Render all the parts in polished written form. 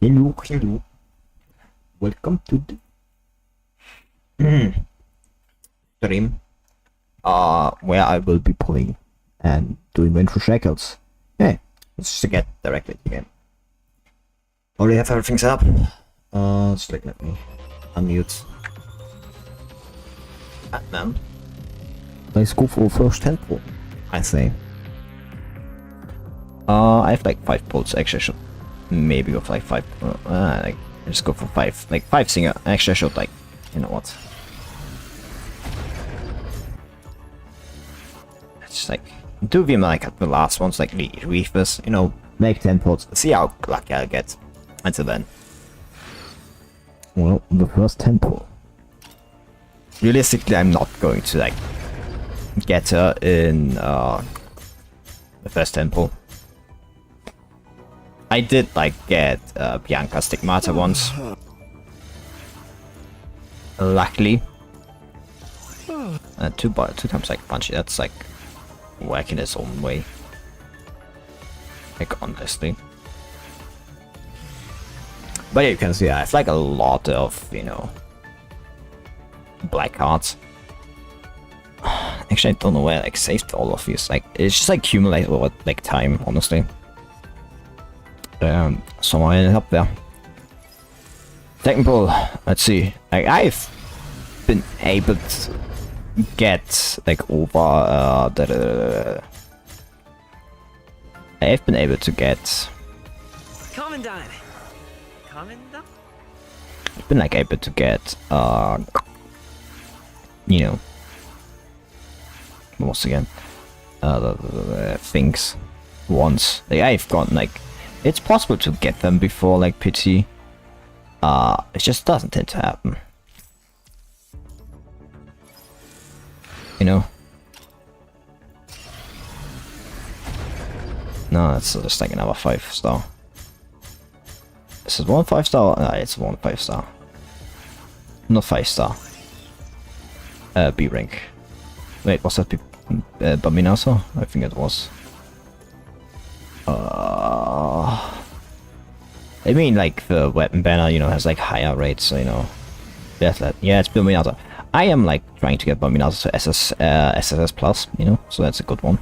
Hello. Welcome to the stream, where I will be playing and doing Wintry Shackles. Yeah, let's just get directly to the game. Already have everything set up. Just like let me unmute. And then let's go for first temple, I say. I have like 5 bolts. Actually, I should maybe go for like 5. Like, just go for 5. Like 5 singer. Actually, I should like, you know what? It's just like do them like at the last ones, like the reefers. You know, make 10 bolts. See how lucky I'll get. Until then. Well, the first temple. Realistically, I'm not going to like get her in the first temple. I did like get Bianca Stigmata once. Luckily. Two times like Punchy, that's like whack in its own way. Like honestly. But yeah, you can see I have like a lot of, you know, black cards. Actually, I don't know where I like saved all of these. Like it's just like accumulate over like time, honestly. So I ended up there. Technical, let's see. Like I've been able to get like over I've been able to get. Commandant. I've been like able to get you know, once again the things once. Like I've gotten like. It's possible to get them before like pity. It just doesn't tend to happen. You know? No, it's just like another 5-star. This is 1 5-star? No, it's 1 5-star. Not 5-star. B rank. Wait, was that Baminaso? I think it was. I mean, like the weapon banner, you know, has like higher rates, so you know. Yeah, it's Baminato. I am like trying to get Baminato to SSS plus, you know, so that's a good one.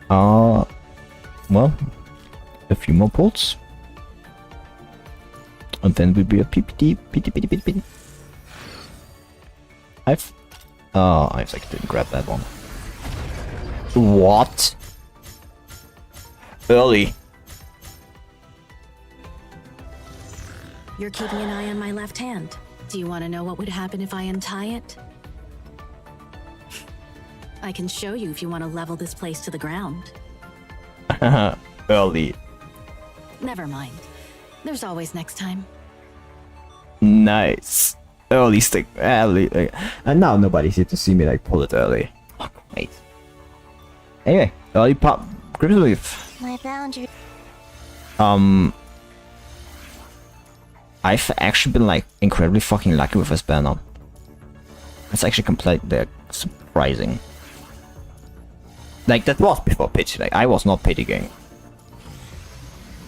Well, a few more bolts, and then we'll be a PPT. I like didn't grab that one. What? Early. You're keeping an eye on my left hand. Do you want to know what would happen if I untie it? I can show you if you want to level this place to the ground. Early. Never mind. There's always next time. Nice. Early stick. Early. And now nobody's here to see me like pull it early. Oh, wait. Anyway, early pop. Crimson Leaf. My boundary. I've actually been like incredibly fucking lucky with this banner. It's actually completely surprising. Like that was before pity. Like I was not pitying.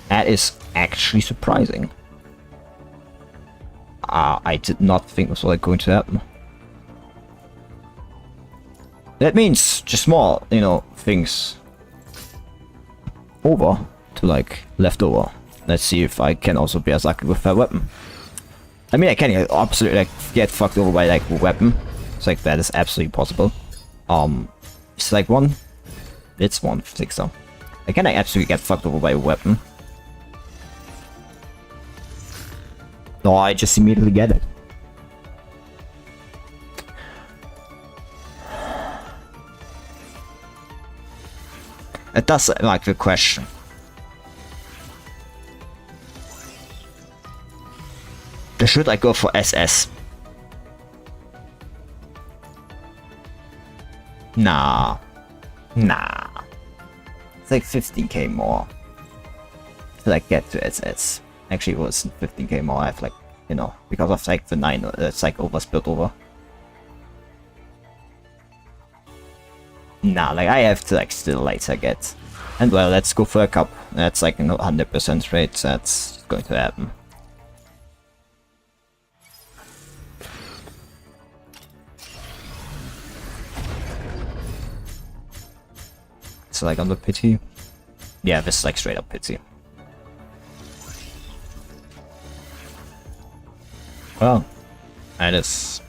That is actually surprising. I did not think this was like going to happen. That means just more, you know, things over to like leftover. Let's see if I can also be as lucky with that weapon. I mean, I can absolutely like get fucked over by like a weapon. It's like that is absolutely possible. It's like it's 1 6-star. I can absolutely get fucked over by a weapon. No, I just immediately get it. It does like the question. Should I go for SS? Nah. It's like 15k more to like get to SS. Actually, it was 15k more. I have like, you know, because of like the 9, it's like overspilled over. Nah, like I have to like still later get And well, let's go for a cup. That's like 100% rate, that's going to happen. It's like on the pity. Yeah, this is like straight up pity. Well, that is...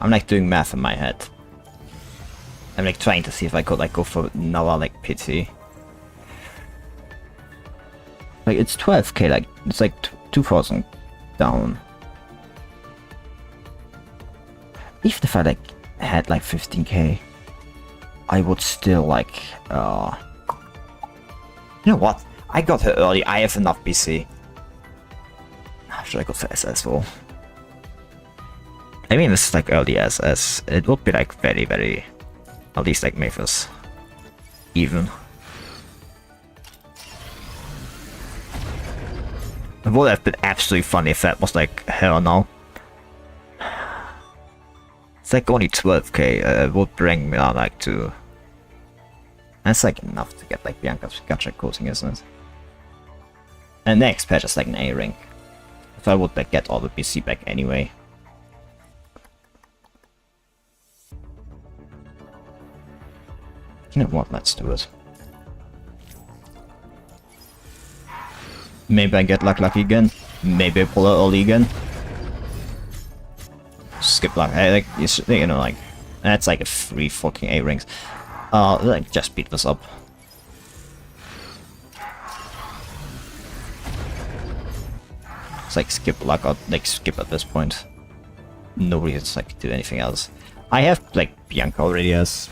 I'm like doing math in my head. I'm like trying to see if I could like go for another like pity. Like it's 12k, like it's like 2000 down. Even if I like had like 15k, I would still like you know what? I got her early, I have enough BC. Should I go for SS though? I mean, this is like early SS. It would be like very, very, at least like Mathis, even. It would have been absolutely funny if that was like hell no. It's like only 12k. It would bring me down like to. That's like enough to get like Bianca's gacha coating, isn't it? And next patch is like an A ring. If I would like get all the BC back anyway. You know what, let's do it. Maybe I get lucky again. Maybe I pull out early again. Skip luck. Like, you know, like, that's like a 3 fucking A rings. Like, just beat this up. It's like skip luck or like skip at this point. No reason to like do anything else. I have like Bianca already as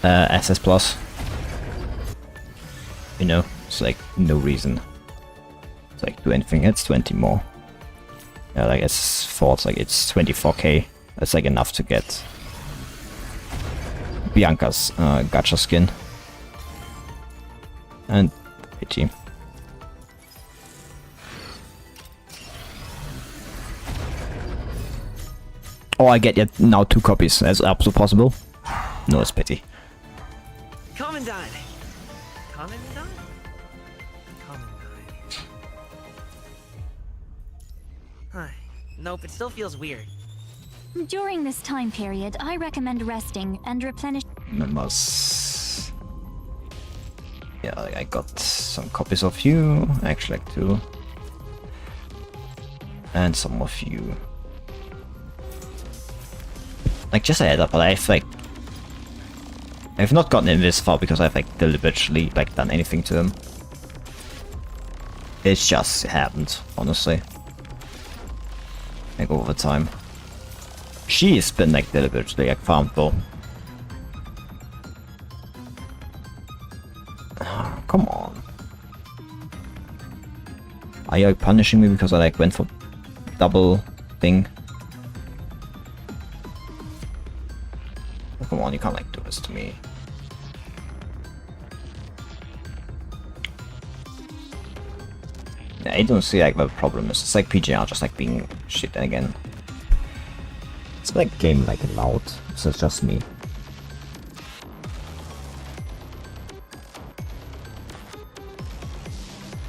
SS plus. You know, it's like no reason to like do anything. It's 20 more. Yeah, like it's thought like it's 24k. That's like enough to get Bianca's gacha skin. And pity. Oh, I get yet now 2 copies. That's absolutely possible. No, it's pity. Come and dine. Come and dine. Come and dine. Hi. Nope, it still feels weird. During this time period, I recommend resting and replenish. Members. Yeah, I got some copies of you. Actually, like 2. And some of you. Like, just a head up, but I've not gotten in this far because I've like deliberately like done anything to them. It's just happened, honestly. Like over time. She's been like deliberately like farmed though. Come on. Are you like, punishing me because I like went for double thing? Come on, you can't like do this to me. Yeah, I don't see like what the problem is. It's like PGR just like being shit again. It's like game like loud, so it's just me.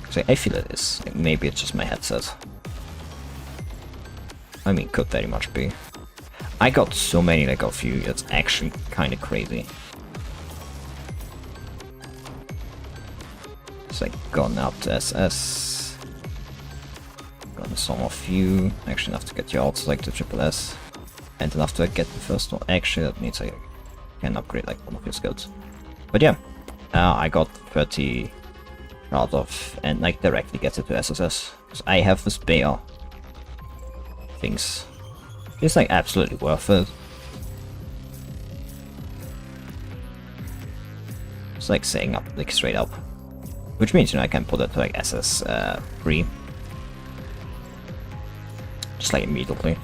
So I feel it is. Like, maybe it's just my headset. I mean, could very much be. I got so many like of you, it's actually kind of crazy. It's like gone up to SS. Got some of you. Actually enough to get you also like the triple S. And enough to get the first one. Actually that means I can upgrade like one of your skills. But yeah, I got 30 out of and like directly gets it to SSS. So I have this bear things. It's like absolutely worth it. It's like saying up like straight up. Which means, you know, I can put it to like SS 3. Just like immediately.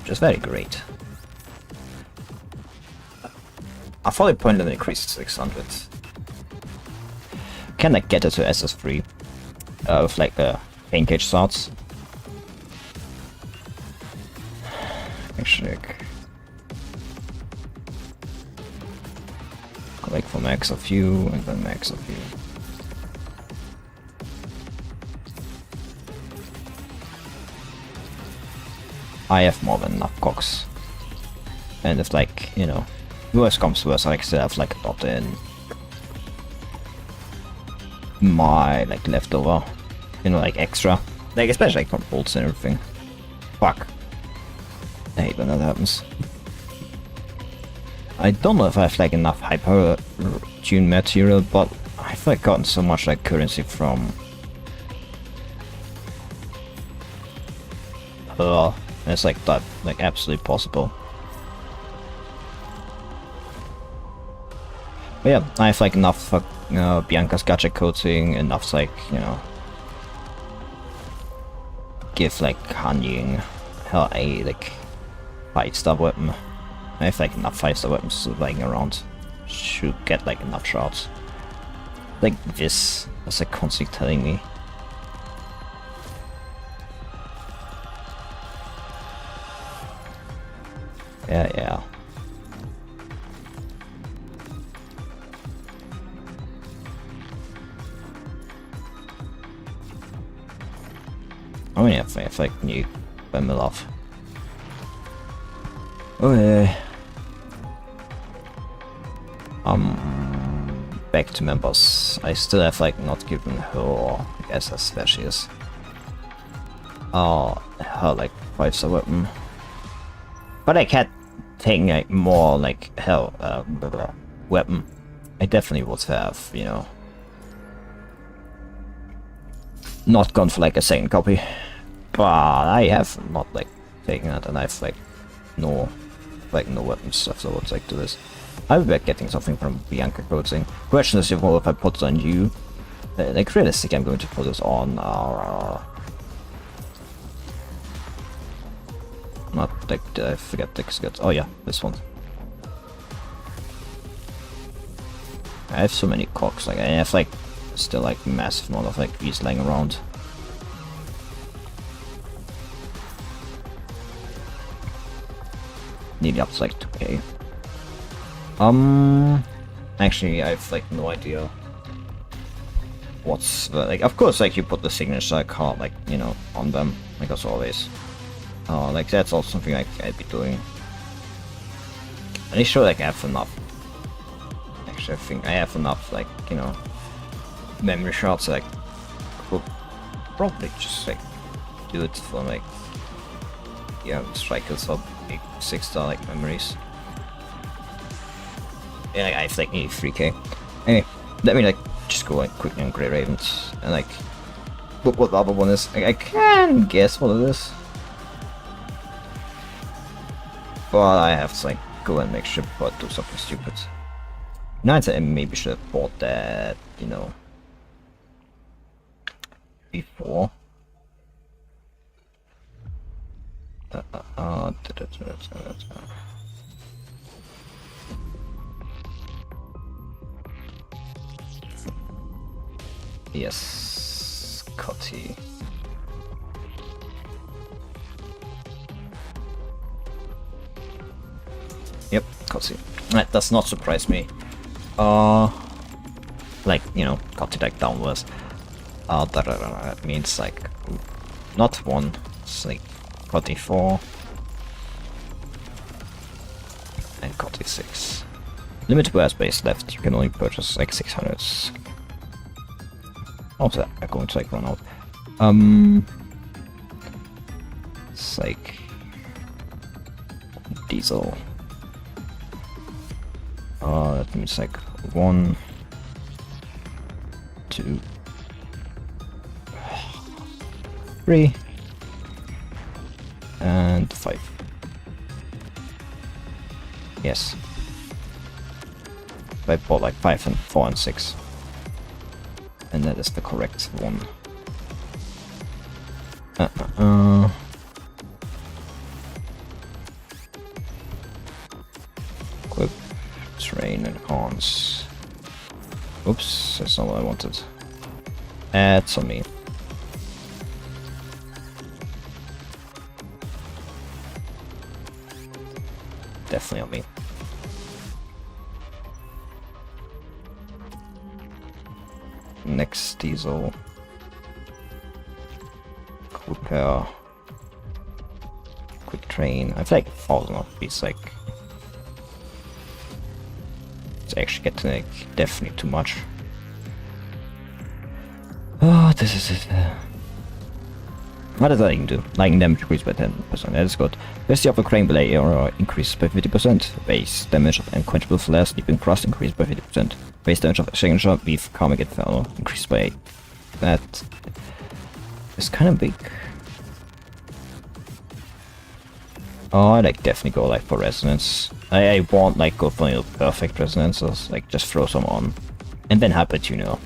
Which is very great. I thought it pointed and increased to 600. can like get it to SS3 with like pain cage starts. Actually, collect for max of you and then max of you. I have more than enough cogs. And if like, you know, worst comes to worst, I still have like a dot in my like leftover, you know, like extra. Like especially like from bolts and everything. Fuck. I hate when that happens. I don't know if I have like enough hyper tune material, but I've like gotten so much like currency from her. And it's like that, like absolutely possible. But yeah, I have like enough for Bianca's gacha coating, enough to, like, you know, give like Hanying her a like 5-star weapon. I have like enough 5-star weapons lying around. Should get like enough shots. Like this, as like constantly telling me. Yeah. I mean, if I knew Bemilov. Oh yeah. Back to members. I still have like not given her SS where she is. Her like 5-star weapon. But I can't take like more like hell weapon. I definitely would have, you know, not gone for like a second copy. But I have not like taken it, and I've like no weapons afterwards like to this. I'll be getting something from Bianca coating. Question is if I put it on you. Like realistic, I'm going to put this on not like I forget the skits. Oh yeah, this one. I have so many cogs, like I have like still like massive amount of like these lying around. Nearly up to like 2k. Actually I have like no idea what's the, like, of course like you put the signature card like, you know, on them, like as always. Like that's also something like I'd be doing. I'm sure like I have enough. Actually I think I have enough like, you know, memory shots like could probably just like do it for like, yeah, strikers for big 6-star like memories. Yeah, like, I have like nearly 3k. Anyway, let me like just go like quickly on Grey Ravens and like what the other one is. Like, I can guess what it is, but I have to like go and make sure before I do something stupid. I maybe should have bought that, you know, before. Yes, Cutty. Yep, Cutty. That does not surprise me. Like, you know, Cutty like downwards. That means like not 1, it's like Cutty 4 and Cutty 6. Limited wear space left, you can only purchase like 600. Also, I'm going to like run out. It's like diesel. That means like 1, 2, 3, and 5. Yes. I bought like 5 and 4 and 6. And that is the correct one. Equip, train, enhance. Oops, that's not what I wanted. That's on me. Definitely on me. Next diesel. Repair. Quick train. I feel like 1,000 of these, like, it's actually getting like definitely too much. Oh, this is it. What does that even do? Lightning damage increased by 10%. That is good. Velocity of a crane blade increases by 50%. Base damage of unquenchable flare sleeping frost increased by 50%. Base damage of signature beef karmic inferno increased by 8. That is kind of big. Oh, I like definitely go like for resonance. I won't like go for perfect resonances. Like just throw some on, and then happen to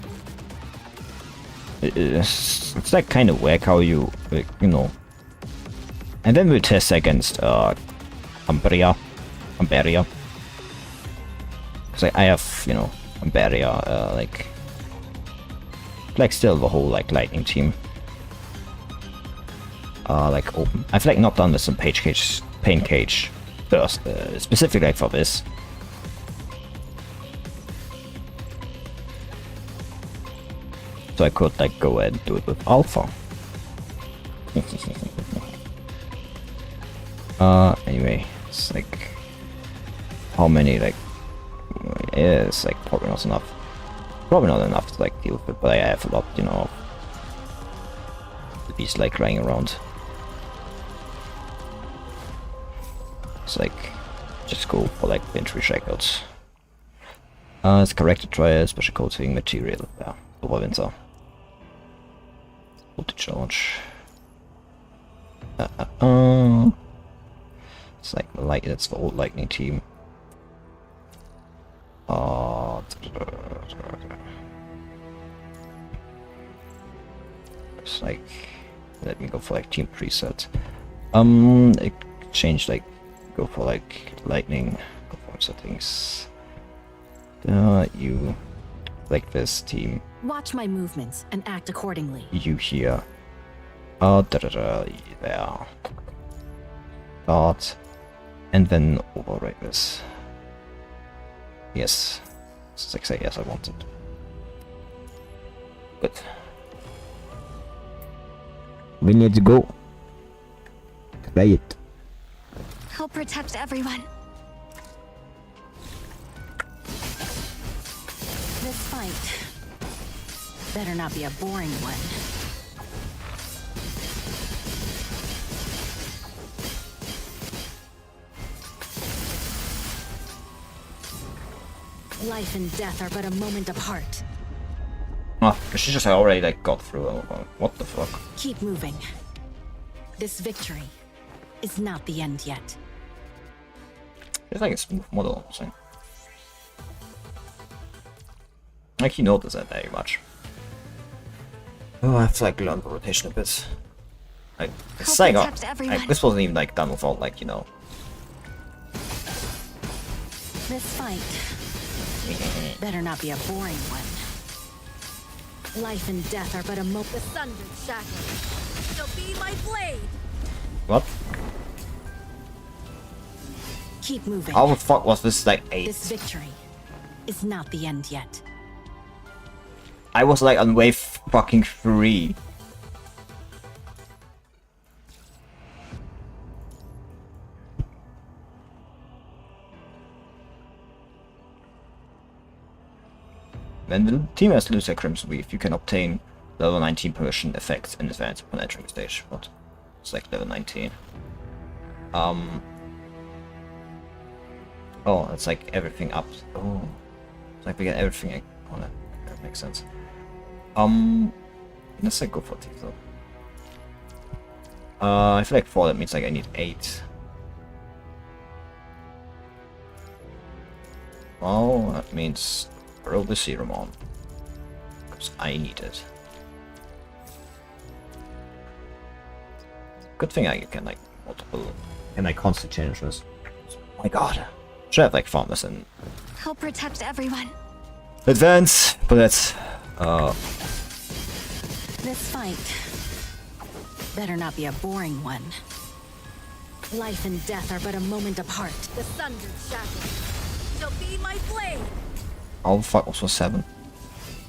it's like kind of whack how you And then we'll test against Umberia. Because I have Umberia like still the whole like lightning team. Like open. I feel like not done with some pain cage first, specifically like for this. So I could like go ahead and do it with alpha. Anyway, it's like how many like it's like probably not enough. Probably not enough to like deal with it, but I have a lot, these like lying around. It's like just go for like Wintry Shackles. It's correct to try a special coating material, yeah, over winter. Voltage launch. It's like it's the old lightning team. It's like, let me go for like team preset. Change like, go for like lightning, go for settings. You like this team. Watch my movements and act accordingly. You here. There. Start. And then overwrite this. Yes. It's like say yes I want it. Good. We need to go. Play it. I'll protect everyone. This fight better not be a boring one. Life and death are but a moment apart. Ah, she just already like got through. What the fuck? Keep moving. This victory is not the end yet. It's like a smooth model, so. Like you notice that very much. Oh, I have to like learn the rotation a bit. Like it's saying, like this wasn't even like done without like This fight better not be a boring one. Life and death are but a moment. The sundered shackles shall be my blade. What? Keep moving. How the fuck was this like 8? This victory is not the end yet. I was like on wave fucking 3. When the team has Lucia Crimson Weave, you can obtain level 19 permission effects in advance upon entering the stage. What? It's like level 19. Oh, it's like everything up. Oh, it's like we get everything on it. That makes sense. Let's like go for diesel. I feel like 4, that means like I need 8. Oh, that means throw the serum on. Because I need it. Good thing I can like multiple. And I constantly change this. Oh my god. Should have like farm this in. I'll protect everyone. advance, but that's This fight better not be a boring one. Life and death are but a moment apart. The sundered shackles shall be my blade. how the fuck was 7?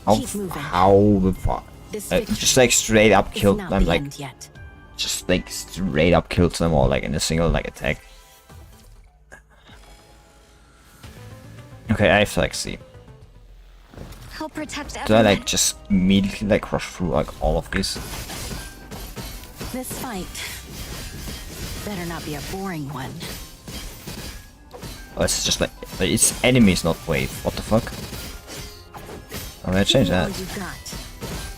How Keep moving. how the fuck? This Just victory like straight up is killed not them, the like end yet. just like straight up killed them all like in a single like attack. Okay, I have to like see. Help protect Do I everyone. like just immediately like rush through like all of these? This fight better not be a boring one. Oh, it's just like it's enemies, not wave. What the fuck? I'm gonna change Give me all that. you got.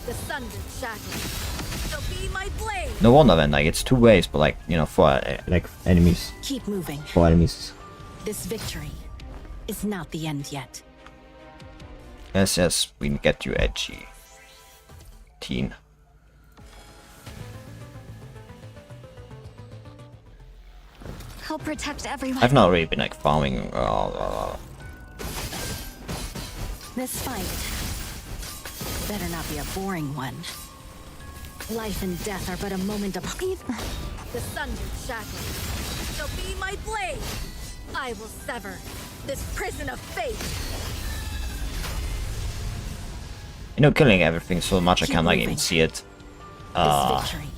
The sundered shackles shall be my blade. No wonder then, like it's 2 waves, but like you know for like enemies, Keep moving. for enemies. This victory is not the end yet. Yes, yes, we can get you edgy. Teen. Help protect everyone. I've not really been like farming. This fight better not be a boring one. Life and death are but a moment apart. The sundered shackles shall be my blade. I will sever this prison of fate. You know, killing everything so much I Keep can't like moving. even see it. This victory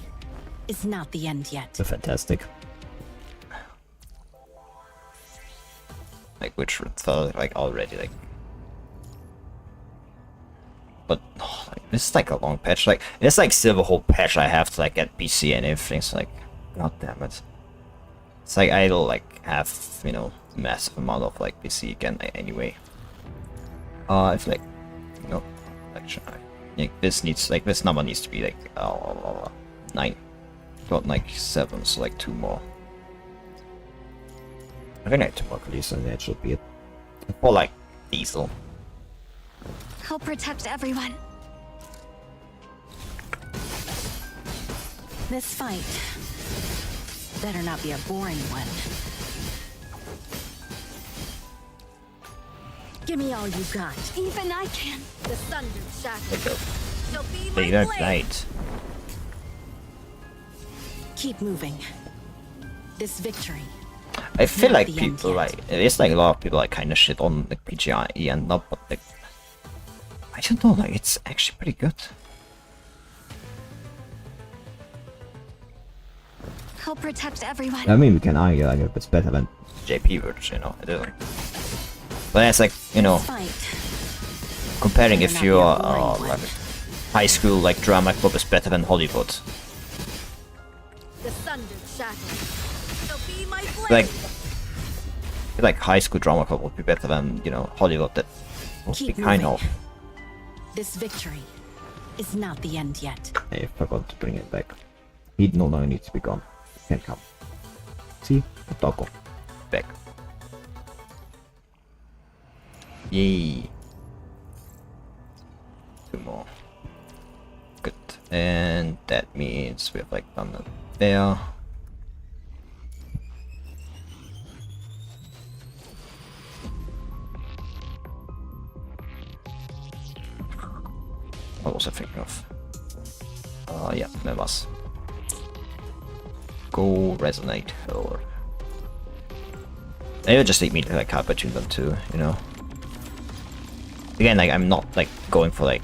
is not the end yet. So fantastic. Like which felt like already like. But oh, like, this is like a long patch. Like it's like still a whole patch I have to like get PC and everything. So like, god damn it. It's like I'll like have massive amount of like PC again anyway. If like like this needs like this number needs to be like 9. Got like 7, so like 2 more. I think I have 2 more police and that should be it. Or like diesel. Help protect everyone. This fight better not be a boring one. Give me all you got. Even I can. The sundered shackles Like shall be they my don't blade. fight. Keep moving. This victory. I feel Not like the end people yet. like it's like a lot of people like kind of shit on like PGR and not, but like I don't know, like it's actually pretty good. Help protect everyone. I mean, we can argue like if it's better than JP version, it isn't. But it's like This fight comparing better if not be your a boring like one. high school like drama club is better than Hollywood. The sundered shackles shall be my blade. Like I feel like high school drama club would be better than Hollywood. That would Keep be kind moving. of. This victory is not the end yet. I forgot to bring it back. He no longer needs to be gone. Can't come. See? Doggo. Back. Yay. 2 more. Good. And that means we have like done it there. What was I thinking of? Yeah, members. Go resonate or I would just immediately like cut between them two, Again, like I'm not like going for like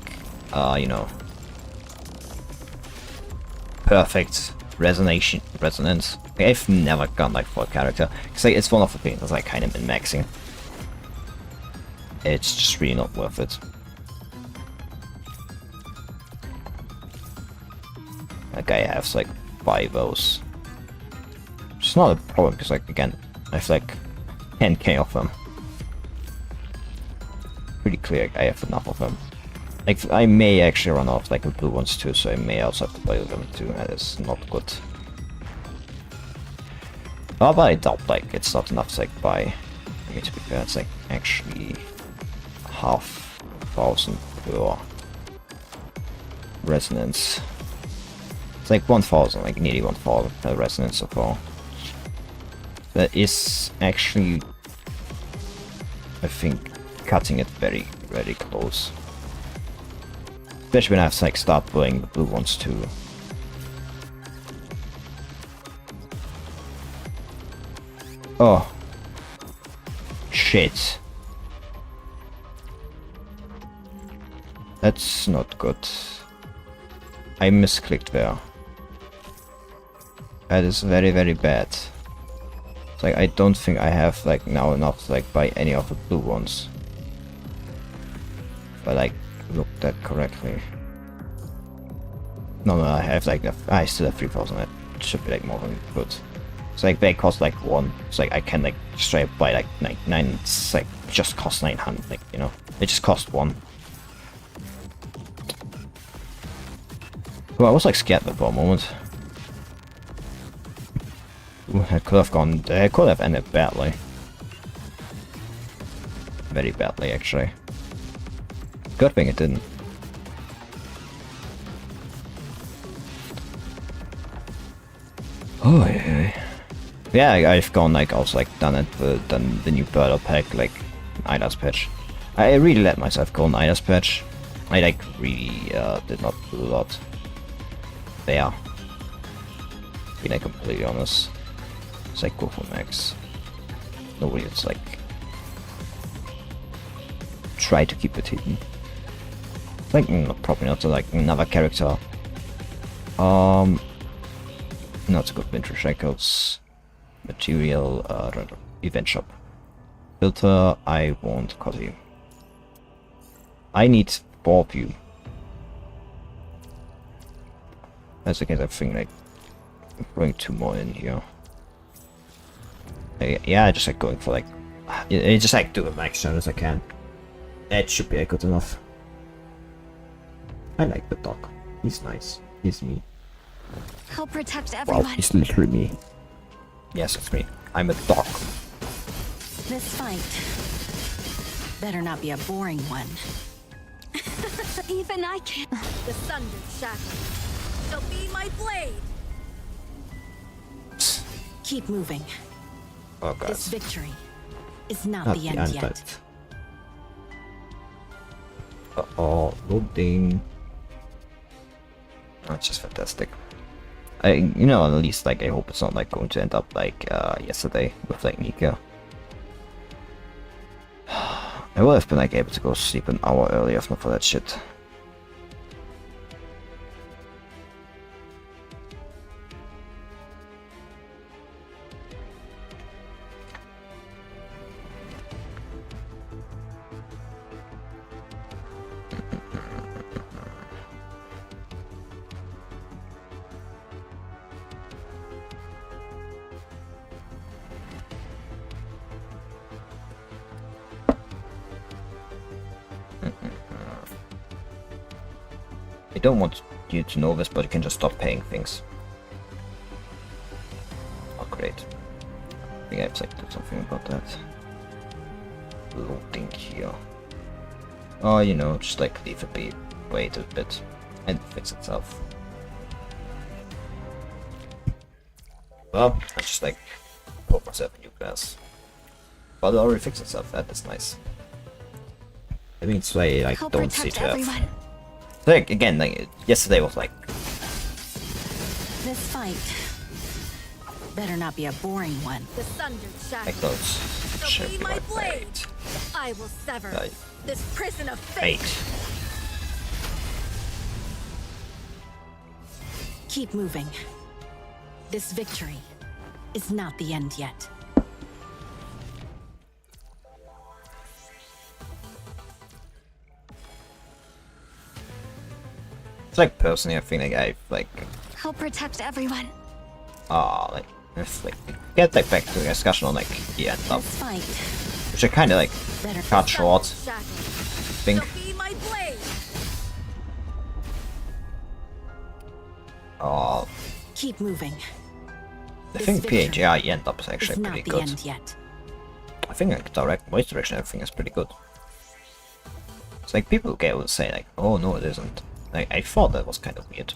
perfect resonance. Like, I've never gone like for a character. Cause like it's one of the things that's like kind of been maxing. It's just really not worth it. That guy has like 5 O's. It's not a problem because like again, I have like 10k of them. Pretty clear I have enough of them. Like I may actually run off like the blue ones too, so I may also have to play them too. That is not good. Oh, but I doubt like it's not enough to like buy. I mean, to be fair, it's like actually 5,000 per resonance. It's like 1,000, like nearly 1,000 per resonance so far. That is actually, I think, cutting it very very close. Especially when I have to like start playing the blue ones too. Oh. Shit. That's not good. I misclicked there. That is very, very bad. It's like I don't think I have like now enough to like buy any of the blue ones. If I like looked at correctly. No, I have like I still have 3,000. It should be like more than good. It's like they cost like 1. It's like I can like straight up buy like 9. It's like just cost 900. Like, you know, it just cost 1. Well, I was like scared there for a moment. Ooh, it could have gone. It could have ended badly. Very badly, actually. Good thing it didn't. Oh yeah. Yeah, I've gone like also like done the new Birdo pack, like Ida's patch. I really let myself go on Ida's patch. I like really did not do a lot there. Being like completely honest. It's like go for max. Nobody it's like try to keep it hidden. Like probably not to like another character. Not so good. Wintry Shackles. Material, event shop. Filter, I want Cosy. I need 4 of you. That's the case, I think like I'm throwing 2 more in here. Yeah, just like going for like just like do the max turn as I can. That should be good enough. I like the dog. He's nice. He's me. I'll protect everyone. Wow, he's literally me. Yes, it's me. I'm a dog. This fight better not be a boring one. Even I can't. The Sundered Shackles shall be my blade. Keep moving. Oh god. This victory is not, Not the end yet. Uh-oh, loading. That's just fantastic. You know, at least like I hope it's not like going to end up like yesterday with like Nika. I would have been like able to go sleep an hour earlier if not for that shit. I don't want you to know this, but you can just stop paying things. Oh great. I think I have to like do something about that. Loading here. Oh, you know, just like leave it be, wait a bit, and fix itself. Well, I just like put myself a new glass. But it already fixed itself, that is nice. I mean, it's why I I'll don't see protect to everyone. have. Like again, like yesterday was like This fight better not be a boring one. The Sundered like Shackles those shall should be be my like blade. I will sever Right. this prison of fate. fate. Keep moving. This victory is not the end yet. It's like personally, I think like I like I'll protect everyone. like if like get like back to the discussion on like the end stuff, This fight which I kind of like better cut short. Shackles Think shall be my blade. Keep moving. I This think victory PGR end up is It's actually not pretty the good. end yet. I think like direct voice direction, everything is pretty good. It's like people get would say like, oh no, it isn't. Like I thought that was kind of weird.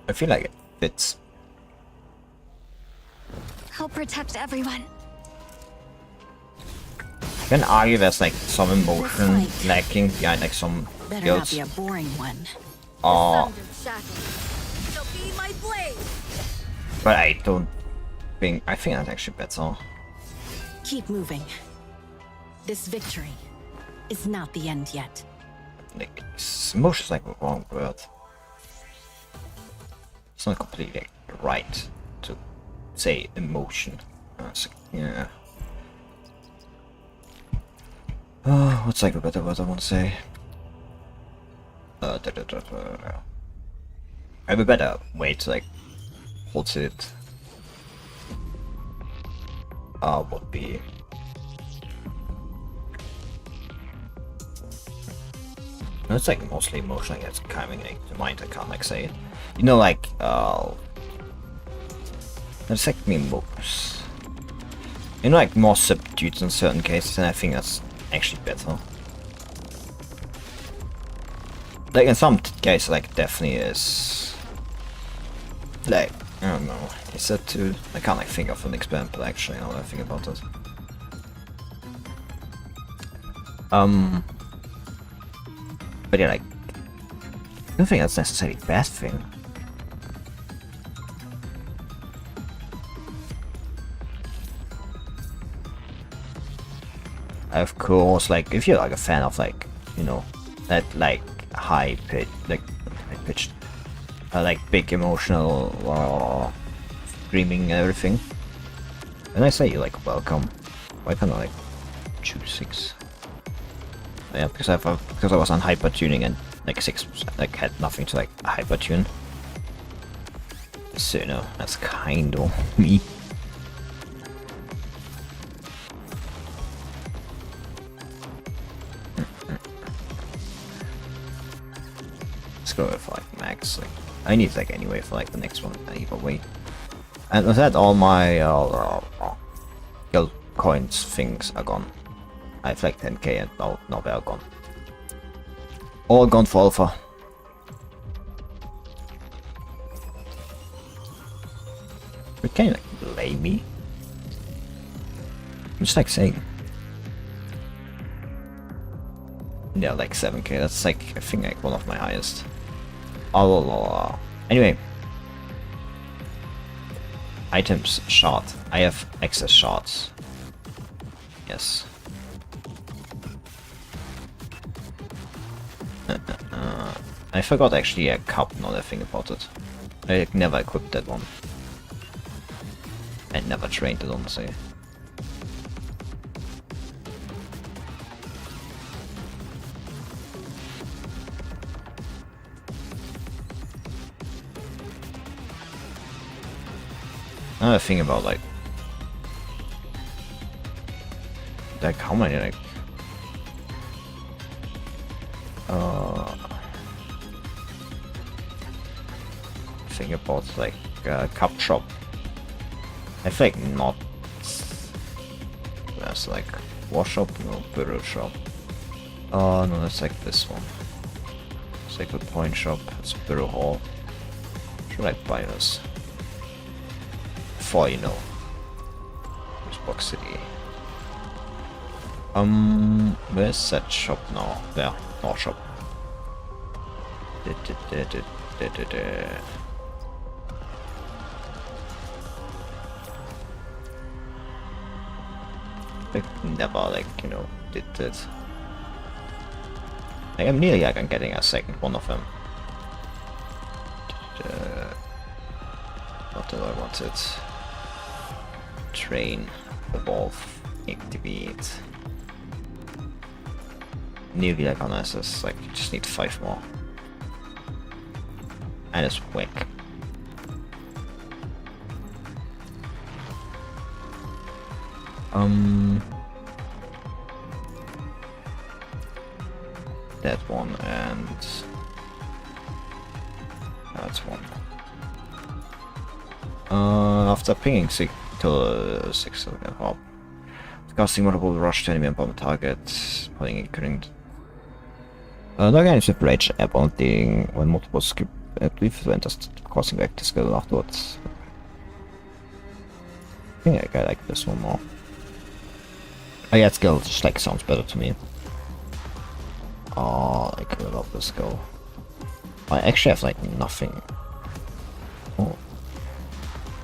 I feel like it fits. I'll protect everyone. can argue there's like some emotion lacking behind like some Better not builds. be a boring one. Oh, Sundered shackles shall be my blade. but I don't think. I think that's actually better. Keep moving. This victory is not the end yet. Like emotion's like the wrong word. It's not completely like, right to say emotion. Yeah. What's like a better word I want to say? I have a better way to like hold it. Would be it's like mostly emotion. Like it's coming like to mind. I can't like say it. You know, like it's like me most. You know, like more subdued in certain cases, and I think that's actually better. Like in some cases, like definitely is. Like I don't know. Is that too? I can't like think of an example actually. Now that I think about it. But yeah, like I don't think that's necessarily the best thing. Of course, like if you're like a fan of like, you know, that like high pitched, like big emotional screaming and everything, and I say you like welcome. Why can't I like choose 6? Yeah, because I was on hyper tuning and like 6 like had nothing to like hyper tune. So no, that's kind of me. Let's go with like max. Like I need like anyway for like the next one either way. And with that, all my gold coins things are gone. I have like 10k and now they are gone. All gone for alpha. But can you like blame me? I'm just like saying. Yeah, like 7k. That's like I think like one of my highest. Oh, anyway. Items shard. I have excess shards. Yes. I forgot actually a cup now that I think about it. I never equipped that one. I never trained it honestly. Another thing about like how many like thing about like cup shop. I think not. There's like wash shop, no burrow shop. Oh no, that's like this one. Sacred Point shop. It's Burrow Hall. Should I buy this? Before you know. Where's Box City? Where's that shop now? There, North shop. I never like, you know, did it. Like, I'm nearly like I'm getting a second one of them. What do I wanted? Train, evolve, activate. Nearly like on SS, like you just need 5 more. And it's whack. That one and that's one. After pinging 6 till 6 hop, casting multiple rush to enemy and bomb target, putting it current. Då kan jag separate airborne when multiple skip just crossing back to skill afterwards. I think I like this one more. Oh yeah, skill just like sounds better to me. Oh, I could love the skill. I actually have like nothing. Oh.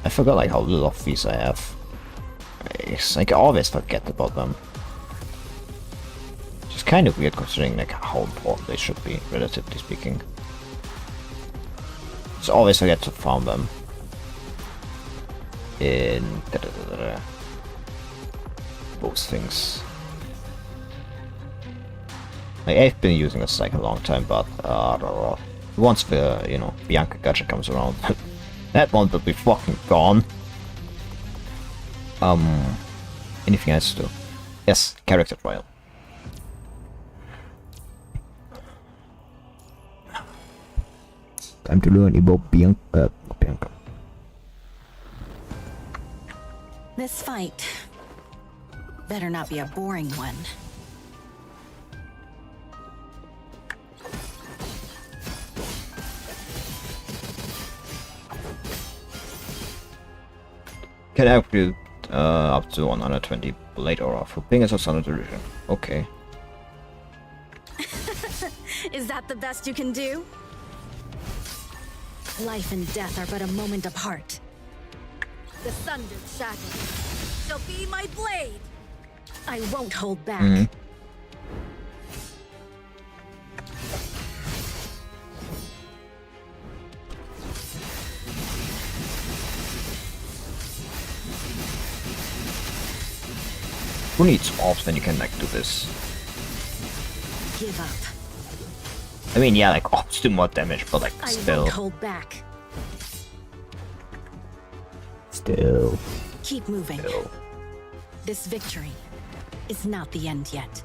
I forgot like how little of these I have. It's like I always forget about them. It's kind of weird considering like how important they should be, relatively speaking. Just always forget to farm them. In those things. Like, I've been using this like a long time, but once the Bianca gacha comes around, that one will be fucking gone. Anything else to do? Yes, character trial. Time to learn about Bianca. This fight better not be a boring one. Can upgrade up to 120 blade aura for ping as a standard illusion. Okay. Is that the best you can do? Life and death are but a moment apart. The Sundered Shackles shall be my blade. I won't hold back. Who needs orbs when you can like do this? Give up. I mean, yeah, like orbs do more damage, but like I still. won't hold back. Still. Keep moving. This victory is not the end yet.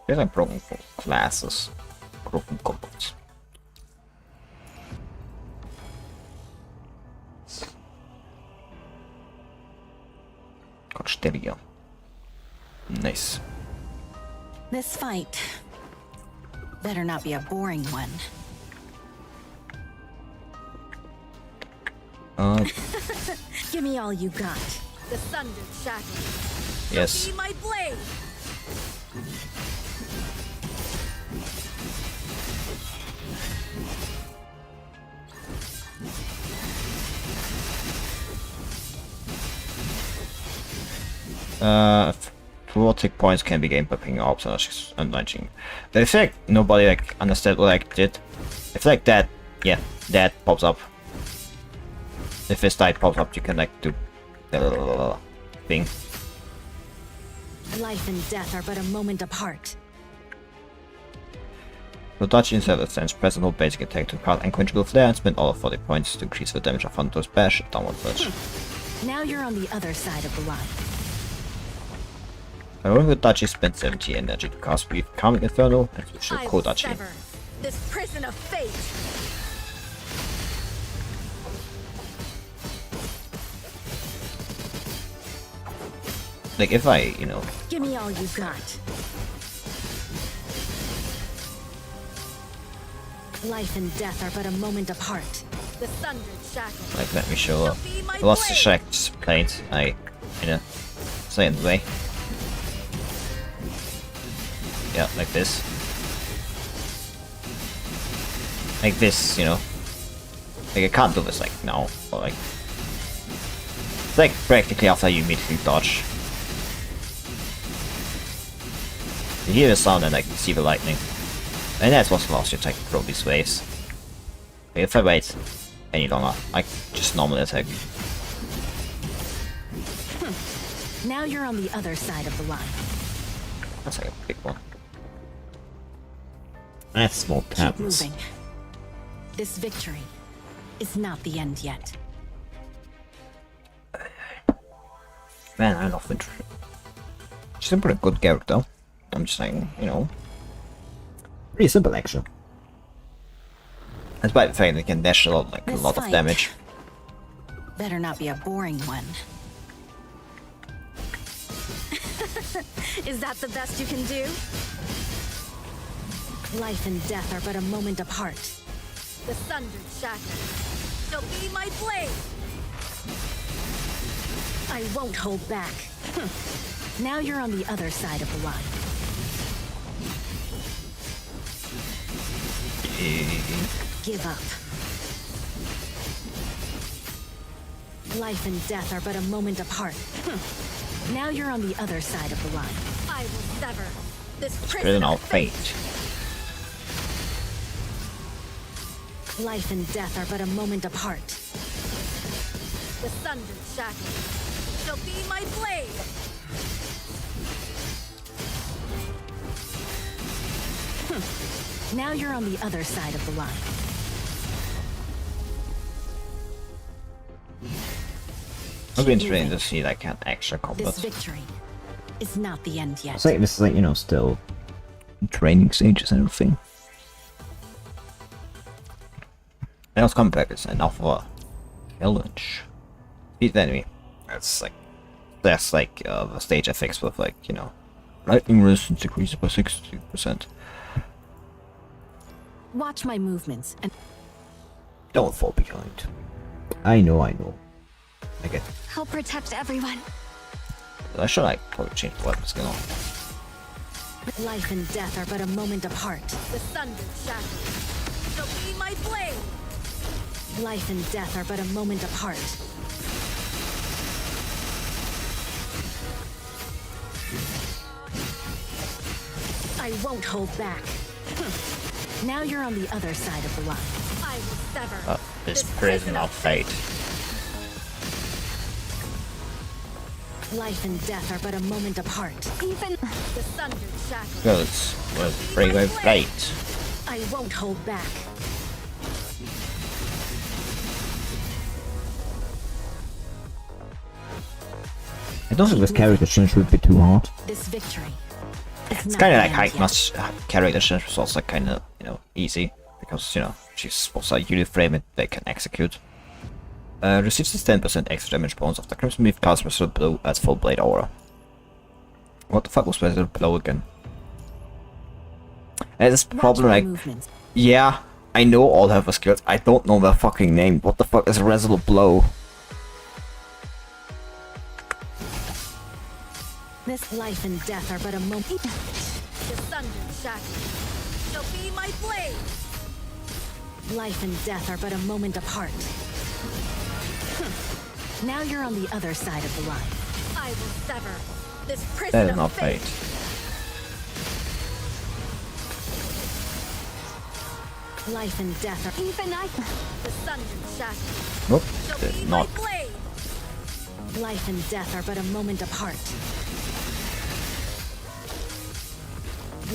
There's like broken classes. Broken combos. Gosh, there we go. Nice. This fight better not be a boring one. Give me all you got. The Sundered Shackles. Yes. Be my blade. Protic points can be gained by picking orbs and launching. The effect nobody like understood what I did. If like that, yeah, that pops up. If this type pops up, you can like do the thing. Life and death are but a moment apart. The dodge inside the stance, press and hold basic attack to cast unquenchable flare and spend all of 40 points to increase the damage of Hunter's bash, downward dodge. Now you're on the other side of the line. By rolling the Dachi, spend 70 energy to cast Breathe, Calming Inferno, and switch to I will Kodachi. sever this prison of fate. Like if I, Give me all you got. Life and death are but a moment apart. The Sundered Shackles. like let me show up. shall be my I lost the blade. Shackles plate, stay in the way. Yeah, like this. Like this, Like I can't do this like now, but like it's like practically after you immediately dodge. You hear the sound and like see the lightning. And that's what allows you to like throw these waves. Like, if I wait any longer, I just normally attack. Now you're on the other side of the line. That's like a big one. That's small Keep tabs. moving. This victory is not the end yet. Man, I love Wintry. She's a pretty good character. I'm just saying, pretty simple action. Despite the fact they can dash a lot, like This a lot of fight damage. better not be a boring one. Is that the best you can do? Life and death are but a moment apart. The Sundered Shackles shall be my blade. I I won't hold back. Now you're on the other side of the line. Give up. Life and death are but a moment apart. Now you're on the other side of the line. I will sever this prison Our of fate. Life and death are but a moment apart. The sundered shackles shall be my blade. Now you're on the other side of the line. I've been trained to see like an extra combat. This victory is not the end yet. It's like this is like, you know, still training stages and everything. Nails comeback is enough of a challenge. Beat the enemy. That's like the stage effects with like, you know, lightning resistance decreases by 60%. Watch my movements and Don't fall behind. I know. I get. I'll protect everyone. I should like probably change the weapon skill. life and death are but a moment apart. The sundered shackles shall be my blade. Life and death are but a moment apart. I won't hold back. Now you're on the other side of the line. I will sever This prison of fate. Life and death are but a moment apart. Even the sundered shackles. Goes with freeway fate. I won't hold back. I don't think this character change would be too hard. This victory. It's kind of like how much character change was also kind of, you know, easy because, you know, she's also a unit frame they can execute. Receives this 10% extra damage bonus of the Crimson Leaf cast Resolute Blow as full blade aura. What the fuck was Resolute Blow again? And this problem, like, yeah, I know all have the skills. I don't know their fucking name. What the fuck is Resolute Blow? This life and death are but a moment. The sundered shackles shall be my blade. Life and death are but a moment apart. Now you're on the other side of the line. I will sever this prison That is of not fate. Life and death are even I. The sundered shackles Nope, shall did be not. my blade. Life and death are but a moment apart.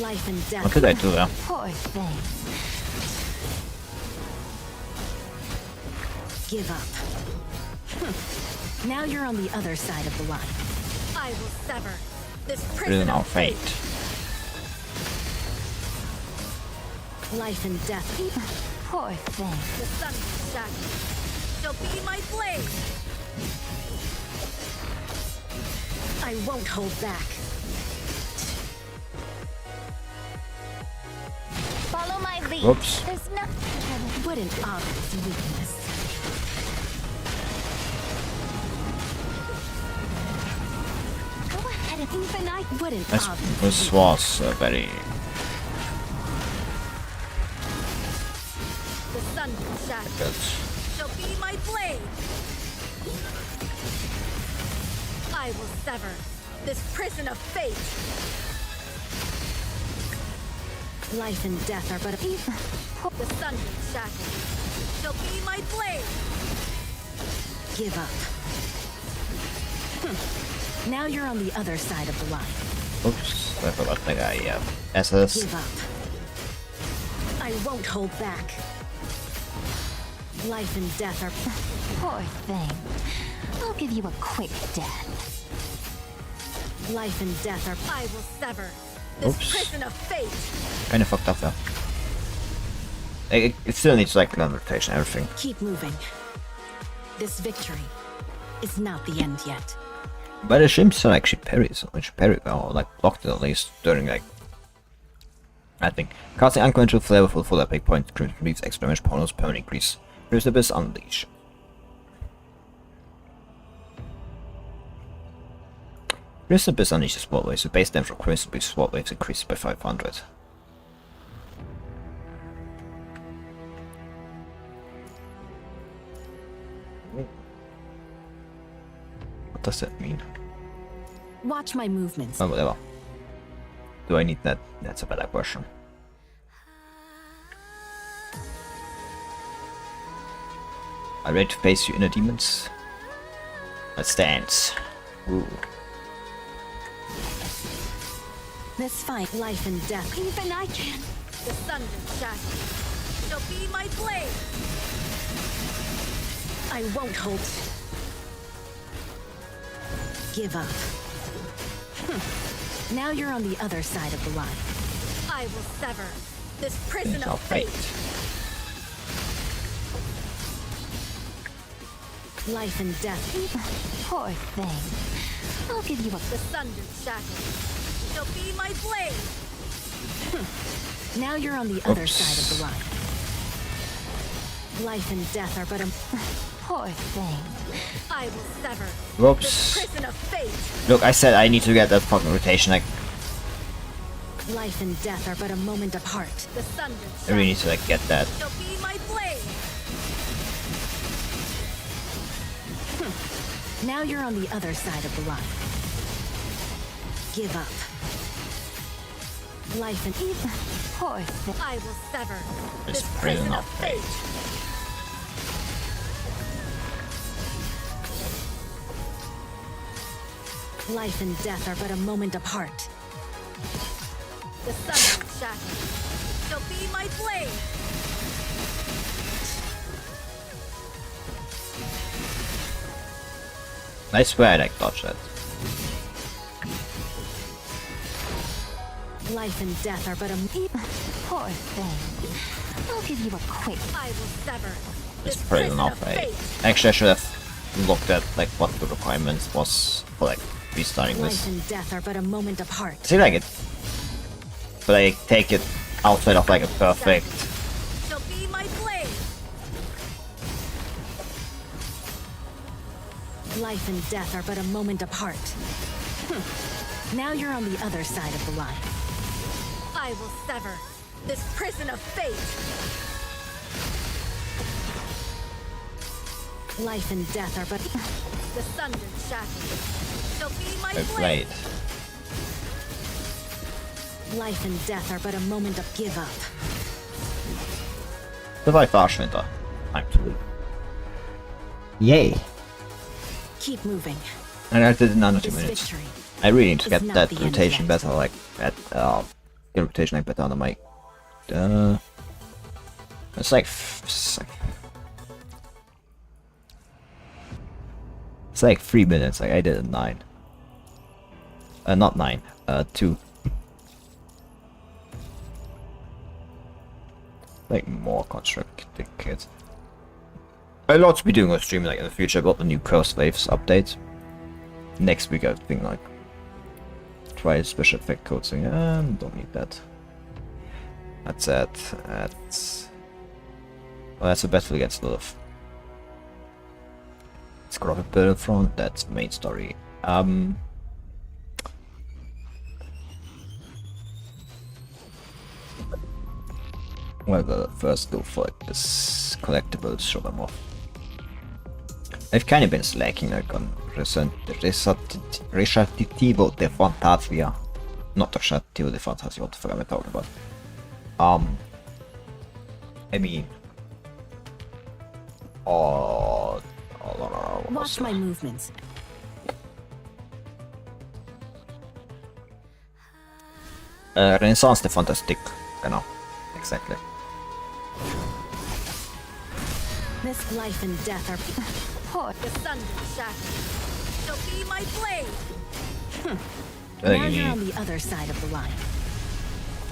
Life and death. What did I do there? Poor thing. Give up. Now you're on the other side of the line. I will sever this prison Our of fate. Life and death. Poor thing. The sundered shackles shall be my blade. I won't hold back. Follow my lead. Whoops. There's no. What an obvious weakness. Go ahead and even I. What an obvious This was very... The sundered shackles good. shall be my blade. I will sever this prison of fate. Life and death are but a The sundered shackles shall be my blade. Give up. Now you're on the other side of the line. Oops, I forgot the guy, yeah. SS. Give up. I won't hold back. Life and death are Poor thing. I'll give you a quick death. life and death are I will sever this Oops. prison of fate. Kinda fucked up though. It still needs like an rotation, everything. Keep moving. This victory is not the end yet. But the shimps are actually parries, which parry or like blocked it at least during like I think. Casting unconventional flavorful full epic point Crimson Reef's extra damage bonus permanent increase. Here's the best unleash. Crimson Beast unleashes sword waves. The base damage of Crimson Beast sword waves increases by 500. What does that mean? Watch my movements. Oh, whatever. Do I need that? That's a better question. Are you ready to face your inner demons? Let's dance. Ooh. This fight, life and death. Even I can. The sundered shackles shall be my blade. I won't halt. Give up. Now you're on the other side of the line. I will sever this prison Finish of off fate. fate. Life and death. Poor thing. I'll give you a... The sundered shackles shall be my blade. Now you're on the other Oops. side of the line. Life and death are but a... Poor thing. I will sever Whoops. this prison of fate. Look, I said I need to get that fucking rotation. Like, Life and death are but a moment apart. The sundered I really need shackles to like get that. shall be my blade. Now you're on the other side of the line. Give up. Life and evil. Poor thing. I will sever This this prison prison of of fate. Life and death are but a moment apart. The sundered shackles shall be my blade. I swear I like dodge that. Life and death are but a... Poor thing. I'll give you a quick... I will sever This this prison prison of of fate. fate. Actually, I should have looked at like what the requirements was for like restarting Life this. and death are but a moment apart. See, like it, but I take it outside of like a perfect. Shall be my blade. Life and death are but a moment apart. Now you're on the other side of the line. I will sever this prison of fate. Life and death are but the sundered shackles shall be my I blade. played. Life and death are but a moment of give up. Survive Arschwinter. Time to leave. Yay! Keep moving. And I did it in under 2 This minutes. victory. I really need to is get not that the end rotation yet. better, like that get rotation like better on the mic. It's like it's like 3 minutes. Like I did it in 9. Not 9. 2. Like more constructed kids. I'll also be doing a stream like in the future about the new Curse Waves update. Next week I think like try special effect codes. Don't need that. That's it. That's well, that's a battle against Lilith. It's got a Battlefront. That's main story. Well, first go for like, this collectibles. Show them off. I've kind of been slacking like on Recitativo de Fantasia. Not Recitativo de Fantasia, what the fuck am I talking about? I mean... Watch my movements. Renaissance de Fantastique. Genau. Exactly. This life and death are Poor... the sundered shackles shall be my blade. Now you're on the other side of the line.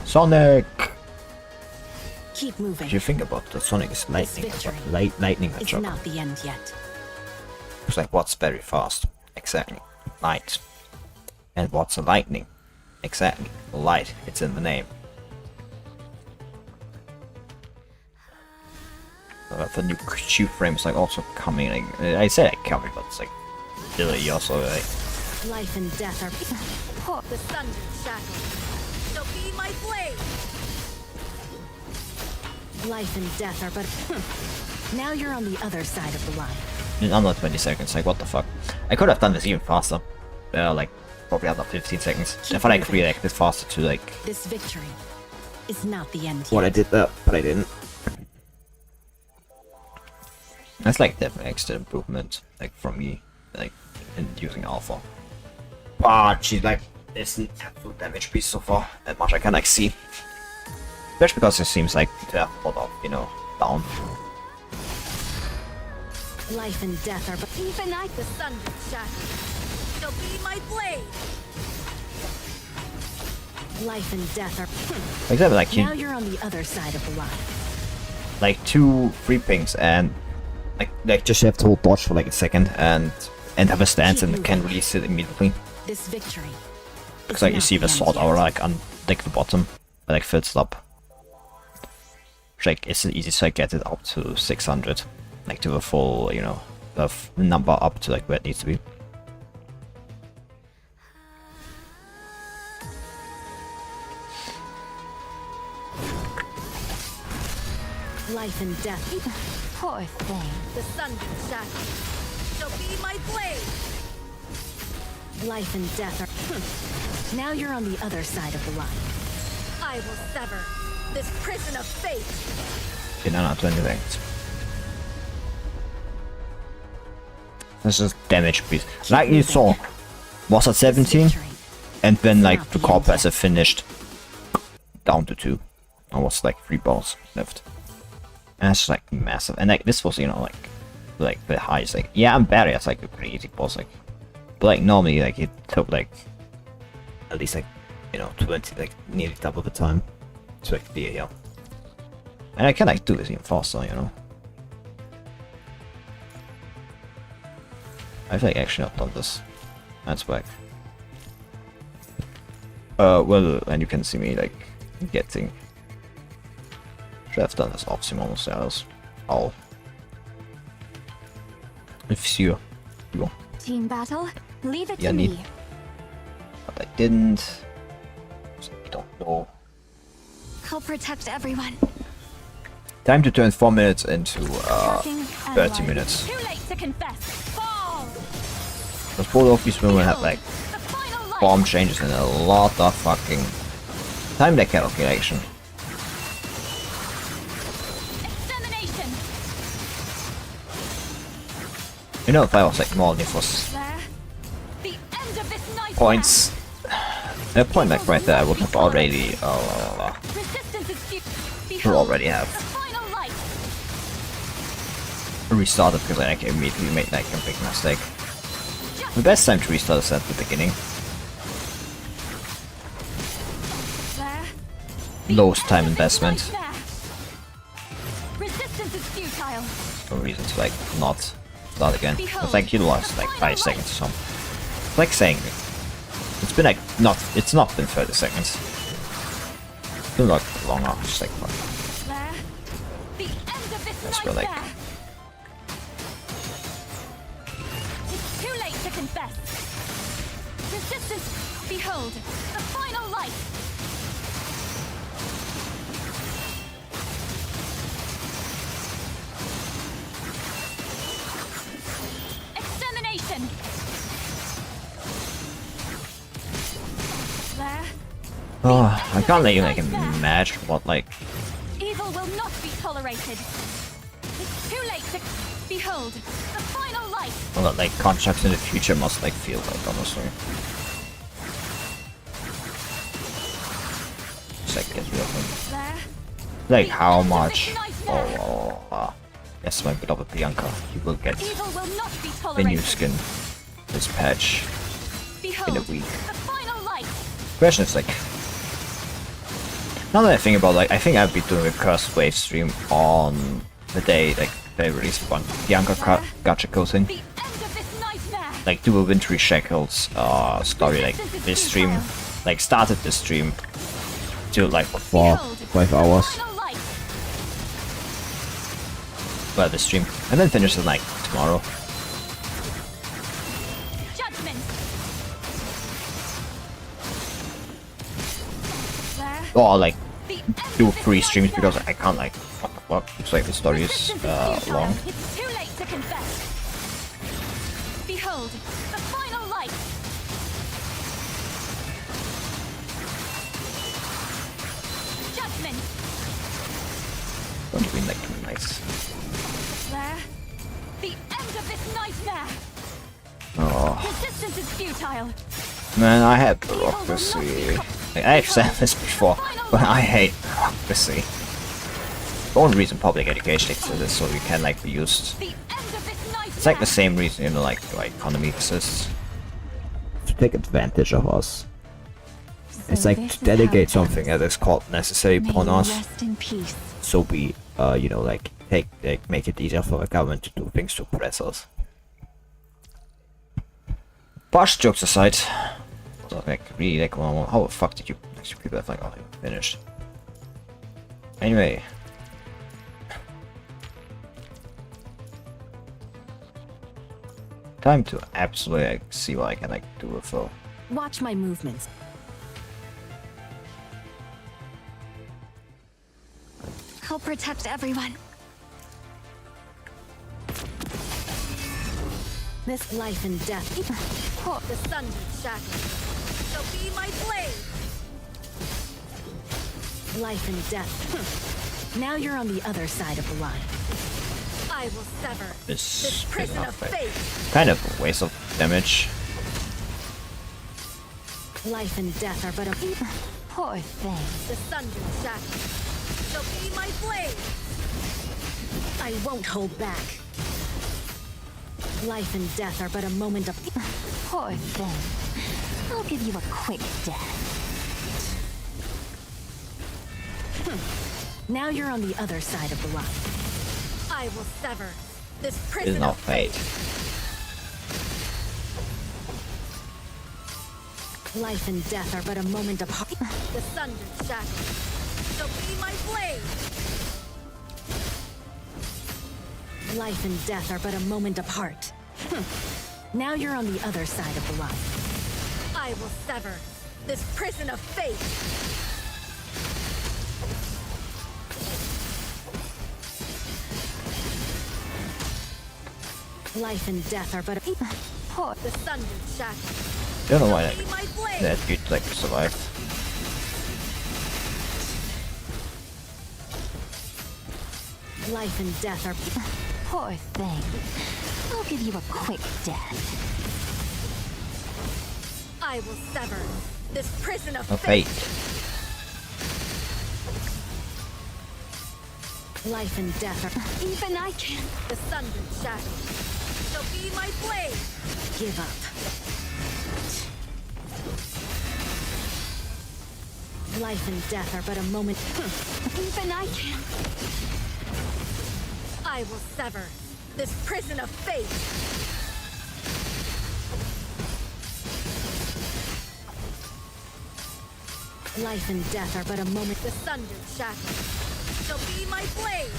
Sonic! Keep moving. What do you think about the Sonic is lightning? victory Lightning It's hedgehog. not the end yet. It's like what's very fast? Exactly. Light. And what's a lightning? Exactly. Light. It's in the name. The new Q frame is like also coming. Like, I say like coming, but it's like really also like Life and death are the sundered shackles shall be my blade. Life and death are but now you're on the other side of the line. In under 20 seconds, like what the fuck? I could have done this even faster. Like probably under 15 seconds. If I like reacted faster to like This victory is not the end what I yet. did there, but I didn't. That's like definitely extra improvement, like from me, like in using alpha. But she's like it's an absolute damage piece so far, that much I can like see. Especially because it seems like to have a lot of, you know, down. Life and death are but even I the sundered shackles shall be my blade. Life and death are Except like now you you're on the other side of the line. like 2 free pings and like just have to hold dodge for like a second and have a stance and can release it immediately. This victory. Because like you see the sword hour like on like the bottom, like fills up. Which, like it's easy to like, get it up to 600, like to the full, you know, the number up to like where it needs to be. Life and death. Poor thing. The sundered shackles shall be my blade. Life and death are now you're on the other side of the line. I will sever this prison of fate. Okay, no, 20 seconds. This is damage piece. Like you saw, was at 17, and then like the core passive finished down to 2. I was like 3 balls left. And that's like massive. And like this was, you know, like the highest. Like yeah, I'm bad at like a pretty easy boss. Like, but like normally like it took like at least like, you know, 20, like nearly double the time to like be here. And I can like do this even faster, you know. I've like actually not done this. That's whack. Well, and you can see me like getting. Should have done this optimal styles. All. If you. Team battle, leave it Yeah, to neat. me. But I didn't. So I don't know. I'll protect everyone. Time to turn 4 minutes into Tracking and 30 line. minutes. Too late to confess. Fall. Because both of these women have like The final light. bomb changes and a lot of fucking time deck calculation. Extermination. You know, if I was like more for There. The end of this night. points, a point like right there, I would have already Resistance is few. should Behold, already have the final light. restarted because I like immediately made like a big mistake. The best time to restart is at the beginning. There. Lowest time investment. There. Resistance is futile. No reason to like not start again. It's like you lost like 5 seconds or something. It's like saying it's been like it's not been 30 seconds. It's been like longer, just like fuck. There. The end of this That's night. where, like- There. It's too late to confess. Resistance. Behold, the final light. Extermination. There. Oh, I can't even like imagine what like Evil will not be tolerated. It's too late to behold the final light. well, like constructs in the future must like feel like honestly. Just like get real thing. There. Like how much? Yes, my beloved Bianca, you will get Evil will not be the tolerated. new skin, this patch. Behold in a week. the final light. Question is like, now that I think about like, I think I'll be doing a Cursed Wave stream on the day like they release one Bianca gacha coating. The end of this nightmare. Like do a Wintry Shackles story like this stream, like started the stream till like 5 hours. Final light. Well, the stream, and then finish it like tomorrow. Judgment. or like The end do of this 3 streams nightmare. because I can't like what the fuck. Looks like the story is Resistance futile. long. It's too late to confess. Behold, the final light. Judgment. Don't be like too nice. There. The end of this nightmare. Oh Resistance is futile. man, I had bureaucracy. Like, I've said this before, but I hate bureaucracy. The only reason public education exists is so you can like be used. The end of this nightmare. It's like the same reason, you know, like why economy exists. To take advantage of us. It's like to delegate something that is called necessary upon us. Rest in peace. So we, you know, like make it easier for the government to do things to oppress us. But jokes aside, so like really like how the fuck did you actually keep that thing on finished? Anyway. Time to absolutely like, see what I can like do with it. Watch my movements. I'll protect everyone. This life and death. The Sundered shackles shall be my blade. Life and death. Now you're on the other side of the line. I will sever This prison not of fair. fate. Kind of a waste of damage. Life and death are but a Poor thing. The sundered shackles shall be my blade. I won't hold back. Life and death are but a moment of Poor thing. I'll give you a quick death. Now you're on the other side of the line. I will sever this prison It's not of fate. Life and death are but a moment of The sundered shackles shall be my blade. Life and death are but a moment apart. Now you're on the other side of the line. I will sever this prison of fate. Life and death are but a Poor. The sundered shackles I don't know why shall be my blade. that dude like survived. Life and death are Poor thing. I'll give you a quick death. I will sever this prison of A fate. fate. Life and death are Even I can. the sundered shackles shall be my blade. Give up. Life and death are but a moment. Even I can. I will sever this prison of fate. Life and death are but a moment. The sundered shackles shall be my blade.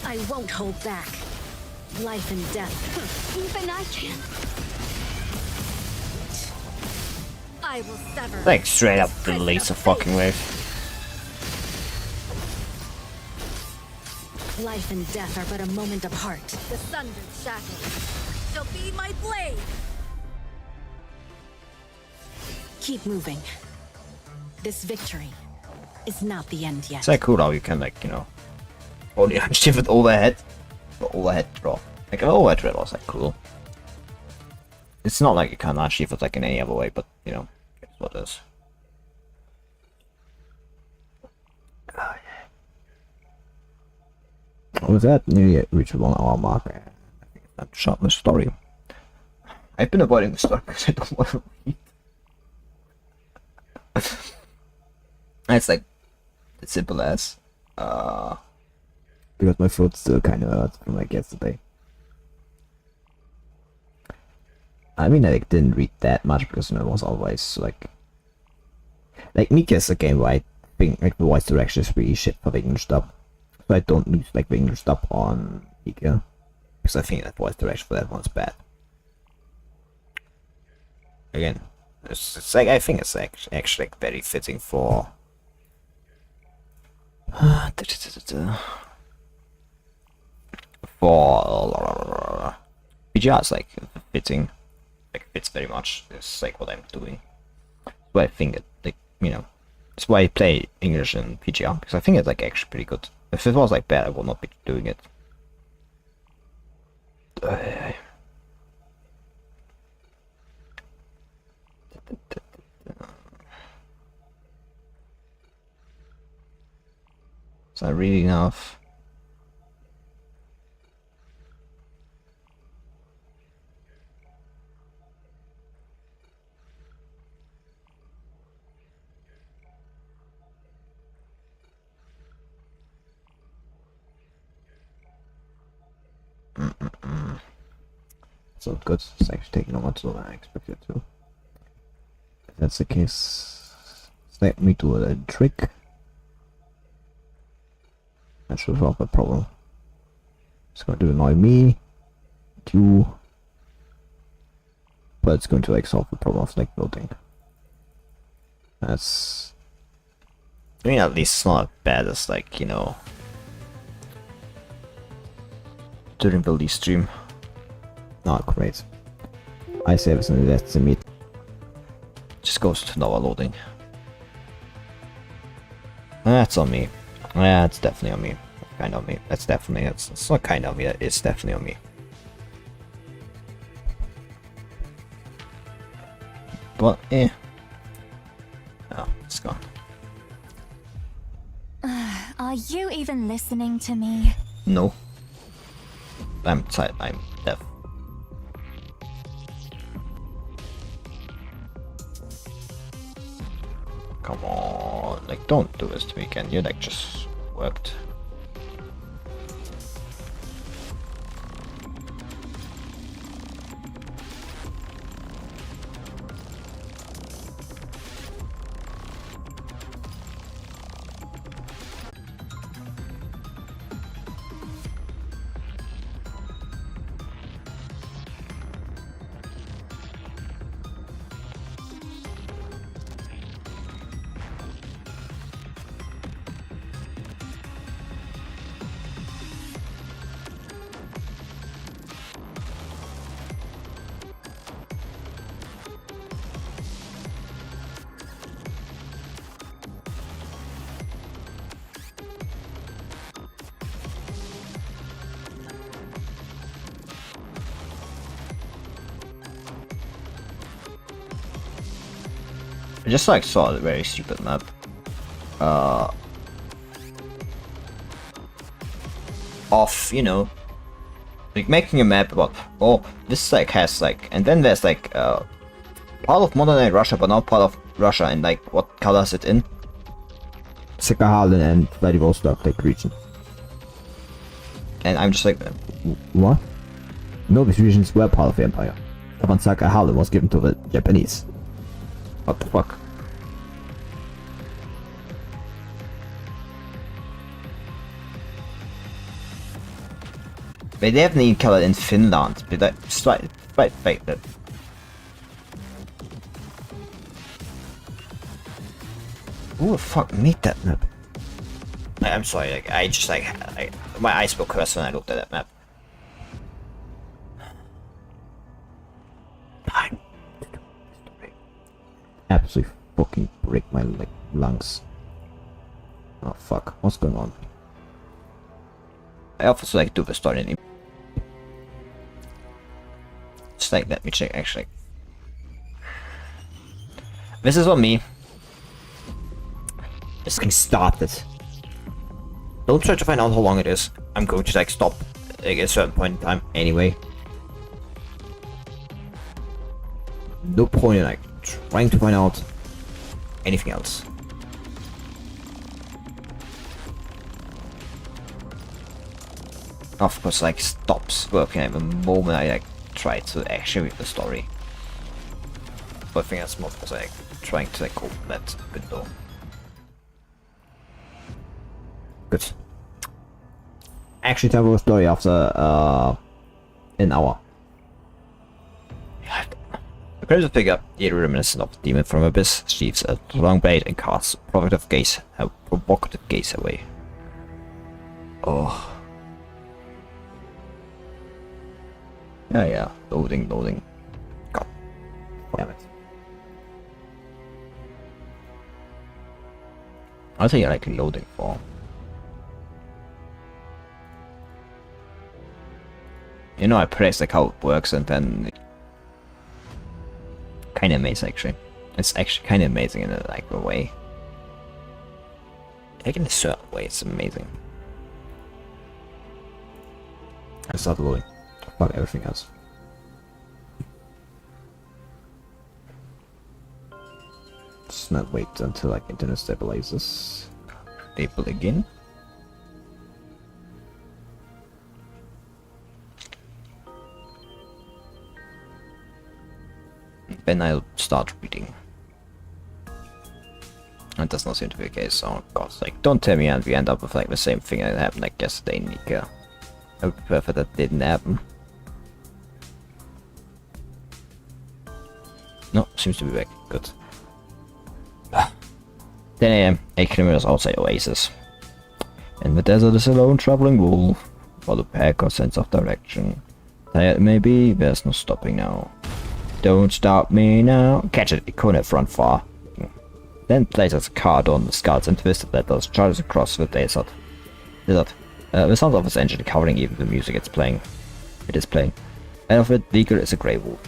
I won't hold back. Life and death. Even I can. I will sever. Like straight up this prison deletes a of fucking fate. wave. Life and death are but a moment apart. The sundered shackles shall be my blade. Keep moving. This victory is not the end yet. It's like cool how you can like, you know, only shift with overhead. The overhead draw. Like an overhead draw was like cool. It's not like you can't achieve it like in any other way, but you know, it's what it is. Oh, yeah. With that, nearly reached the 1 hour mark. I think it's time to shorten the story. I've been avoiding the story because I don't want to read. It's like as simple as because my throat still kind of hurts from like yesterday. I mean, I didn't read that much because you know, it was always like Mika is a game where I think like the voice direction is really shit for the English dub, so I don't use like the English dub on Mika because I think that voice direction for that one's bad. again, it's like I think it's actually like very fitting for for PGR. It's like fitting, like fits very much. It's like what I'm doing. Why I think it, like, you know, that's why I play English in PGR, because I think it's like actually pretty good. If it was like bad, I would not be doing it. Is that really enough? So good. It's actually taking longer than I expected to. If that's the case, let me do a trick. That should solve the problem. It's going to annoy me, you, but it's going to like solve the problem of like building. That's, I mean, at least it's not as bad as like, you know, during the least stream. Not great. I say this and that's the meat. Just goes to lower loading. That's on me. Yeah, it's definitely on me. Kind of me. That's definitely, it's not kind of me, it's definitely on me. But, eh. Oh, it's gone. Are you even listening to me? No. I'm tired, I'm deaf. Come on, like, don't do this to me again. You like just worked. I just like saw a very stupid map. Of, you know, like making a map about, oh, this like has like, and then there's like part of modern day Russia, but not part of Russia, and like what colors it in? Sakhalin and Vladivostok like region. And I'm just like, what? No, these regions were part of the empire. But Sakhalin was given to the Japanese. What the fuck? They definitely colored in Finland, but that's quite fake that. Who the fuck made that map? I'm sorry, like I just like my eyes were cursed when I looked at that map. Absolutely fucking break my like lungs. Oh fuck, what's going on? I also like do the story anymore. Just like let me check actually. This is on me. This thing started. Don't try to find out how long it is. I'm going to like stop like, at a certain point in time anyway. No point in like trying to find out anything else. Of course, like stops working at the moment I like try to actually read the story. But I think that's more because I like trying to like open that window. Good. Actually tell the story after an hour. Crimson figure, eerie reminiscent of the demon from abyss, sheaves a long blade and casts a provocative gaze away. Oh. Yeah, loading. God damn it. I'll tell you like loading for. You know, I press like how it works and then kinda amazing actually. It's actually kinda amazing in a like a way. Like in a certain way it's amazing. I start loading. Fuck everything else. Just not wait until like internet stabilizes. Stable again. Then I'll start reading. It does not seem to be the case. Oh god, like don't tell me and we end up with like the same thing that happened like yesterday in Nika. I would prefer that didn't happen. No, seems to be back. Good. 10 AM, 8 kilometers outside Oasis. In the desert is a lone traveling wolf. Follow pack or sense of direction. Tired it may be, there's no stopping now. Don't stop me now. Catch it, it couldn't run far. Then places a card on the skulls and twisted letters charges across the desert. The sound of its engine covering even the music it is playing. Out of it, vehicle is a grey wolf.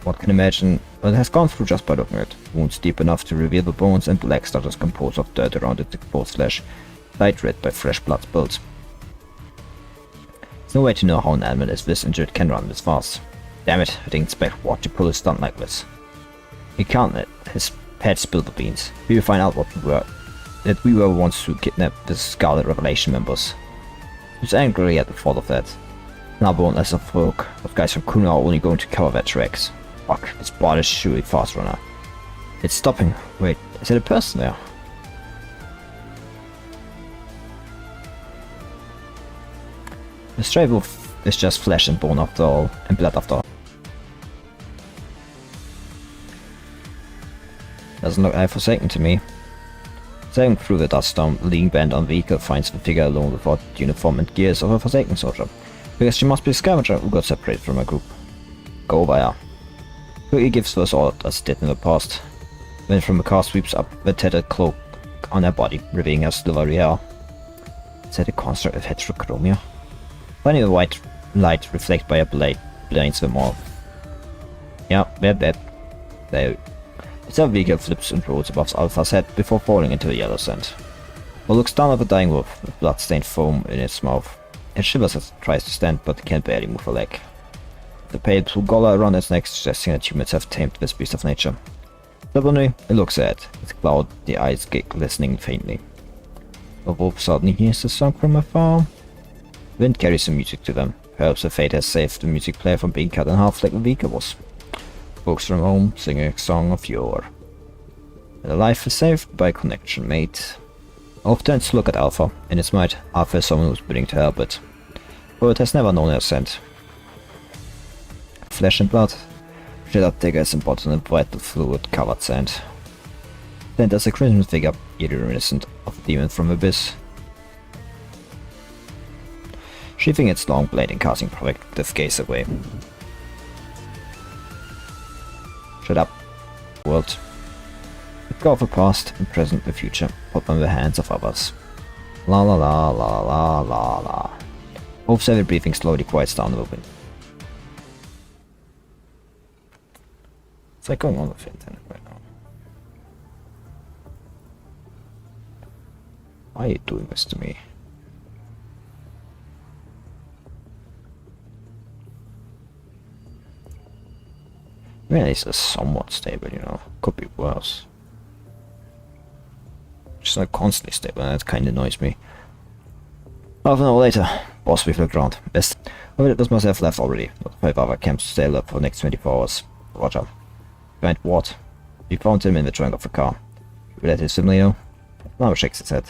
One can imagine what it has gone through just by looking at it. Wounds deep enough to reveal the bones and the legs that is composed of dirt around its exposed flesh, dyed red by fresh blood spills. There's no way to know how an animal is this injured can run this fast. Damn it, I didn't expect Watt to pull a stunt like this. He can't let his pet spill the beans. We will find out that we were the ones who kidnapped the Scarlet Revelation members. He was angry at the thought of that. Now born as a folk, but guys from Kuna are only going to cover their tracks. Fuck, this bot is surely fast runner. It's stopping. Wait, is it a person there? The stray wolf is just flesh and bone after all, and blood after all. Doesn't look like Forsaken to me. Sailing through the dust storm, leaning bent on vehicle finds the figure alone without uniform and gears of a Forsaken soldier. Because she must be a scavenger who got separated from her group. Go over her. He gives first order as he did in the past. When from the car sweeps up the tattered cloak on her body, revealing her silvery hair. Is that a construct of heterochromia? Finding the white light reflected by a blade blinds them all. Yeah, there. The vehicle flips and rolls above Alpha's head before falling into the yellow sand. He looks down at the dying wolf, with blood-stained foam in its mouth. It shivers as it tries to stand, but it can barely move a leg. The pale blue collar around its neck suggesting that humans have tamed this beast of nature. Stubbornly, it looks at it, its cloudy eyes glistening faintly. The wolf suddenly hears the song from afar. Wind carries the music to them. Perhaps the fate has saved the music player from being cut in half like the vehicle was. Folks from home singing a song of yore. Their life is saved by a connection made. Alpha turns to look at Alpha. In its might, Alpha is someone who's willing to help it. But it has never known her scent. Flesh and blood. Shadowed Digger is embodied in vital fluid covered sand. Then there's a crimson figure, eerie reminiscent of a demon from abyss. Sheathing its long blade and casting provocative gaze away. Shut up, world. Let go of the past and present the future, put them in the hands of others. La la la la la la la. Wolf's heavy breathing slowly quiets down the wind. What's like going on with the internet right now? Why are you doing this to me? I mean, at least it's somewhat stable, you know. Could be worse. Just not constantly stable, and that kinda annoys me. Half an hour later, boss we've looked around. Best. There's myself left already. Not 5 other camps to stay up for the next 24 hours. Roger. Behind what? We found him in the trunk of the car. Relatives family, though? Now shakes his head.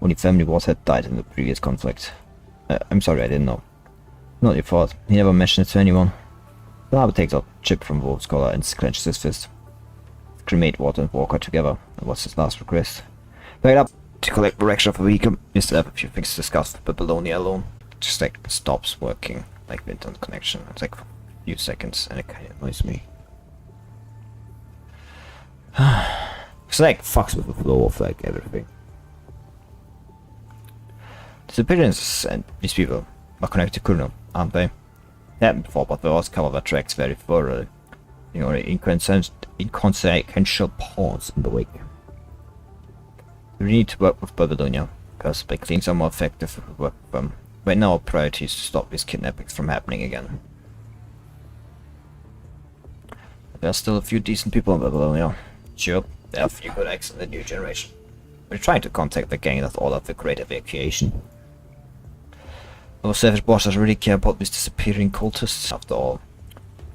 Only family was had died in the previous conflict. I'm sorry, I didn't know. Not your fault. He never mentioned it to anyone. Barber takes a chip from Wolf's collar and clenches his fist. Cremate Water and Walker together. And what's his last request? Pick it up to collect the wreckage of a vehicle. He still have a few things to discuss with Babylonia alone. Just like stops working, like the internet connection. It's like for a few seconds and it kinda annoys me. It's like fucks with the flow of like everything. The civilians and these people are connected to Kurno, aren't they? They happened before, but they always cover their tracks very thoroughly. You know, inconsequential pawns in the wake. We need to work with Babylonia, because by things are more effective if we work with them. Right now our priority is to stop these kidnappings from happening again. There are still a few decent people in Babylonia. Sure, there are a few good eggs in the new generation. We're trying to contact the gang that ordered the great evacuation. Our savage bosses really care about these disappearing cultists after all.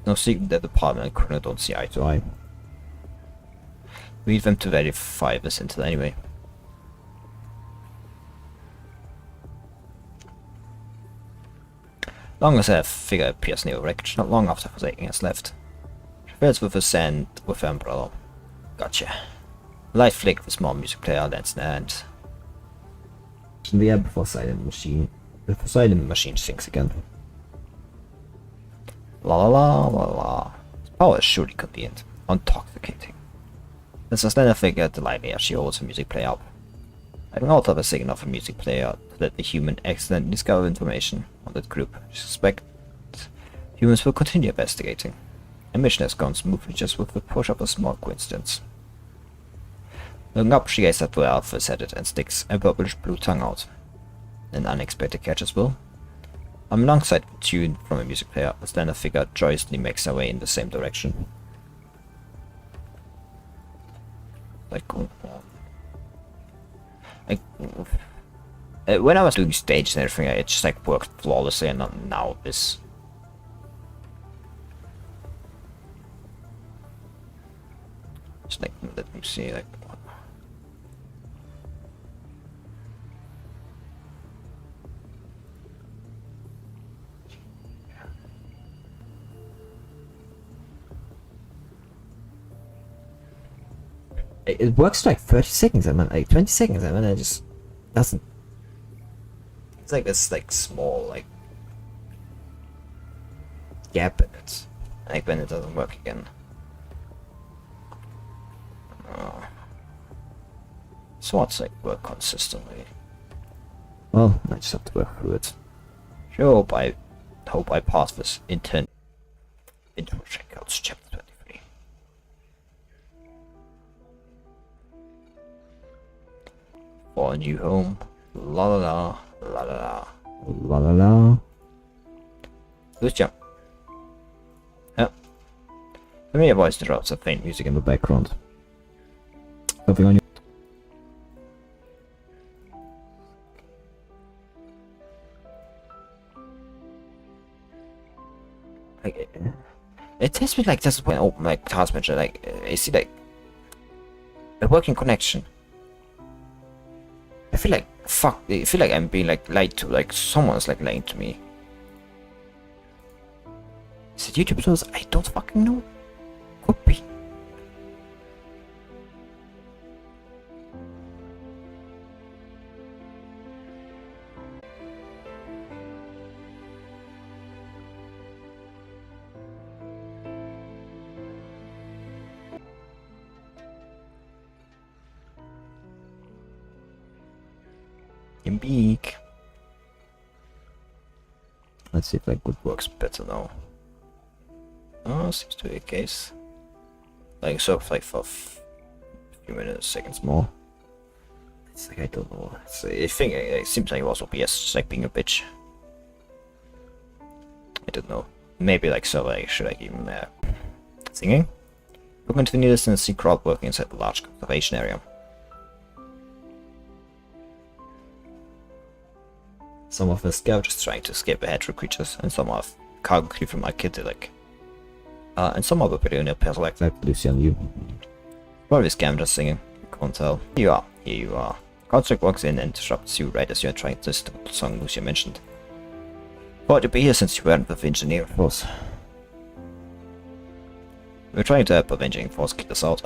No secret that the Department and Kurno don't see eye to eye. We need them to verify this intel anyway. Long as a figure appears near wreckage, not long after Forsaking has left. Traverse with a sand with her umbrella. Gotcha. Light flick of a small music player lands in her hand. The air before silent machine. The silent machine sinks again. La la la la la. This power is surely convenient. Intoxicating. There's a slender figure at the light as she holds her music player up. I can also have a signal of a music player to let the human accidentally discover information on that group. I suspect humans will continue investigating. A mission has gone smoothly just with the push of a small coincidence. Looking up, she gazes at where Alpha is headed and sticks a purplish blue tongue out. An unexpected catch as well. I'm alongside the tune from a music player. A slender figure joyously makes her way in the same direction. Like, when I was doing stage and everything, it just like worked flawlessly, and not now this. Just like, let me see, like. It works like 30 seconds, I mean, like 20 seconds, I mean, it just doesn't. It's like this, like, small, like, gap in it. Like, when it doesn't work again. So it's like work consistently. Well, I just have to work through it. Sure, I hope I pass this Event Story Shackles chapter 23. For a new home. La la la, la la la, la la la. Lucia. Yep. Familiar voice interrupts a faint music in the background. Something on you. Like, it takes me like just when I open my task manager, like I see like a working connection. I feel like fuck. I feel like I'm being like lied to. Like someone's like lying to me. Is it YouTube videos? I don't fucking know. Could be. Beak. Let's see if like good works better now. Oh, seems to be a case. Like so, like for a few minutes, seconds more. It's like I don't know. I think it seems like it was OBS just like being a bitch. I don't know. Maybe like so. Like should I even singing? Look into the near distance and see crowd working inside the large conservation area. Some of the scavengers trying to escape the hedgerow creatures, and some of cargo crew from Architect, and some of the pretty near pairs like Lucia and you. Probably scavengers singing, you can't tell. Here you are. Construct walks in and disrupts you right as you are trying to listen to the song Lucia mentioned. Thought you'd be here since you weren't with the engineer force. We're trying to help avenging force kick us out.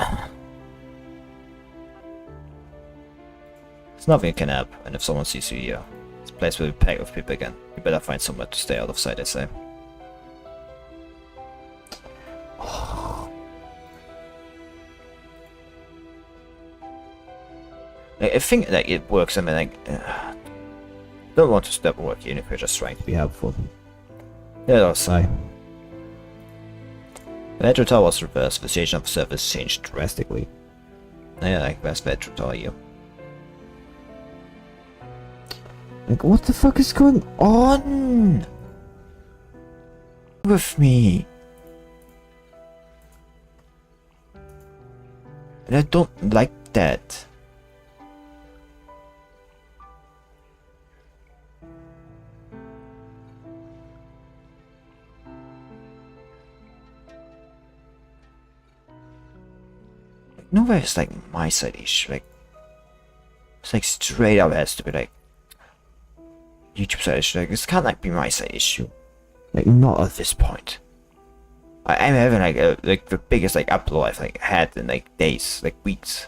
There's nothing you can help, and if someone sees you here, this place will be packed with people again. You better find somewhere to stay out of sight, I say. Like, I think like it works. I mean, like, don't want to stop work even if we're just trying to be helpful. Yeah, I'll say. The Metro Tower was reversed. The station of service changed drastically. Yeah, like where's Metro Tower here? Like, what the fuck is going on with me? And I don't like that. Nowhere is like my side issue. Like, it's like straight up has to be like YouTube side issue. Like, this can't like be my side issue. Like, not at this point. I'm having like the biggest like upload I've like had in like days, like weeks.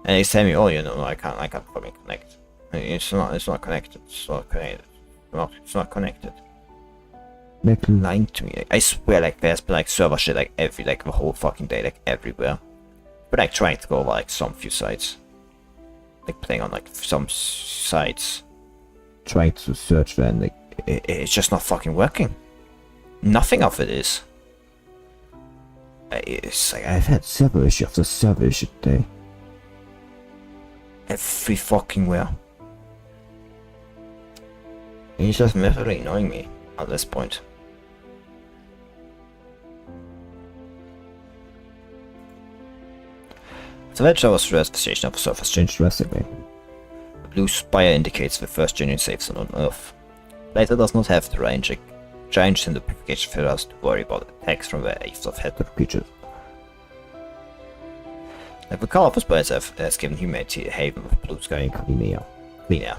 And they tell me, oh, you know, I can't fucking connect. It's not connected. It's not connected. It's not connected. They're lying to me. Like, I swear, like there's been like server shit like the whole fucking day, like everywhere. But like trying to go over like some few sites, like playing on like some sites, trying to search for, and like it's just not fucking working. Nothing of it is. It's like I've had server issue after server issue today. Every fucking where. It's just really annoying me at this point. The Red Tower's first station of the surface changed drastically. The blue spire indicates the first genuine safe zone on Earth. Later does not have the range giant in the propagation filters to worry about attacks from the apes of headless creatures. Like the color of the spires has given humanity a haven with blue sky and clean air.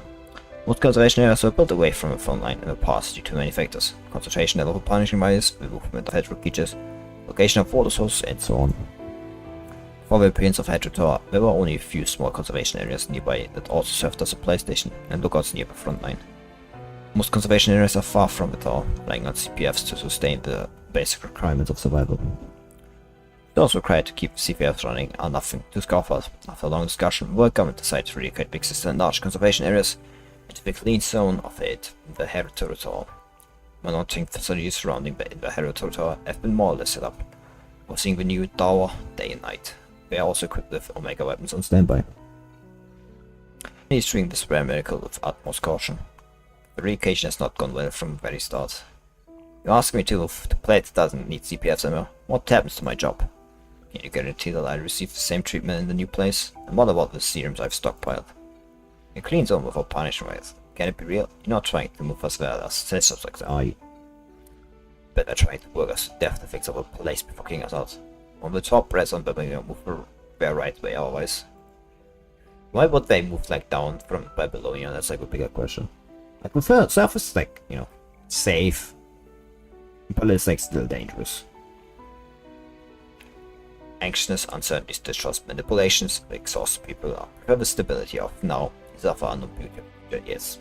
Most conservation areas were built away from the front line in the past due to many factors: concentration level of punishing bias, the movement of headless creatures, location of water sources, and so on. For the appearance of Hydro Tower, there were only a few small conservation areas nearby that also served as a supply station and lookouts near the front line. Most conservation areas are far from the tower, relying on CPFs to sustain the basic requirements of survival. Those required to keep CPFs running are nothing to scoff at. After a long discussion, the government decided to relocate big system and large conservation areas into the clean zone of it in the Hydro Tower. Monitoring facilities surrounding the Hydro Tower have been more or less set up, overseeing the new tower day and night. They are also equipped with Omega weapons on standby. Administering this rare miracle with utmost caution. The relocation has not gone well from the very start. You ask me to play it doesn't need CPFs anymore. What happens to my job? Can you guarantee that I receive the same treatment in the new place? And what about the serums I've stockpiled? A clean zone without punishment rates. Can it be real? You're not trying to move us there as systems like that, are you? Better trying to work us to death to fix up a place before kicking us out. On the top, press on Babylon, move the right way otherwise. Why would they move like down from Babylonian? That's like a bigger question. Like the surface is like, you know, safe, but it's like still dangerous. Anxiousness, uncertainty, distrust, manipulations, exhaust people are. Prefer the stability of now is of our unknown future. Yes,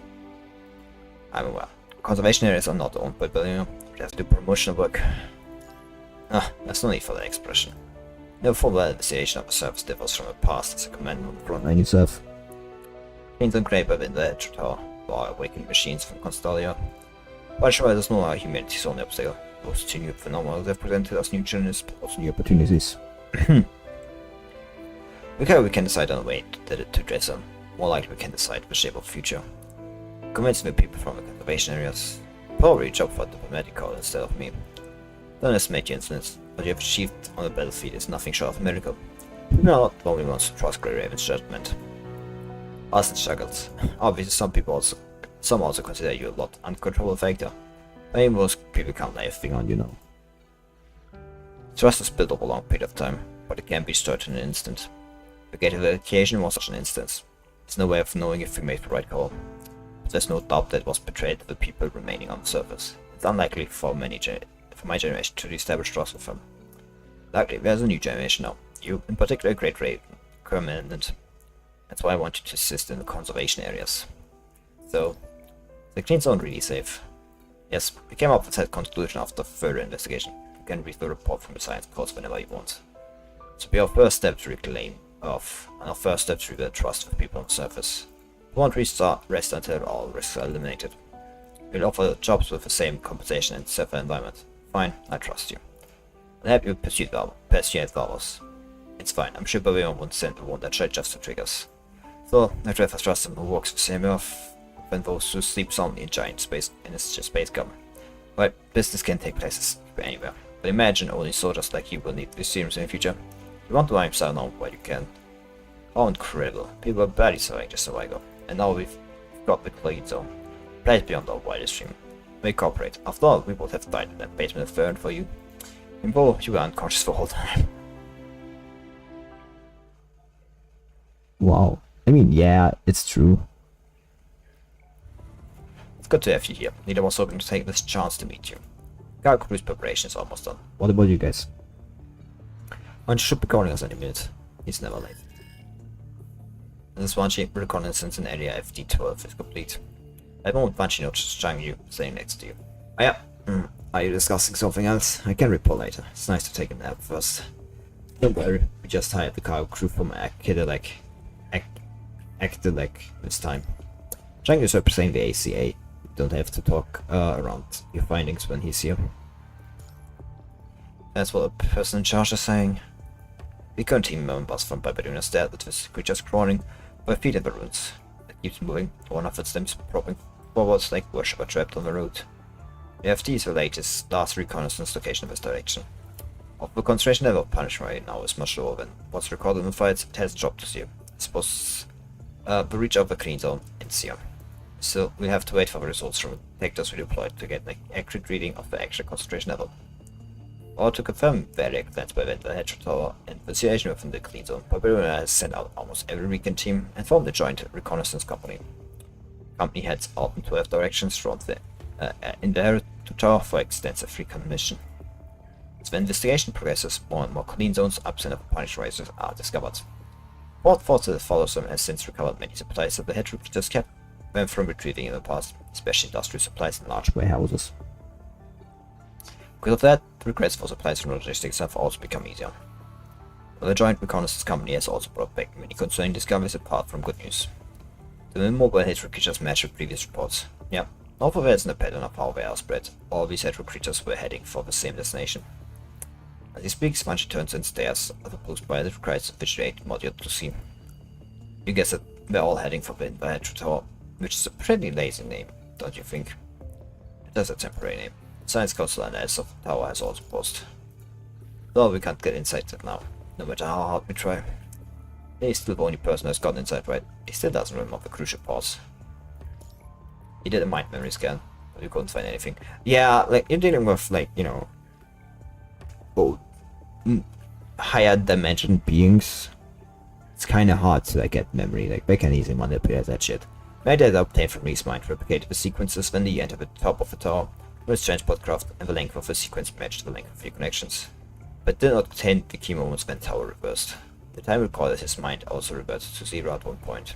I'm aware. Conservation areas are not owned by Babylonian. We have to do promotional work. There's no need for that expression. No full investigation of the service differs from the past as a command on the front line yourself. Cleans and grey within the Hydro Tower, or awakened machines from Constalia. While sure there's no humanity's only obstacle, those two new phenomena they've presented as new challenges, but also new opportunities. We can decide on a way to address them. More likely we can decide the shape of the future. Convincing the people from the conservation areas. Probably a job for a diplomatic call instead of me. Don't estimate your insolence. What you have achieved on the battlefield is nothing short of a miracle. You're not the only ones who trust Grey Raven's judgment. Us and Shackles. Obviously some also consider you a lot uncontrollable factor. I mean, most people can't lay a thing on you know. Trust is built over a long period of time, but it can be destroyed in an instant. The gate of education was such an instance. There's no way of knowing if we made the right call. But there's no doubt that it was betrayed to the people remaining on the surface. It's unlikely for my generation to re-establish trust with them. Luckily, there's a new generation now. You, in particular, Great Raven, Permanent. That's why I want you to assist in the conservation areas. So, the clean zone really safe. Yes, we came up with that conclusion after further investigation. You can read the report from the science course whenever you want. So be our first step to reclaim Earth, and our first step to rebuild trust with people on the surface. We won't rest until all risks are eliminated. We'll offer jobs with the same compensation and safer environment. Fine, I trust you. I'll help you pursue others. It's fine, I'm sure Babylon won't send the one that tried just to trick us. So, I'd rather trust someone who walks the same earth than those who sleep soundly in a space cover. Right, business can take places anywhere. But imagine only soldiers like you will need these serums in the future. You want to line yourself now while you can. How incredible. People were barely surviving just a while ago. And now we've got the clean zone. Place beyond our wildest dream. We cooperate. After all, we both have died in that basement of for you. And both, you were unconscious for the whole time. Wow. I mean, yeah, it's true. It's good to have you here. Neither was hoping to take this chance to meet you. Car Crew's preparation is almost done. What about you guys? One should be calling us any minute. He's never late. And this one shape reconnaissance in area FD12 is complete. At the moment, Banshee notes Zhang Yu staying next to you. Oh yeah. Are you discussing something else? I can report later. It's nice to take a nap first. Don't worry, we just hired the cargo crew from Akidalek this time. Zhang is representing the ACA. You don't have to talk around your findings when he's here. That's what the person in charge is saying. The current team members from Babylon are stared at this creature's crawling by feet in the roots. It keeps moving, one of its limbs propping forwards like worshipper trapped on the road. The FD is the latest last reconnaissance location of this direction. Of the concentration level of punishment right now is much lower than what's recorded in the fights. It has dropped this year. It's supposed to reach of the clean zone in Sia. So we have to wait for the results from the detectors we deployed to get an accurate reading of the actual concentration level. Or to confirm the plans by Event Hedge Tower and the situation within the clean zone, Babylon has sent out almost every weekend team and formed a joint reconnaissance company. The company heads out in 12 directions from the in the Heritage Tower for extensive recon mission. As the investigation progresses, more and more clean zones absent of punish races are discovered. Port Force that follows them has since recovered many supplies that the Hedge just kept them from retrieving in the past, especially industrial supplies in large warehouses. Because of that, the requests for supplies and logistics have also become easier. The joint reconnaissance company has also brought back many concerning discoveries apart from good news. The immobile Hedge creatures match with previous reports. Yeah, although there isn't a pattern of how they are spread, all these Hedge creatures were heading for the same destination. As he speaks, Banshee turns and stares at the post by the requires which the module to see. You guess that they're all heading for the Hedge Tower, which is a pretty lazy name, don't you think? It has a temporary name. Science Council analysis of the tower has also paused. Though we can't get inside that now, no matter how hard we try. He's still the only person who's gotten inside, right? He still doesn't remember the crucial pause. He did a mind memory scan, but we couldn't find anything. Yeah, like, you're dealing with, like, you know, higher dimension beings. It's kinda hard to like get memory, like they can easily manipulate that shit. My data obtained from his mind replicated the sequences when he entered the top of the tower with his transport craft, and the length of the sequence matched the length of your connections. But did not obtain the key moments when tower reversed. The time recorded his mind also reverted to 0 at one point.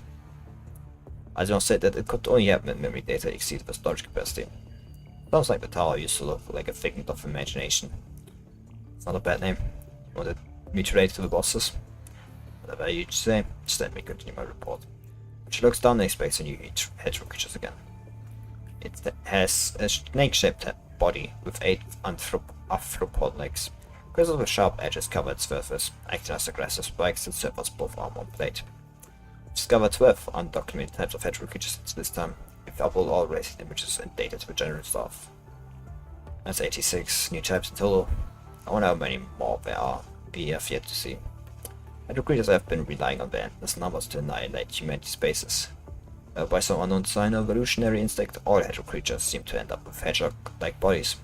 Azon said that it could only happen when memory data exceeded the storage capacity. Sounds like the tower used to look like a figment of imagination. It's not a bad name. You wanted me to relate to the bosses? Whatever you say, just let me continue my report. She looks down and expects a new Hedge creatures again. It has a snake-shaped body with 8 arthropod legs. Because of the sharp edges cover its surface, acting as aggressive spikes that serve as both arm and plate. Discovered 12 undocumented types of Hedge creatures since this time, with all racing images and data to the general staff. That's 86 new types in total. I wonder how many more there are we have yet to see. Hedge creatures have been relying on their endless numbers to annihilate humanity's spaces. By some unknown sign of evolutionary instinct, all Hedge creatures seem to end up with hedgehog-like bodies.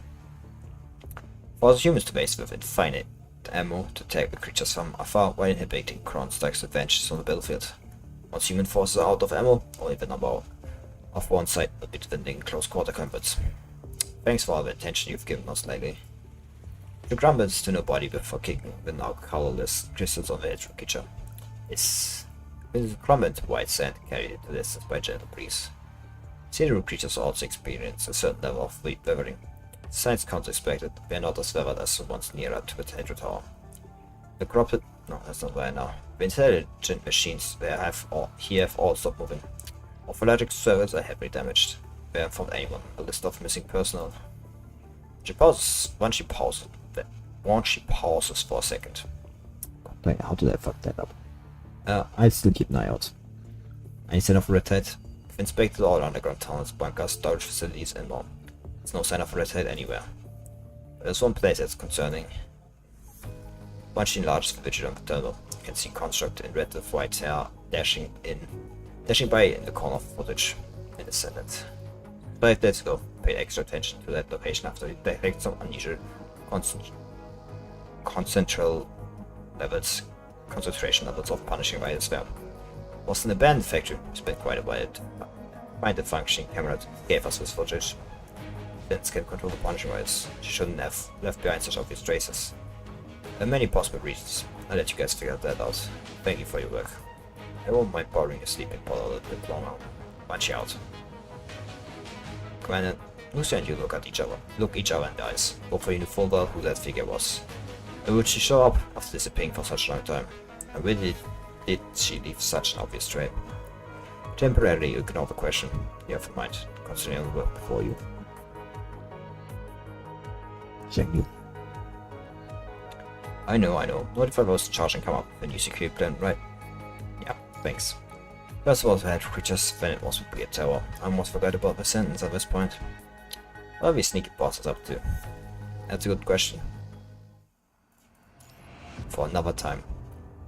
Force humans to waste with infinite ammo to attack the creatures from afar while inhibiting Kronstag's advantages on the battlefield. Once human forces are out of ammo, only the number of one side will be defending close quarter combats. Thanks for all the attention you've given us lately. The grumbles to nobody before kicking the now colorless crystals on the edge creature. It's crumbled to white sand carried into distance by gentle breeze. Cerebral creatures also experience a certain level of fleet weathering. Science counts expected, they are not as weathered as the ones nearer to the Hydro Tower. The corrupted... no, that's not right now. The intelligent machines have all stopped moving. Morphological servers are heavily damaged. They haven't found anyone. A list of missing personnel. Once she pauses for a second. Wait, how did I fuck that up? I still keep an eye out. Any sign of red tide? I've inspected all underground tunnels, bunkers, storage facilities, and more. There's no sign of red tide anywhere. There's one place that's concerning. Once she enlarges the widget on the terminal, you can see construct in red with white hair dashing by in the corner of footage in the Senate. 5 days ago, paid extra attention to that location after it detected some unusual concentration levels of punishing virus there. Was an abandoned factory, we spent quite a while to find a functioning camera that gave us this footage. Vince can control the punishing virus. She shouldn't have left behind such obvious traces. There are many possible reasons. I'll let you guys figure that out. Thank you for your work. I won't mind borrowing your sleeping pod a little bit longer. Punch you out. Commander, Lucia and you look each other in the eyes. Hopefully you knew full well who that figure was. And would she show up after disappearing for such a long time? And really did she leave such an obvious trail? Temporarily ignore the question you have in mind, considering the work before you. Check you. I know. Notify those in charge and come up with a new security plan, right? Yeah, thanks. First of all, the hedge creatures, then it was a weird tower. I almost forgot about the sentence at this point. What are these sneaky bosses up to? That's a good question. For another time.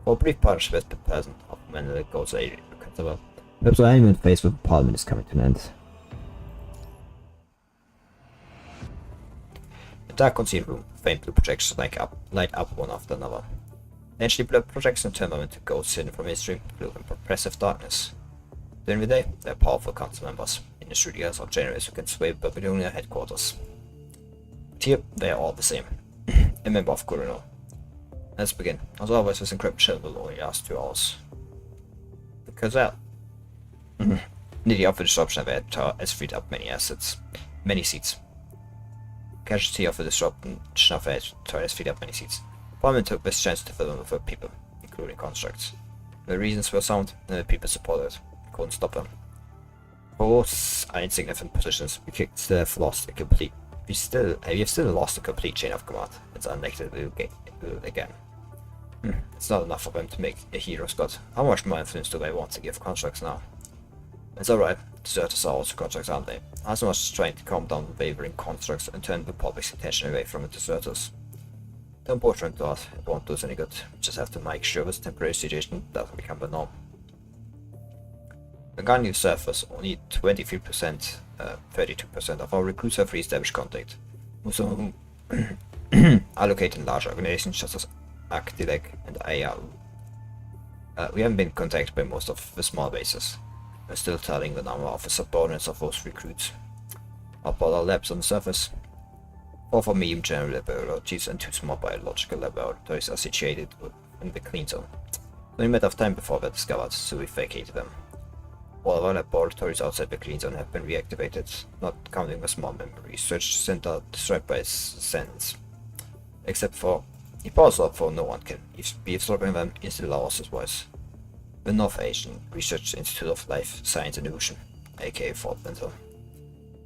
For a brief part, she was the present of when the goes a recover. Perhaps the enemy faced with Parliament is coming to an end. The dark concealed room, faint blue projections light up one after another. Eventually, blood projections turn them into ghosts hidden from history, blue and oppressive darkness. During the day, they are powerful council members, in the studios or generals who can sway Babylonian headquarters. But here, they are all the same. A member of Kurino. Let's begin. As always, this encryption will only last 2 hours. Because that... Nearly off the disruption of the tower has freed up many seats. Casualty of the disruption of the tower has freed up many seats. Parliament took this chance to fill them with people, including constructs. The reasons were sound, and the people supported it. Couldn't stop them. Both are insignificant positions. We still have lost a complete chain of command. It's unlikely we'll do it again. It's not enough for them to make a hero's god. How much more influence do they want to give constructs now? It's alright, deserters are also constructs, aren't they? As much as trying to calm down the wavering constructs and turn the public's attention away from the deserters. Don't bother into that, it won't do us any good. We just have to make sure this temporary situation doesn't become the norm. The gun you surface, only 23%, 32% of our recruits have re-established contact. Most of whom are located in large organizations such as Actilec and AAU. We haven't been contacted by most of the small bases. We're still telling the number of the subordinates of those recruits. About our labs on the surface, 4 for medium general laboratories and 2 small biological laboratories are situated in the clean zone. Only a matter of time before they're discovered, so we vacated them. All of our laboratories outside the clean zone have been reactivated, not counting the small memory research center destroyed by Sense. Except for... he paused up for no one can be absorbing them into the Laos' voice. The North Asian Research Institute of Life Science and Evolution, aka Fort Winter.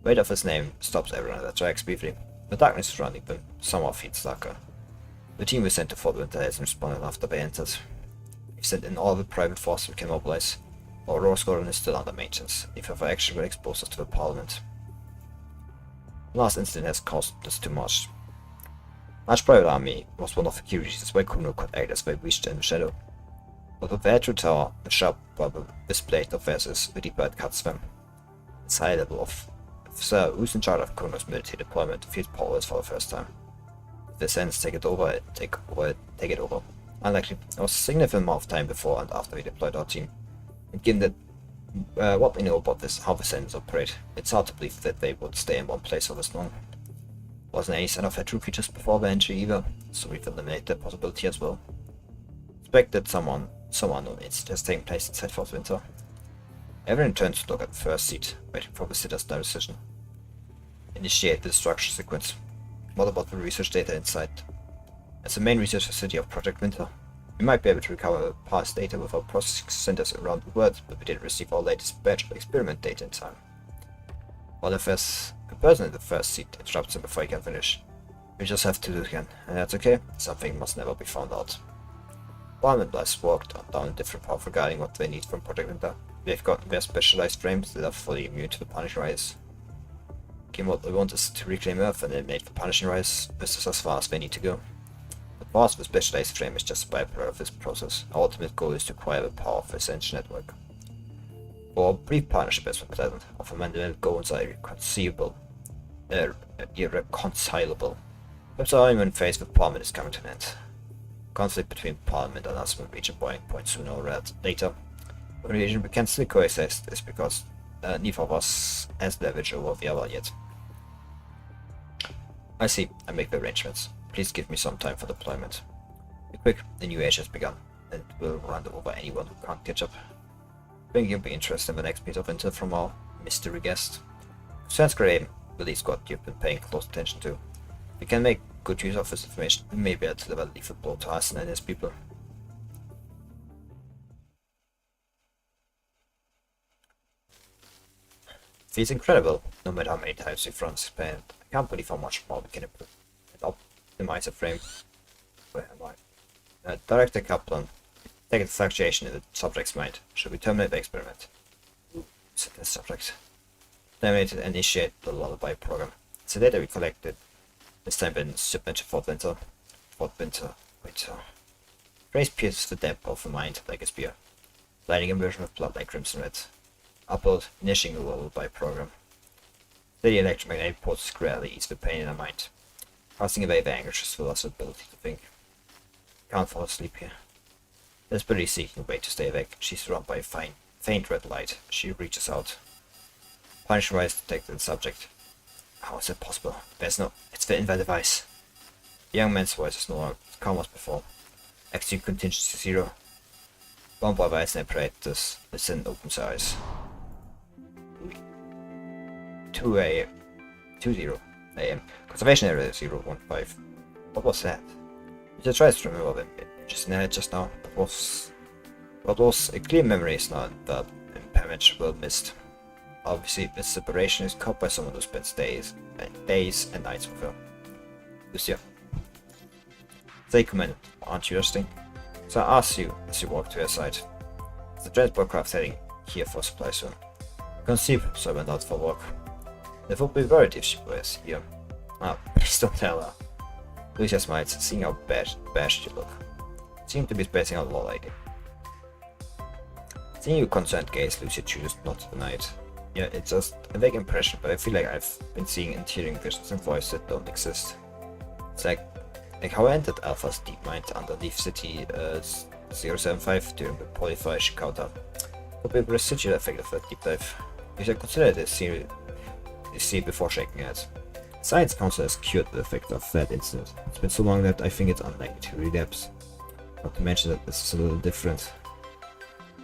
Weight of his name stops everyone in their tracks briefly. The darkness surrounding them somehow feels darker. The team we sent to Fort Winter hasn't responded after they entered. We've sent in all the private forces we can mobilize. Our Roar Squadron is still under maintenance, if ever action will expose us to the Parliament. The last incident has caused us too much. Much private army was one of the key reasons why Kuno could act as they wished in the shadow. But with the Hydro Tower, the sharp bubble displayed of vessels, the deeper it cuts them. It's high level of Sir, who's in charge of Kuno's military deployment, feels powerless for the first time. If the Sens take it over. Unlikely, there was a significant amount of time before and after we deployed our team. And given that what we know about this, how the Sens operate, it's hard to believe that they would stay in one place for this long. Wasn't any sign of her true features before the entry either, so we've eliminated that possibility as well. Expect that some unknown incident has taken place inside Fort Winter. Everyone turns to look at the first seat, waiting for visitors' decision. Initiate the destruction sequence. What about the research data inside? As the main research facility of Project Winter, we might be able to recover past data with our processing centers around the world, but we didn't receive our latest batch of experiment data in time. What if there's a person in the first seat interrupts him before he can finish? We just have to do it again, and that's okay. Something must never be found out. Parliament has walked down a different path regarding what they need from Project Winter. They've gotten their specialized frames that are fully immune to the Punishing Rise. Again, what they want is to reclaim Earth and eliminate the Punishing Rise. This is as far as they need to go. The path of the specialized frame is just a byproduct of this process. Our ultimate goal is to acquire the power of the Ascension Network. Our brief partnership has been pleasant. Our fundamental goals are irreconcilable. Perhaps our even faced with Parliament is coming to an end. Conflict between Parliament and us will reach a boiling point sooner or later. The reason we can still coexist is because neither of us has leverage over the other yet. I see. I make the arrangements. Please give me some time for deployment. Be quick, the new age has begun, and will run over anyone who can't catch up. I think you'll be interested in the next piece of intel from our mystery guest. Sounds great. Release what you've been paying close attention to. If we can make good use of this information, we may be able to deliver a lethal blow to us and his people. Feels incredible, no matter how many times we've run this plan. I can't believe how much more we can improve and optimize a frame. Where am I? Director Kaplan, take the fluctuation in the subject's mind. Should we terminate the experiment? Said the subject. Terminate and initiate the lullaby program. It's the data we collected. This time been submitted to Fort Winter. Winter. Phrase pierces the depth of the mind like a spear. Lighting immersion of blood like crimson red. Upload, initiating the lullaby program. Steady electromagnetic pulses gradually ease the pain in our mind. Casting away the anguish will us ability to think. Can't fall asleep here. Desperately seeking a way to stay awake, she's surrounded by a faint red light. She reaches out. Punishing Rise detected the subject. How is that possible? It's the invert device. The young man's voice is no longer as calm as before. Execute contingency 0. Bound by ice and apparatus, the sin opens her eyes. 20 AM. Conservation area 015. What was that? You just tries to remember them just in her head just now. What was a clear memory is now the impairment well missed. Obviously, this separation is caused by someone who spends days and nights with her. Lucia. They commented, aren't you interesting? So I asked you as you walked to her side. Is the transport craft heading here for supply soon? I can't sleep, so I went out for a walk. It would be worried if she was here. Ah, please don't tell her. Lucia smiles, seeing how bashed you look. Seem to be spacing out a lot lately. Seeing your concerned gaze, Lucia chooses not to deny it. Yeah, it's just a vague impression, but I feel like I've been seeing and hearing visions and voices that don't exist. It's like how I entered Alpha's deep mind underneath City 075 during the polyphage encounter. Could be a residual effect of that deep dive. You should consider this see before shaking it. Science Council has cured the effect of that incident. It's been so long that I think it's unlikely to relapse. Not to mention that this is a little different.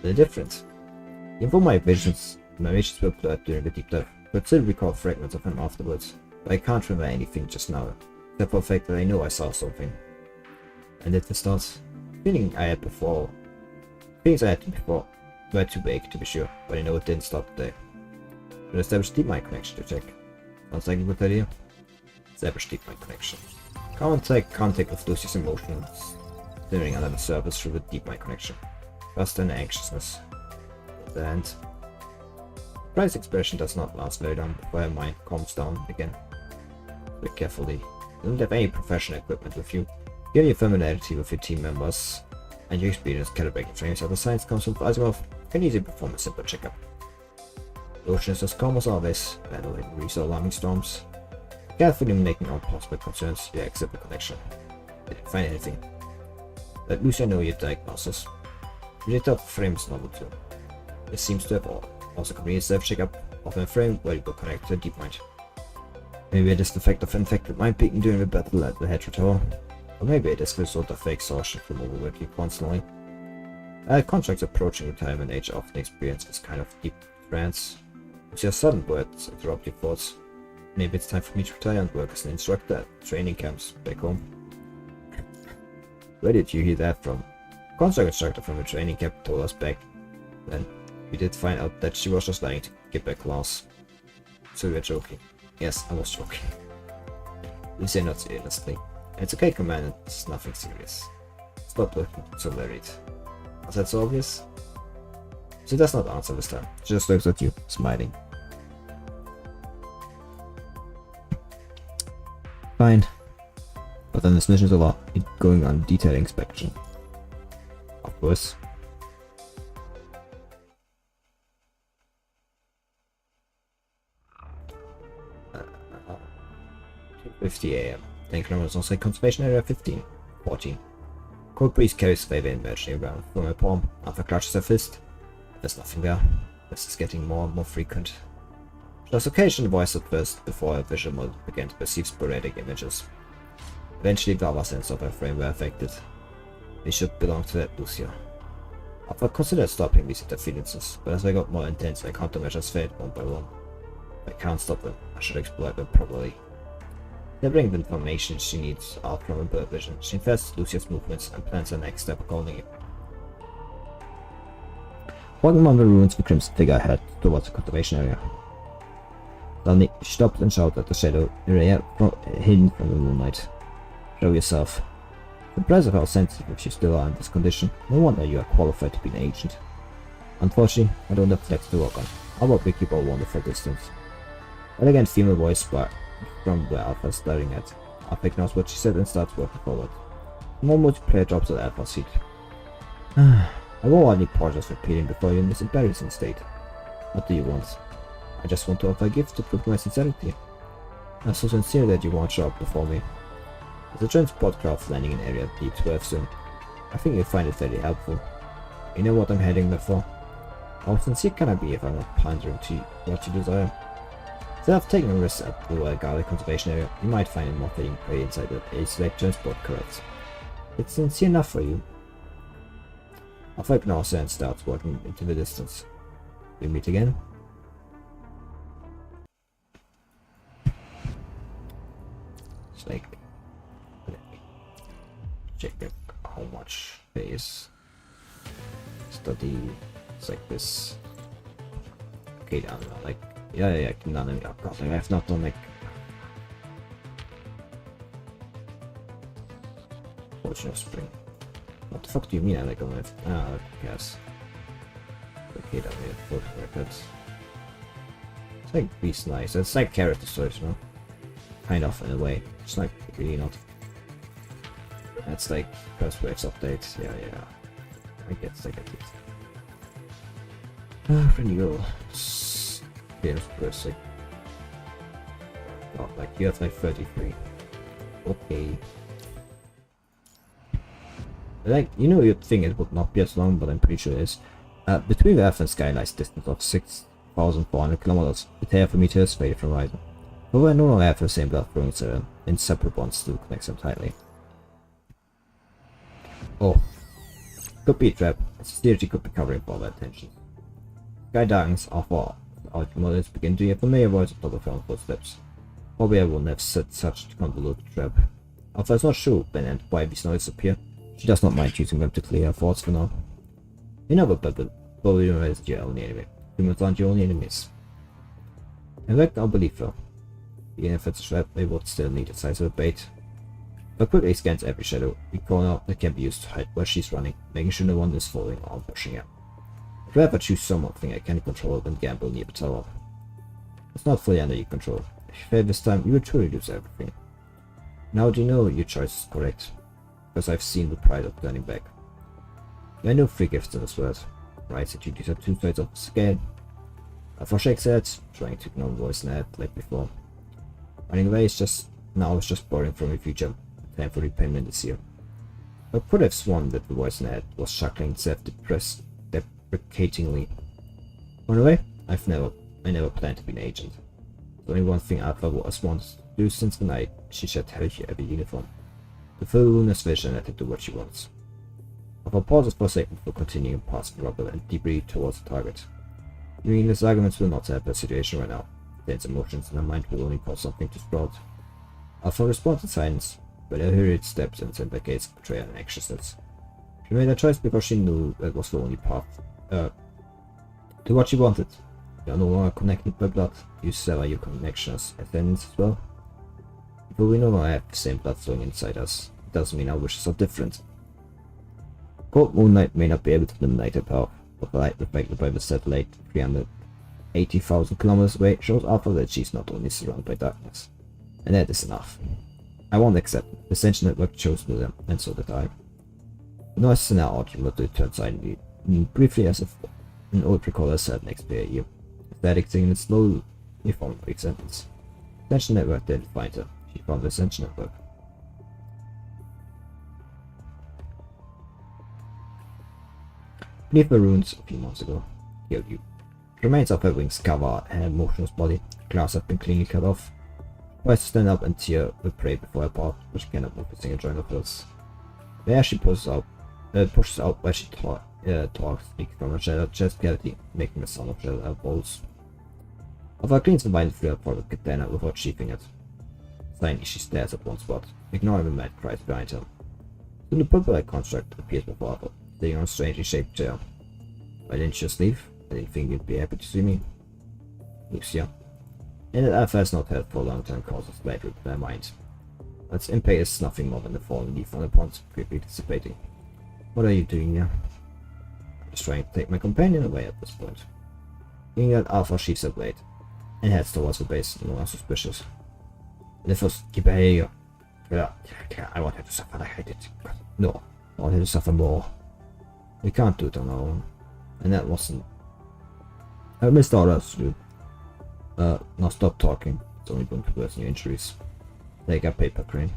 Even though my visions were blurred during the deep dive, but still recall fragments of him afterwards. But I can't remember anything just now, except for the fact that I know I saw something. And at the start, feelings I had before were too vague to be sure, but I know it didn't stop today. Should establish deep mind connection to check. Sounds like a good idea. Establish deep mind connection. Contact with Lucy's emotions, stirring under the surface through the deep mind connection. Trust and anxiousness. At the end. Price expression does not last very long before your mind calms down again. Look carefully. You don't have any professional equipment with you. Given your familiarity with your team members and your experience calibrating frames at the Science Council of Asimov, you can easily perform a simple checkup. The ocean is as calm as always, battling recent alarming storms. Carefully making all possible concerns, you accept the connection. Didn't find anything. Let Lucia know your diagnosis. The data of the frame is novel too. It seems to have also completed self checkup of a frame where you will connect to the deep mind. Maybe it is the effect of infected mind peaking during the battle at the Hedra Tower. Or maybe it is the result of fake exhaustion from overworking constantly. Contracts approaching retirement age often experience this kind of deep trance. With your sudden words interrupt your thoughts. Maybe it's time for me to retire and work as an instructor at training camps back home. Where did you hear that from? Contract instructor from the training camp told us back then. We did find out that she was just lying to get back class. So we were joking. Yes, I was joking. We say not seriously. It's okay, Commander, it's nothing serious. Stop looking so worried. Was that so obvious? She does not answer this time. She just looks at you, smiling. Fine. But then this mission is over. It's going on detailed inspection. Of course. 2:50 AM. 10 kilometers on site conservation area 15. 14. Cold breeze carries flavor imaginary around from my palm. Arthur clutches her fist. There's nothing there. This is getting more and more frequent. Just occasionally voice at first, before her visual mode began to perceive sporadic images. Eventually the other sense of her frame were affected. They should belong to that Lucia. Arthur considered stopping these interferences, but as they got more intense, my countermeasures failed one by one. I can't stop them. I should exploit them properly. They bring the information she needs out from her bird vision. She infests Lucia's movements and plans her next step accordingly. Walking among the ruins, the crimson figure head towards the cultivation area. Suddenly, she stopped and shouted at the shadow area hidden from the moonlight. Show yourself. Impressive how sensitive you still are in this condition. No wonder you are qualified to be an agent. Unfortunately, I don't have flex to work on. How about we keep our wonderful distance? Elegant female voice from where Alpha is staring at. Alpha ignores what she said and starts walking forward. More multiplayer drops at Alpha's seat. I won't want any portraits repeating before you in this embarrassing state. What do you want? I just want to offer a gift to prove my sincerity. I'm so sincere that you won't show up before me. There's a transport craft landing in area D12 soon. I think you'll find it very helpful. You know what I'm heading there for? How sincere can I be if I'm not pandering to what you desire? Instead of taking a risk at the Royal Garlic Conservation Area, you might find it more fitting prey inside a select transport craft. It's sincere enough for you. Alpha ignores her and starts walking into the distance. We meet again? It's like... check how much there is. Study... it's like this. Okay, I don't know, like... yeah, none of it. God, I have not done like... Fortune of Spring. What the fuck do you mean I like on it? Yes. Okay, that way, full records. It's like Beast Nice. It's like character stories, you know? Kind of, in a way. It's like really not. That's like first waves updates. Yeah. I get it. Renewal. Games first, like. Oh, like you have like 33. Okay. Like, you know, you'd think it would not be as long, but I'm pretty sure it is. Between the Earth and sky lies distance of 6,400 kilometers. The tail of a meteor is faded from horizon. But I no longer have the same blood flowing serum. Inseparable bonds still connect them tightly. Oh. Could be a trap. Security could be covering for that attention. Sky darkens after automobiles begin to hear familiar voice of double found footsteps. Probably I wouldn't have set such a convoluted trap. Alpha is not sure when and why these noises appear. She does not mind using them to clear her thoughts for now. You know what, but you realize your only enemy. Humans aren't your only enemies. In fact, I'll believe her. Even if it's a trap, they would still need a sizable bait. But quickly scans every shadow, every corner that can be used to hide where she's running, making sure no one is following or pushing her. I'd rather choose something I can control than gamble near the tower. It's not fully under your control. If you fail this time, you will truly lose everything. Now do you know your choice is correct? Because I've seen the pride of turning back. There are no free gifts in this world. Rights and duties are two sides of the scale. For shakes heads, trying to ignore the voice in the head like before. Running away is just borrowing from your future. Time for repayment is here. I could have sworn that the voice in the head was chuckling self-deprecatingly. Run away? I never planned to be an agent. There's only one thing Alpha was wants to do since the night she shed heavy uniform. To fill Luna's vision and to do what she wants. Alpha pauses for a second before continuing past the rubble and debris towards the target. Meaningless arguments will not help the situation right now. Dense emotions in her mind will only cause something to sprout. Alpha responds in silence, but her hurried steps and sent back gaze of betrayal and anxiousness. She made a choice because she knew that was the only path to what she wanted. You are no longer connected by blood, you sever your connections as enemies as well. Though we no longer have the same blood flowing inside us, it doesn't mean our wishes are different. Cold moonlight may not be able to eliminate her power, but the light reflected by the satellite 380,000 kilometers away shows Alpha that she's not only surrounded by darkness. And that is enough. I won't accept it. The Ascension Network chose William, and so did I. The noises in our audio motor turned silently, briefly as if an old recorder said next to her ear. Static singing slowly formed a quick sentence. The Ascension Network didn't find her. She found the Ascension Network. Beneath the ruins a few months ago, killed you. The remains of her wings cover her motionless body. Glass have been cleanly cut off. Tries to stand up and tear the prey before her paw, but she cannot move a single joint of hers. There she pushes out while she talks, speaks from her chest cavity, making the sound of shell balls. Alpha cleans the vine through her product katana without sheathing it. Silently she stares at one spot, ignoring the mad cries behind her. Soon the purple-like construct appears before Alpha, sitting on a strangely shaped chair. Why didn't you just leave? I didn't think you'd be happy to see me. Lucia. And that Alpha has not had for a long time causes slight root in her mind. Its impact is nothing more than the falling leaf on the pond, quickly dissipating. What are you doing here? I'm just trying to take my companion away at this point. Seeing that Alpha sheaths her blade, and heads towards the base, no one suspicious. And it was keep her here. I want her to suffer, I hate it. No, I want her to suffer more. We can't do it on our own. And that wasn't... I missed orders to now stop talking. It's only going to worsen your injuries. Take a paper crane.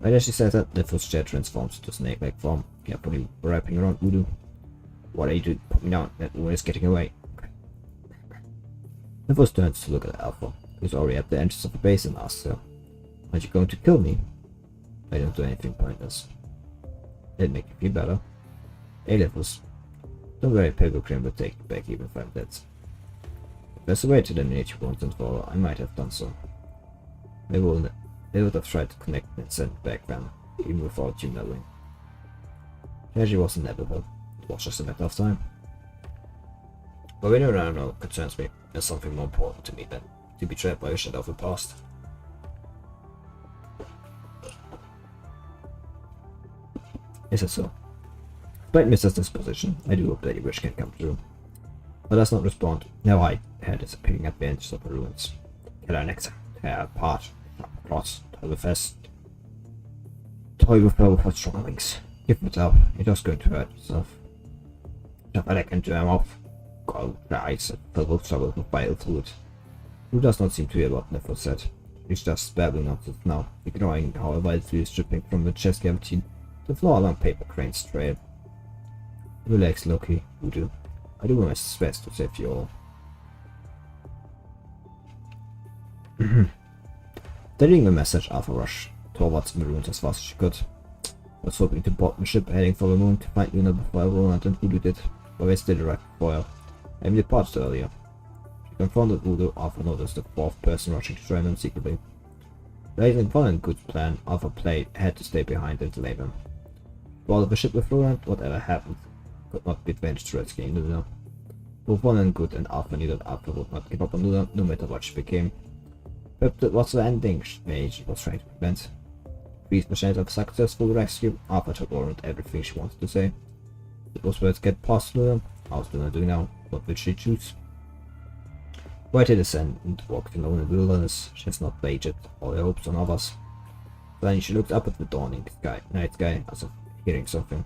Right as she says that, the first chair transforms to snake-like form, carefully wrapping around Voodoo. What are you doing? Put me down, that woman is getting away. The first turns to look at Alpha, who's already at the entrance of the base, and asks her, "Aren't you going to kill me?" I don't do anything pointless. It'd make you feel better. Hey, Levels. Don't worry, paper crane will take you back even if I'm dead. If there's a way to eliminate you once and for all, I might have done so. They would have tried to connect and send back then, even without you knowing. She was inevitable. It was just a matter of time. But we don't know concerns me. There's something more important to me than to be trapped by a shadow of the past. Is it so? Despite Mrs. disposition, I do hope that your wish can come true. But does not respond. Now I head is appearing at the edges of the ruins. Kill our next tear apart, across, to the fest. Toy with her with strong wings. Give it up, you're just going to hurt yourself. Shove a leg into her mouth. Cold eyes and filled with struggle with bile fluid. Who does not seem to hear what Nephil said. He's just babbling nonsense now, ignoring how a wild fluid is dripping from the chest cavity. The floor along paper crane's trail. Relax, Loki, Voodoo. I do my best to save you all. Studying the message, Alpha rushed towards the ruins as fast as she could. I was hoping to board the ship heading for the moon to find Luna before Roland and Voodoo did, but they still arrived before her. Amy departed earlier. She confronted Voodoo. Alpha noticed the fourth person rushing to join them secretly. Raising fun and good plan, Alpha had to stay behind and delay them. Boarded the ship with Roland, whatever happened could not be adventurous to rescuing Luna. Both Fun and Good and Alpha knew that Alpha would not give up on Luna, no matter what she became. But that was the ending she was trying to prevent. 3% of successful rescue, Alpha told Roland everything she wanted to say. It was worth get past Luna. How's Luna doing now? What will she choose? Right to descend and walked alone in the wilderness. She has not wagered all her hopes on others. Then she looked up at the dawning night sky, as if hearing something.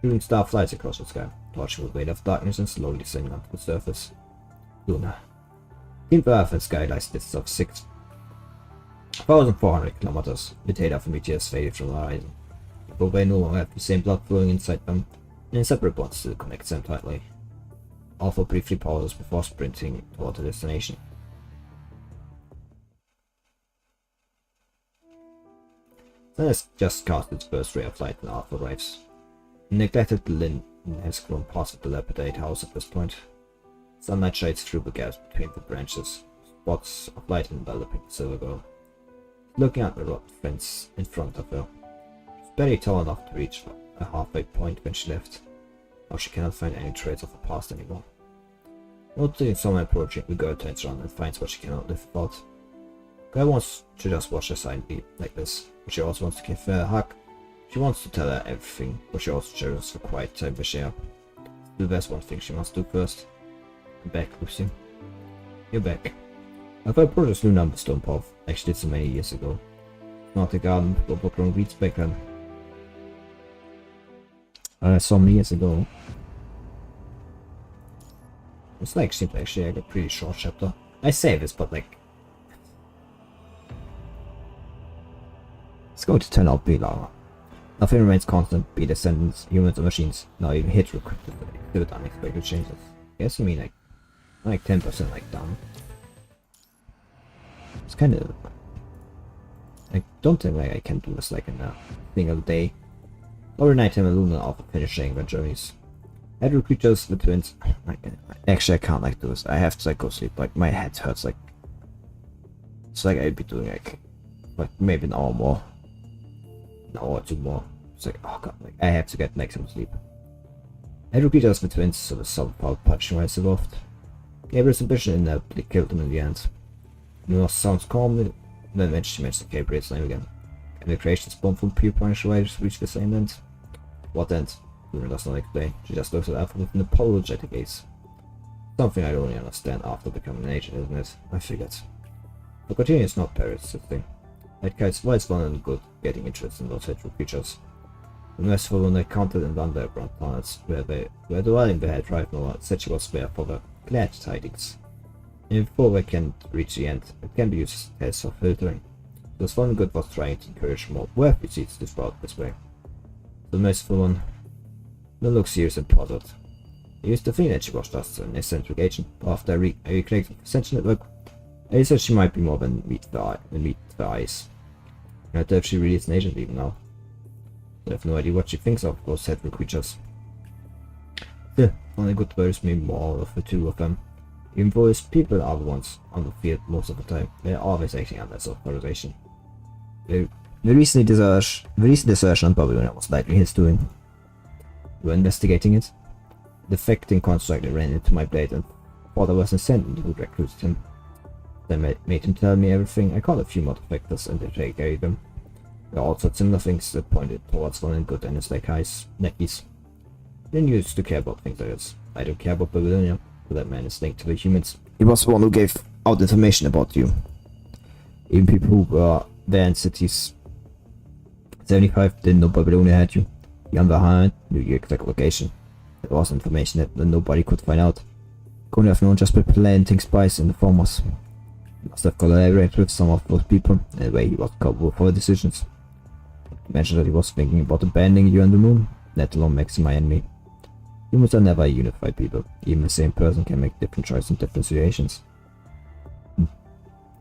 Shooting star flies across the sky, torching the weight of darkness and slowly sinking onto the surface. Luna. In the Earth and sky lies distance of 6,400 kilometers. The tail of the meteor has faded from the horizon. Though they no longer have the same blood flowing inside them, and separate bonds still connect them tightly. Alpha briefly pauses before sprinting toward the destination. Sun has just cast its first ray of light and Alpha arrives. The neglected Lin has grown past the dilapidated house at this point. Sunlight shines through the gaps between the branches, spots of light enveloping the silver girl. Looking at the rod fence in front of her. She's barely tall enough to reach a halfway point when she left. Now she cannot find any trace of her past anymore. Noticing someone approaching, the girl turns around and finds what she cannot live without. The girl wants to just watch her sign be like this, but she also wants to give her a hug. She wants to tell her everything, but she also cherishes the quiet time we share. Still, there's one thing she must do first. I'm back, Lucy. You're back. I thought Brothers new number stomp off, actually did so many years ago. Not the garden, but overgrown weeds back then. Some years ago. It's like, seems actually like a pretty short chapter. I say this, but like... It's going to turn out to be longer. Nothing remains constant, be descendants, humans or machines. Now even hit recruited with unexpected changes. I guess you mean like 10% like down. It's kind of... I don't think like I can do this like in a single day. Every night I'm alone after finishing their journeys. Hydro creatures, the twins... Actually I can't like do this, I have to like go sleep, like my head hurts like... It's like I'd be doing like maybe an hour more. An hour or two more. It's like, oh god, like I have to get like some sleep. Hydro creatures, the twins, so the sub-foul punching myself off. Gabriel's ambition in that they killed them in the end. Nurse sounds calm, then she mentions Gabriel's name again. And the creation spawn from pure punisher riders reach the same end. What end? Luna does not explain, she just looks at Alpha with an apologetic gaze. Something I only understand after becoming an agent, isn't it? I figured. The continuum is not persisting. That kite's why it's fun and good getting interested in those hetero creatures. The merciful one they counted in the underground planets where the dwelling they had right now said she was there for the glad tidings. And before they can reach the end, it can be used as a test of filtering. This one good was trying to encourage more worthy seeds to sprout this way. The merciful one now looks serious and puzzled. I used to think that she was just an eccentric agent, but after I reconnected with the Ascension Network, I said she might be more than meet the eyes. I doubt if she really is an agent even now. I have no idea what she thinks of those hetero creatures. Still, only good worries me more of the two of them. Even though his people are the ones on the field most of the time, they are always acting under self-polarization. The recent desertion on Babylonia was likely his doing. We were investigating it. The defecting construct ran into my blade and thought I was an ascendant who recruited him. Then made him tell me everything. I caught a few more defectors and they carried them. There are also similar things that pointed towards one and good and his like neckies. Didn't used to care about things like this. I don't care about Babylonia, but that man is linked to the humans. He was the one who gave out information about you. Even people who were there in cities 75 didn't know Babylonia had you. The other hand knew your exact location. There was information that nobody could find out. Couldn't have known just by planting spies in the formers. He must have collaborated with some of those people in a way he was culpable for the decisions. He mentioned that he was thinking about abandoning you and the moon, let alone makes him my enemy. Humans are never unified people. Even the same person can make different choices in different situations.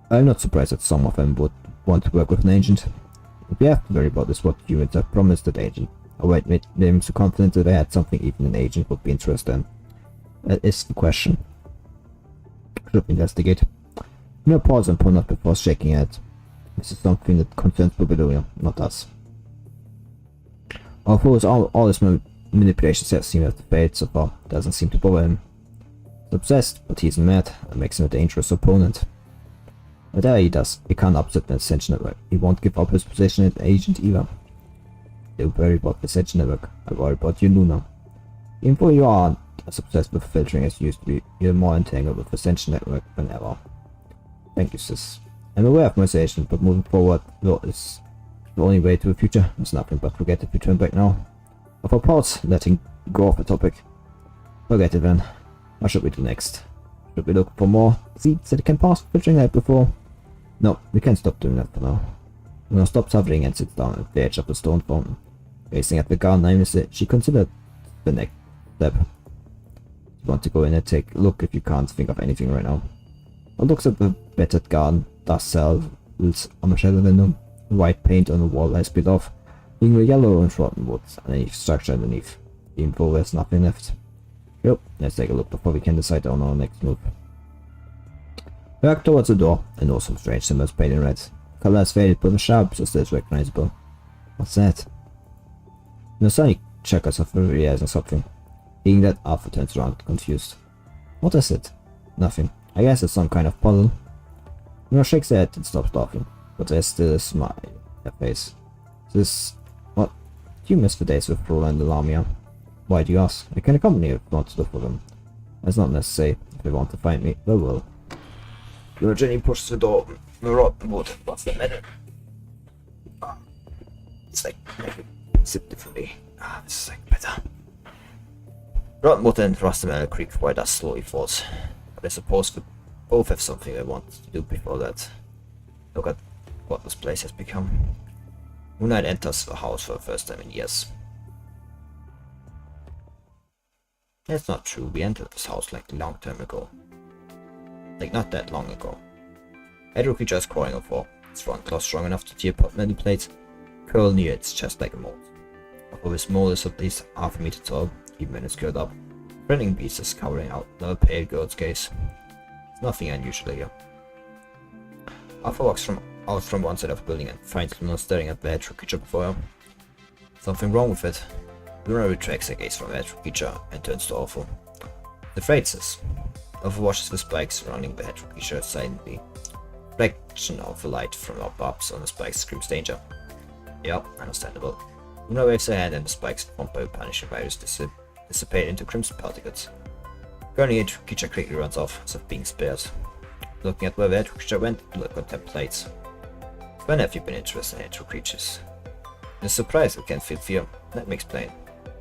I'm not surprised that some of them would want to work with an agent. What we have to worry about is what humans have promised that agent. Or why it made them so confident that they had something even an agent would be interested in. That is the question. Should we investigate? No pause and ponder before shaking it. This is something that concerns Babylonia, not us. Although all his manipulations have seemed to fade so far, doesn't seem to bother him. He's obsessed, but he's mad, and makes him a dangerous opponent. Whatever he does, he can't upset the Ascension Network. He won't give up his position as agent either. Don't worry about the Ascension Network, I worry about you, Luna. Even though you aren't as obsessed with filtering as you used to be, you're more entangled with the Ascension Network than ever. Thank you, sis. I'm aware of my situation, but moving forward, though, is the only way to the future. There's nothing but forget if we turn back now. Of our parts, letting go of the topic. Forget it then. What should we do next? Should we look for more seeds that can pass filtering out before? No, we can't stop doing that for now. Luna stops hovering and sits down at the edge of the stone fountain. Gazing at the garden aimlessly, she considered the next step. You want to go in and take a look if you can't think of anything right now. One looks at the battered garden, dust cells on the shelter window. The white paint on the wall has peeled off, leaving the yellow and rotten wood and any structure underneath. The info there's nothing left. Yep, let's take a look before we can decide on our next move. Back towards the door, I know some strange symbols painted red. Color has faded, but the sharps are still recognizable. What's that? The Sonic checkers are realizing something. Seeing that, Alpha turns around, confused. What is it? Nothing. I guess it's some kind of puzzle. Luna shakes her head and stops laughing, but there's still a smile on her face. This... what? You miss the days with Roland and Lamia. Why do you ask? I can accompany you if you want to look for them. That's not necessary. If they want to find me, they will. Jenny pushes the door open. The rotten wood. What's the matter? It's like sit differently. This is like better. Rotten wood and rusty metal creak while dust slowly falls. But I suppose we both have something I want to do before that. Look at what this place has become. Moonlight enters the house for the first time in years. That's not true. We entered this house like a long time ago. Like not that long ago. Hydro creature is crawling on the floor. Its front claw strong enough to tear apart many plates, curl near its chest like a mold. Although this mold is at least half a meter tall, even when it's curled up, threading pieces covering out another pale girl's gaze. There's nothing unusual here. Alpha walks out from one side of the building and finds Luna staring at the Hydro creature before her. Something wrong with it. Luna retracts her gaze from the Hydro creature and turns to Alpha. The freight says. Alpha watches the spikes surrounding the Hydro creature silently. Reflection of the light from our barbs on the spikes screams danger. Yeah, understandable. Luna waves her hand and the spikes formed by a punishing virus dissipate into crimson particles. Currently, Hydro creature quickly runs off as if being spared. Looking at where the Hydro creature went, Luna contemplates. When have you been interested in Hydro creatures? In surprise, I can't feel fear. Let me explain.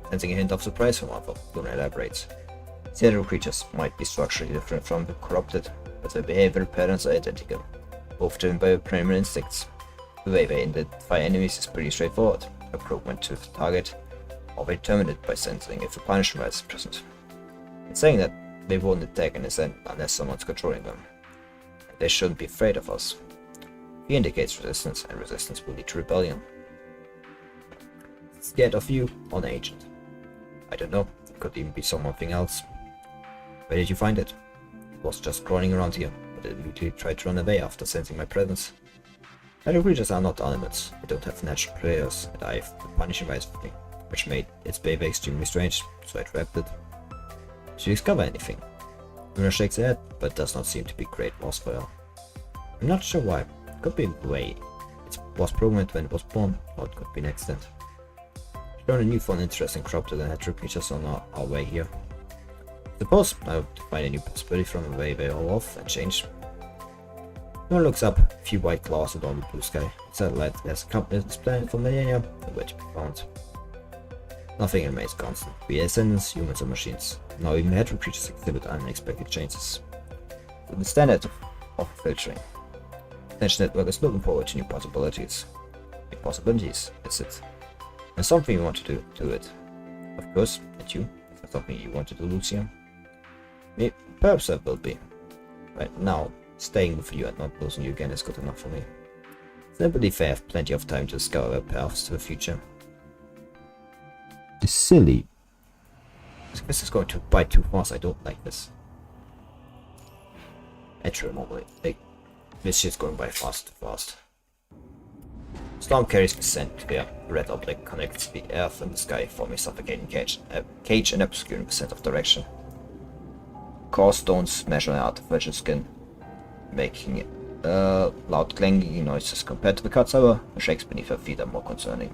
Sensing a hint of surprise from Alpha, Luna elaborates. Hydro creatures might be structurally different from the corrupted, but their behavioral patterns are identical, both driven by primal instincts. The way they identify enemies is pretty straightforward. A programmed to the target, or they determine it by sensing if a punishment is present. It's saying that they won't attack an innocent unless someone's controlling them. And they shouldn't be afraid of us. Fear indicates resistance, and resistance will lead to rebellion. Scared of you or an agent? I don't know, it could even be something else. Where did you find it? It was just crawling around here, but it immediately tried to run away after sensing my presence. Hydro creatures are not animals, they don't have natural preyers, and I have the punishing vice thing, which made its behavior extremely strange, so I trapped it. Did you discover anything? Luna shakes her head, but does not seem to be great loss for her. I'm not sure why. It could be the way it was programmed when it was born, or it could be an accident. Shown a newfound interest in corrupted and Hydro creatures on our way here. Suppose I hope to find a new possibility from the way they all off and change. Luna looks up, a few white claws adorn the blue sky. A satellite has accompanied this planet for millennia, nowhere to be found. Nothing remains constant, be it ascendants, humans or machines. Now even Hydro creatures exhibit unexpected changes. To the standard of filtering. Attention Network is looking forward to new possibilities. New possibilities, that's it. There's something you want to do to it. Of course, and you. Is there something you want to do, Lucia? Perhaps that will be. Right now, staying with you and not losing you again is good enough for me. I believe I have plenty of time to discover our paths to the future. It's silly. This is going to bite too fast, I don't like this. Actually, like, this shit's going by fast. Storm carries the scent clear. A red object connects the earth and the sky, forming a suffocating cage and obscuring the scent of direction. Coarse stones smash on the artificial skin, making loud clanging noises. Compared to the cuts, however, the shakes beneath her feet are more concerning.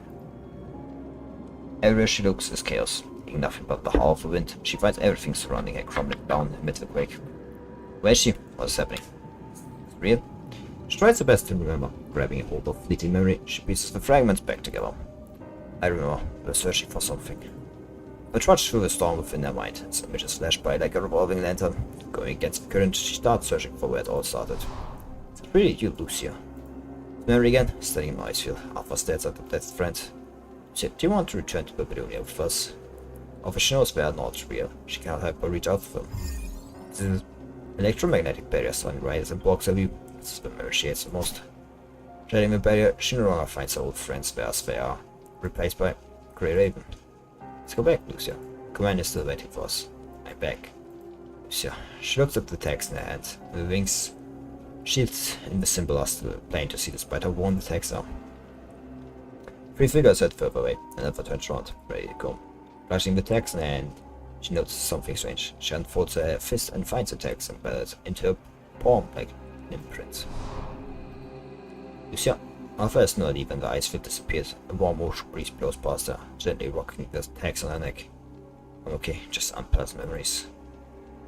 Everywhere she looks is chaos. Seeing nothing but the howl of the wind, she finds everything surrounding her crumbling down amid the quake. Where is she? What is happening? Is it real? She tries her best to remember. Grabbing a hold of fleeting memory, she pieces the fragments back together. I remember, we were searching for something. I trudged through the storm within her mind, as images flash by like a revolving lantern. Going against the current, she starts searching for where it all started. Is it really you, Lucia? Memory again, standing in the ice field. Alpha stares at the dead friend. Do you want to return to Babylonia with us? Although she knows they are not real, she cannot help but reach out for them. The electromagnetic barrier suddenly rises and blocks her view. This is the memory she hates the most. Shedding the barrier, she no longer finds her old friends where they are, replaced by Grey Raven. Let's go back, Lucia. Command is still waiting for us. I'm back. Lucia. She looks at the text in her hand. The wings shields in the symbol are still plain to see despite how worn the text are. 3 figures head further away, another turns around, ready to go. Flashing the text in her hand, she notices something strange. She unfolds her fist and finds the text embedded into her palm like an imprint. Lucia. Our first no leave and the ice fit disappears. A warm ocean breeze blows past her, gently rocking the text on her neck. I'm okay, just unpleasant memories.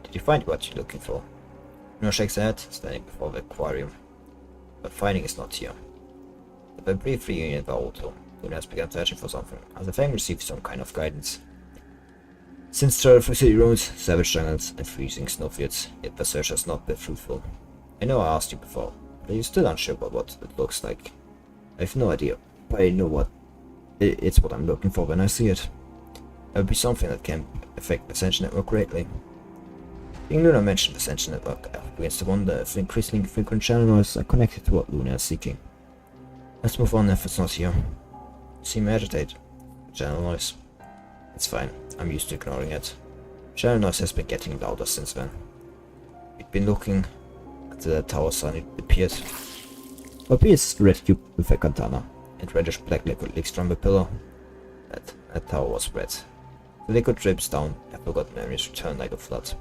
Did you find what you're looking for? Luna shakes her head, standing before the aquarium. But finding is not here. With a brief reunion at the old home, Luna has begun searching for something, as the Fang receives some kind of guidance. Since travel through city roads, savage jungles, and freezing snowfields, yet the search has not been fruitful. I know I asked you before, but are you still unsure about what it looks like? I have no idea, but I know what it's what I'm looking for when I see it. It would be something that can affect the Ascension Network greatly. Being Luna mentioned the Ascension Network, I begins to wonder if the increasingly frequent channel noises are connected to what Luna is seeking. Let's move on if it's not here. You seem agitated. Channel noise. It's fine, I'm used to ignoring it. Channel noise has been getting louder since then. We've been looking at the tower sun, it appeared. What appears the red cube with a katana, and reddish black liquid leaks from the pillar. That tower was red. The liquid drips down, and forgotten memories return like a flood.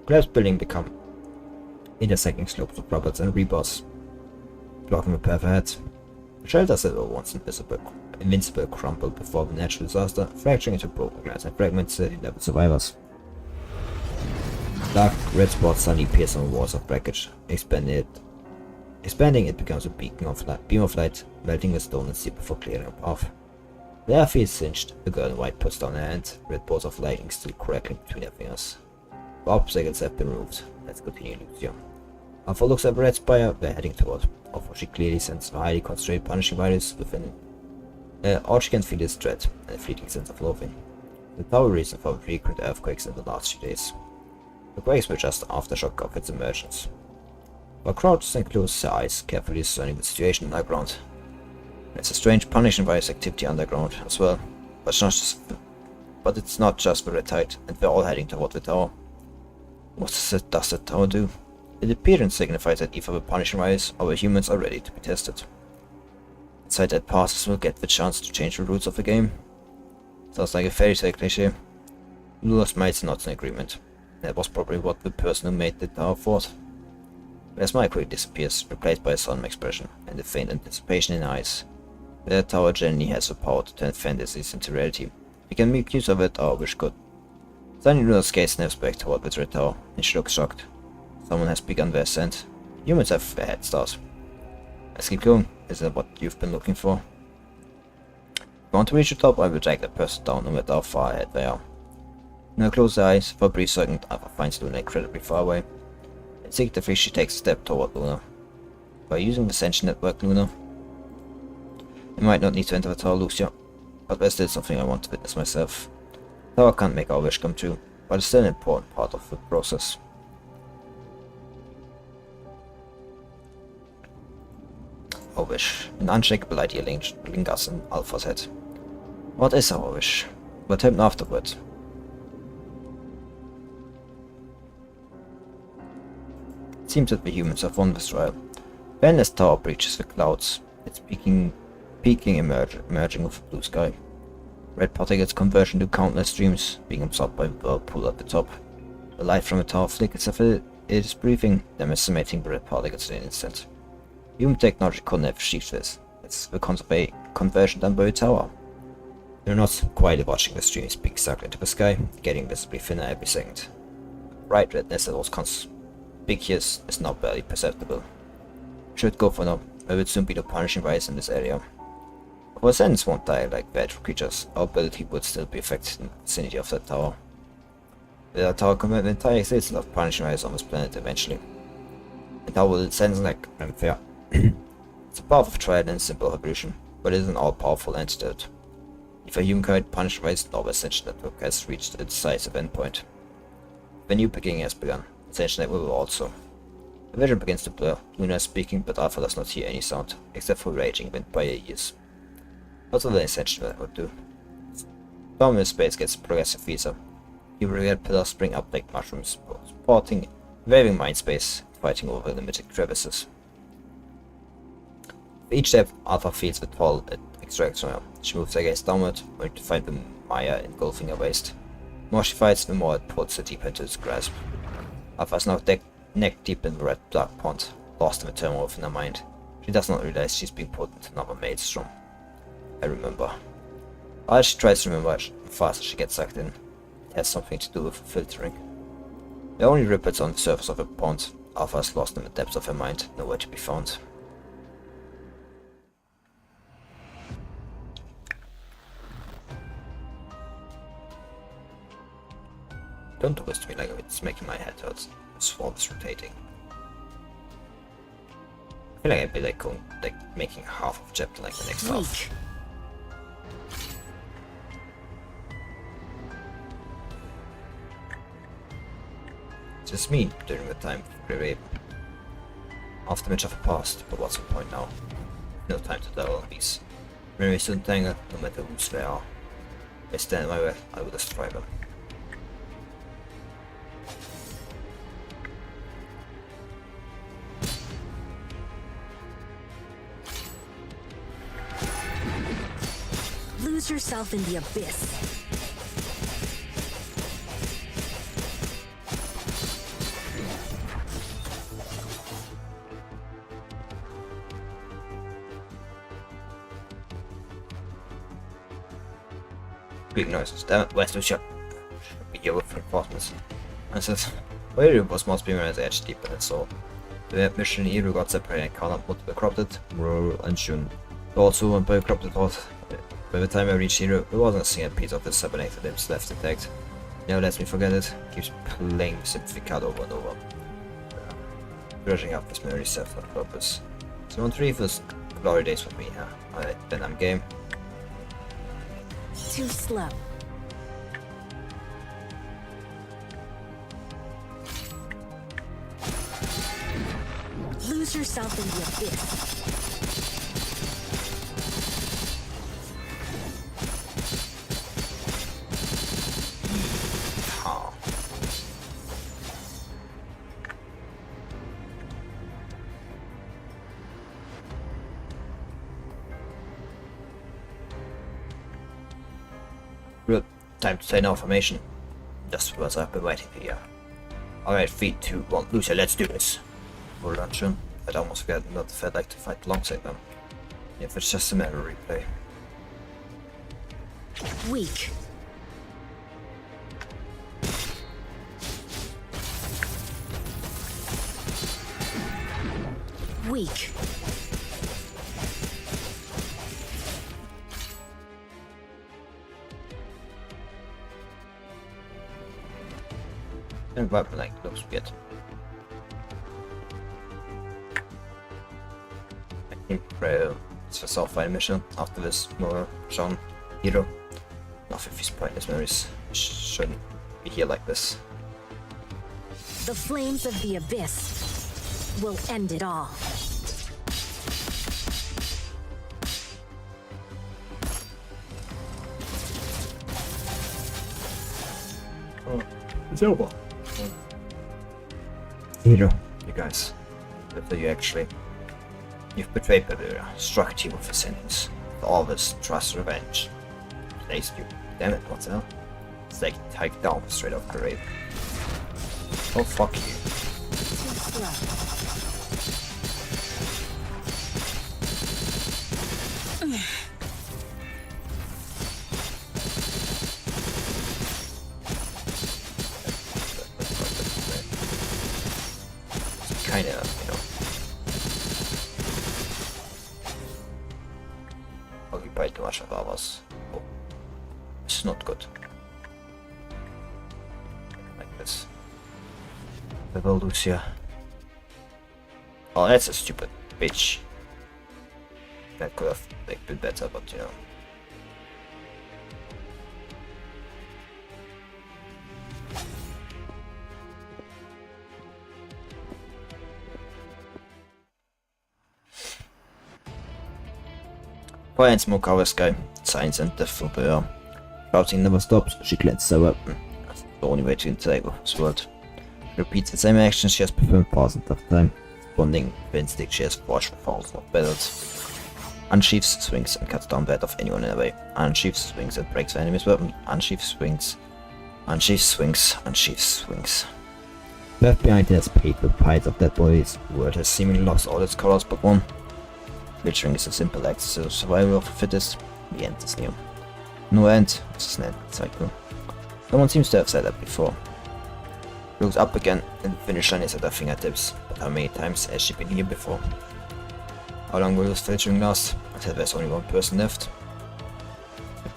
Collapsed building become intersecting slopes of rubbles and rebars, blocking the path ahead. The shelters that were once invincible crumbled before the natural disaster, fracturing into broken glass and fragments that level survivors. Dark red spots suddenly pierce on the walls of wreckage. Expanding it becomes a beam of light, melting the stone and steel before clearing a path. The air feels singed. The girl in white puts down her hand, red balls of lightning still crackling between her fingers. The obstacles have been removed. Let's continue, Lucia. Alpha looks at the red spire they're heading toward, although she clearly senses the highly concentrated punishing virus within it. All she can feel is dread and a fleeting sense of loathing. The tower reason for the frequent earthquakes in the last few days. The quakes were just aftershock of its emergence. While crouched and closed her eyes, carefully discerning the situation underground. There's a strange punishing virus activity underground as well, but it's not just the red tide, and we're all heading toward the tower. What does the tower do? The appearance signifies that either the punishing virus or the humans are ready to be tested. Inside that passes will get the chance to change the rules of the game. Sounds like a fairy tale cliché. Luna's mates not in agreement. That was probably what the person who made the tower thought. Their smile quickly disappears, replaced by a solemn expression and a faint anticipation in eyes. The tower genuinely has the power to turn fantasies into reality. We can make use of it or wish could. Suddenly Luna's gaze snaps back toward the red tower, and she looks shocked. Someone has begun their ascent. Humans have a head start. Let's keep going. Is that what you've been looking for? If you want to reach the top, I will drag that person down no matter how far ahead they are. Luna closes her eyes. For a brief second, Alpha finds Luna incredibly far away. Instinctively, she takes a step toward Luna. By using the Ascension Network, Luna, you might not need to enter the tower, Lucia, but there's still something I want to witness myself. The tower can't make our wish come true, but it's still an important part of the process. Our wish. An unshakable idea lingers in Alpha's head. What is our wish? What happened afterward? It seems that the humans have won this trial. When this tower breaches the clouds, it's peaking emerging with a blue sky. Red particles converge into countless streams, being absorbed by the whirlpool at the top. The light from the tower flickers as if it is breathing, then decimating the red particles in an instant. Human technology couldn't have achieved this. It's because of a conversion done by the tower. You're not quietly watching the streams peak circle into the sky, getting visibly thinner every second. Bright redness that was conspicuous is now barely perceptible. Should go for now. There will soon be no punishing rise in this area. Our ascendants won't die like bad creatures. Our ability would still be affected in the vicinity of that tower. Will that tower commit the entire existence of punishing rise on this planet eventually? And how will it sense like unfair? It's a powerful triad and simple evolution, but it is an all-powerful antidote. If a humankind punishing rise nor the Ascension Network has reached its decisive endpoint. The new beginning has begun. Essentially, we will also. The vision begins to blur. Luna is speaking, but Alpha does not hear any sound, except for raging wind by her ears. That's what the Ascension would do. Storm in space gets progressively weaker. You will get pillars spring up like mushrooms, supporting waving mind space, fighting over limited crevices. For each step, Alpha feels the toll it extracts from her. She moves her gaze downward, only to find the mire engulfing her waist. The more she fights, the more it puts her deeper into its grasp. Alpha is now neck deep in the red dark pond, lost in the turmoil within her mind. She does not realize she's being put into another maelstrom. I remember. As she tries to remember, the faster she gets sucked in. It has something to do with filtering. There are only ripples on the surface of the pond. Alpha is lost in the depths of her mind, nowhere to be found. Don't do this to me like it's making my head hurt. This sword is rotating. I feel like I'd be like making half of chapter like the next half. It's just me during the time of the rape. After much of the past, but what's the point now? No time to dwell on these. Memories don't tangle, no matter whose they are. If I stand in my way, I will destroy them. Lose yourself in the abyss. Big noises. Damn it, West Lucia. Should be here with reinforcements. I said, where it was most being on its edge deep in its soul. The mission Hero got separated and caught up multiple corrupted, rural and June. Also went by corrupted thought. By the time I reached Hero, there wasn't a single piece of the cybernetic limbs left intact. Never lets me forget it. Keeps playing Simplificado over and over. Brushing up his memory self on purpose. So on 3 first glory days for me, huh? Alright, then I'm game. Too slow. Lose yourself in the abyss. Good. Time to take no formation. Just what I've been waiting for here. Alright, 3, 2, 1, Lucia, let's do this. For luncheon, I'd almost forget not if I'd like to fight alongside them. If it's just a memory replay. Weak. Weak. And weapon like looks weird. I think it's a self-fight mission after this more shown hero. Not if he's pointless memories. Shouldn't be here like this. The flames of the abyss will end it all. Oh, it's over. Hero, you guys. But you actually. You've betrayed Bavaria, struck you with a sentence. All this trust revenge. Placed you. Damn it, what the hell? It's like take down straight off the grave. Oh fuck you. Too slow. Kinda, you know. Occupied too much of ours. Oh. It's not good. Like this. Level Lucia. Oh, that's a stupid bitch. That could have like been better, but you know. Fire and smoke cover sky. Science and death will be her. Shouting never stops. She cleanses her weapon. That's the only way to interact with this world. She repeats the same action she has performed thousands of times. Bonding the instinct she has forged for thousands of battles. Unsheaths, swings, and cuts down that of anyone in her way. Unsheaths, swings, and breaks the enemy's weapon. Unsheaths, swings. Unsheaths, swings. Unsheaths, swings. Left behind it has paid with piles of dead bodies. The world has seemingly lost all its colors but one. Wintering is a simple act, so survival of the fittest. The end is near. No end, it's an end cycle. Someone seems to have said that before. She looks up again, and the finish line is at her fingertips. But how many times has she been here before? How long will this filtering last? Until there's only one person left?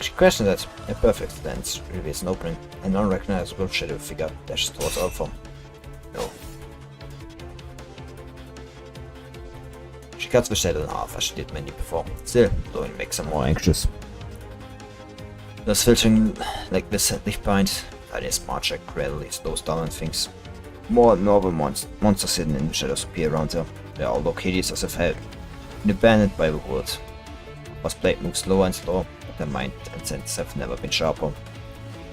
She questioned that. Yeah, perfect. Then it reveals an opening. An unrecognizable shadow figure dashes towards Alpha. No. She cuts the shadow in half as she did many before. Still, though it makes her more anxious. Does filtering like this licht behind? Tiny smart check gradually slows down and thinks. More and more monsters hidden in the shadows appear around her. They are all located as if held, and abandoned by the world. Her blade moves slower and slower, but her mind and senses have never been sharper.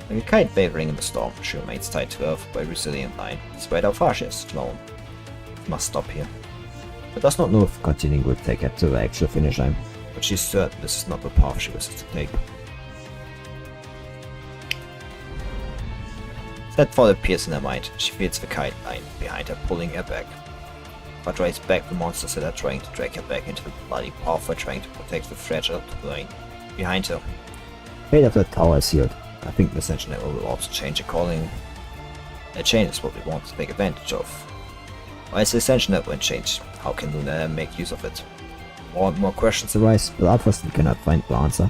Like a kite wavering in the storm, she remains tied to earth by a resilient line, despite how far she has flown. She must stop here. But does not know if continuing will take her to the actual finish line, but she's certain this is not the path she wishes to take. That thought appears in her mind. She feels the kite line behind her pulling her back. But drives back the monsters that are trying to drag her back into the bloody pathway, trying to protect the fragile terrain behind her. Fate of the tower is sealed. I think the Ascension Network will also change according. A change is what we want to take advantage of. Why is the Ascension Network changed? How can Luna make use of it? More and more questions arise, but Alpha cannot find the answer.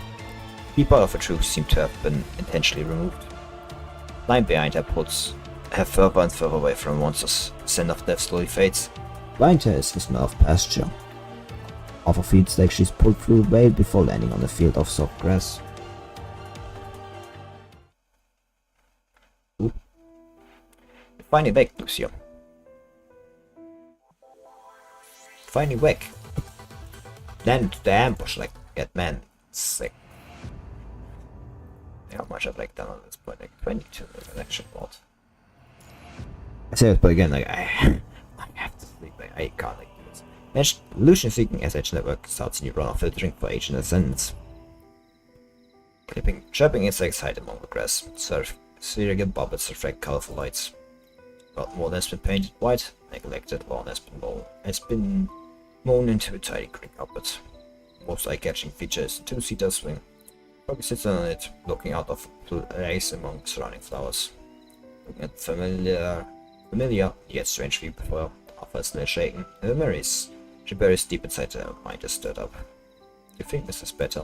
Key part of the truth seem to have been intentionally removed. Line behind her puts her further and further away from monsters. The scent of death slowly fades. Behind her is the smell of pasture. Alpha feels like she's pulled through a veil before landing on a field of soft grass. Ooh. You finally back, Lucia. Finally back. Land into the ambush like that man. Sick. How much I've like done on this point, like 22 connection bot. I say this, but again, like I have to sleep, like I can't like do this. Lucian seeking SH network starts a new run of filtering for agent ascendants. Trapping insects hide among the grass. Spherical bubbles reflect colorful lights. But more has been painted white, neglected lawn has been mown into a tiny green carpet. Most eye-catching feature is the two-seater swing. Probably sits on it, looking out of a place among surrounding flowers. Looking at familiar yet strange view before her. Alpha is still shaken, and the memories she buries deep inside her mind is stirred up. Do you think this is better?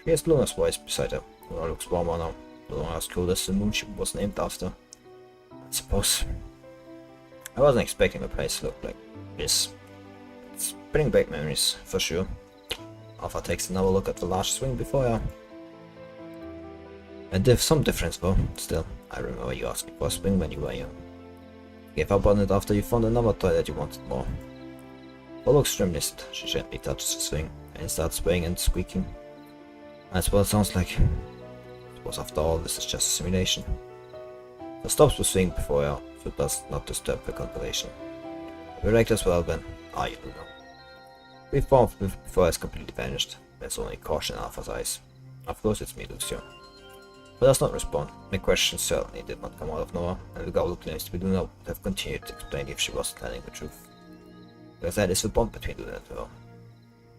She hears Luna's voice beside her. Luna looks warmer now. Luna as cool as the moon she was named after. I suppose. I wasn't expecting the place to look like this. It's bringing back memories, for sure. Alpha takes another look at the large swing before her. And there's some difference though, still. I remember you asked me for a swing when you were young. You gave up on it after you found another toy that you wanted more. But looks reminiscent. She gently touches the swing, and it starts swaying and squeaking. That's what it sounds like. Because after all, this is just a simulation. It stops the swing before her, so it does not disturb the compilation. The react as well then. Ah, you do know. We formed before it's completely vanished. There's only caution in Alpha's eyes. Of course it's me, Lucia. But does not respond. My question certainly did not come out of nowhere, and the girl who claims to be Luna would have continued to explain if she was telling the truth. Because that is the bond between Luna and her.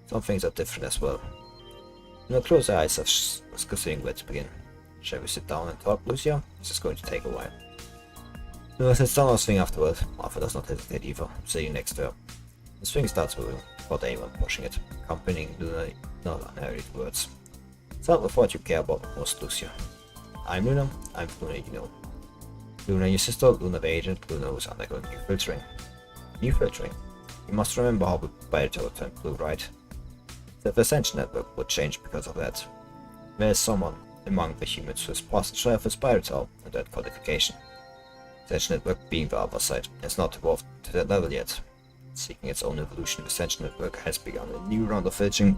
Some things are different as well. Luna closed her eyes as was considering where to begin. Shall we sit down and talk, Lucia? This is going to take a while. Luna sits down on the swing afterward. Alpha does not hesitate either, sitting next to her. The swing starts moving, without anyone pushing it, accompanying Luna not unhurried words. Start with what you care about most, Lucia. I'm Luna, you know. Luna your sister, Luna the agent, Luna who's undergoing new filtering. New filtering? You must remember how the Biotower turned blue, right? The Ascension Network would change because of that. There is someone among the humans who has passed the share of his Biotower and that codification. The Ascension Network being the other side has not evolved to that level yet. Seeking its own evolution, the Ascension Network has begun a new round of filtering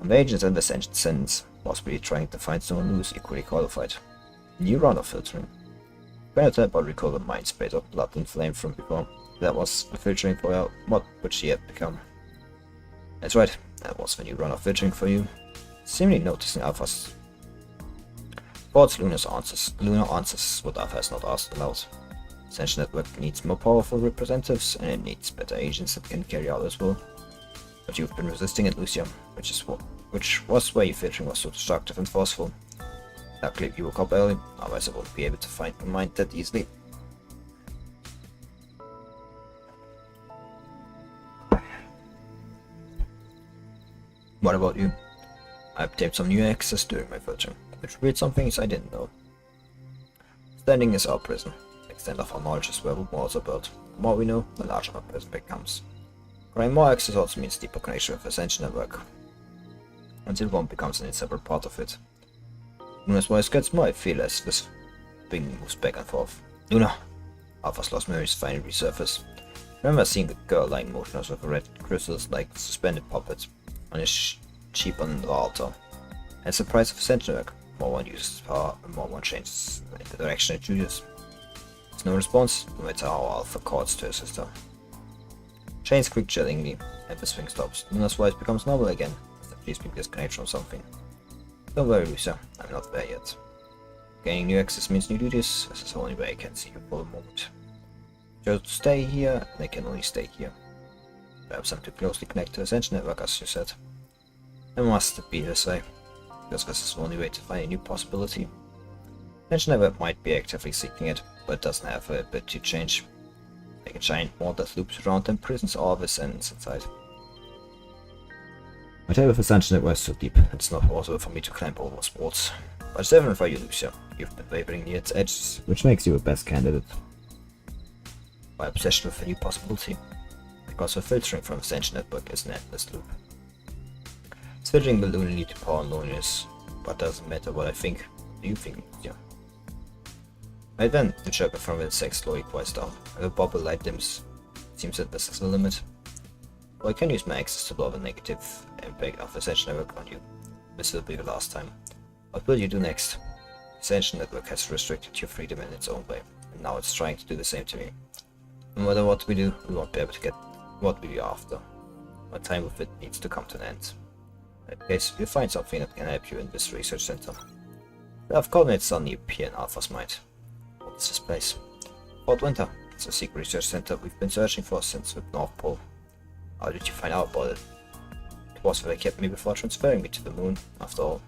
And the agents and the Ascensions, possibly trying to find someone who is equally qualified. New round of filtering. Cannot help but recall the mind space of blood and flame from before. That was the filtering for her. What would she have become? That's right, that was the new round of filtering for you. Seemingly noticing Alpha's thoughts, Lunar answers what Alpha has not asked aloud. Ascension Network needs more powerful representatives, and it needs better agents that can carry out as well. But you've been resisting it, Lucia, which was why your filtering was so destructive and forceful. Luckily, you woke up early, otherwise I wouldn't be able to find my mind that easily. What about you? I obtained some new access during my filtering, which revealed some things I didn't know. Standing is our prison. The extent of our knowledge is where the walls are built. The more we know, the larger our prison becomes. Growing more access also means deeper connection with the Ascension Network, until one becomes an inseparable part of it. Luna's voice gets more, I feel as this thing moves back and forth. Luna! Alpha's lost memories finally resurface. Remember seeing the girl lying motionless with red crystals like suspended puppets on his cheap on the altar. As the price of Ascension Network, more one uses power and more one changes in the direction it chooses. There's no response, no matter how Alpha calls to his sister. Chains creak chillingly, and the swing stops. Luna's voice becomes normal again, as if she's been disconnected from something. Don't worry, Lucia, I'm not there yet. Gaining new access means new duties. This is the only way I can see you for the moment. Chose to stay here, and I can only stay here. Perhaps I'm too closely connected to the Ascension Network, as you said. It must be this way, because this is the only way to find a new possibility. Ascension Network might be actively seeking it, but it doesn't have the ability to change. Like a giant wall that loops around and prisons all of its enemies inside. My table of Ascension Network is so deep, it's not possible for me to climb over those walls. But it's different for you, Lucia. You've been wavering near its edges, which makes you the best candidate. My obsession with a new possibility. Because the filtering from Ascension Network is an endless loop. It's filtering will only lead to power and loneliness, but doesn't matter what I think. What do you think, Lucia? Right then, the chirping from its sex slowly quiets down, and the bubble light dims. It seems that this is the limit. Well, I can use my access to blow the negative impact of the Ascension Network on you. This will be the last time. What will you do next? The Ascension Network has restricted your freedom in its own way, and now it's trying to do the same to me. No matter what we do, we won't be able to get what we are after. My time with it needs to come to an end. In that case, we'll find something that can help you in this research center. The Earth coordinates suddenly appear in Alpha's mind. What is this place? Fort Winter. It's a secret research center we've been searching for since the North Pole. How did you find out about it? It was where they kept me before transferring me to the moon, after all.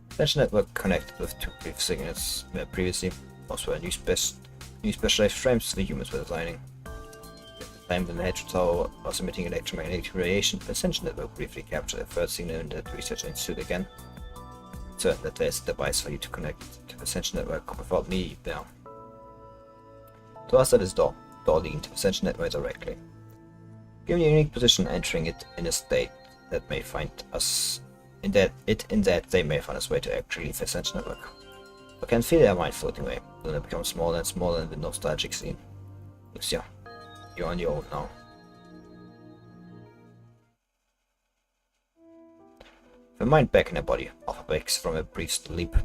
The Ascension Network connected with two brief signals where previously was where new specialized frames the humans were designing. At the time when the Hedge Tower was emitting electromagnetic radiation, the Ascension Network briefly captured the third signal in that research institute again. Certain that there's a device for you to connect to the Ascension Network without me there. To us that is door leading to the Ascension Network directly. Given your unique position, entering it in a state that may find us in that they may find us way to actually leave the Ascension Network. I can feel their mind floating away, then it becomes smaller and smaller in the nostalgic scene. Lucia, you're on your own now. The mind back in her body, Alpha wakes from a brief sleep.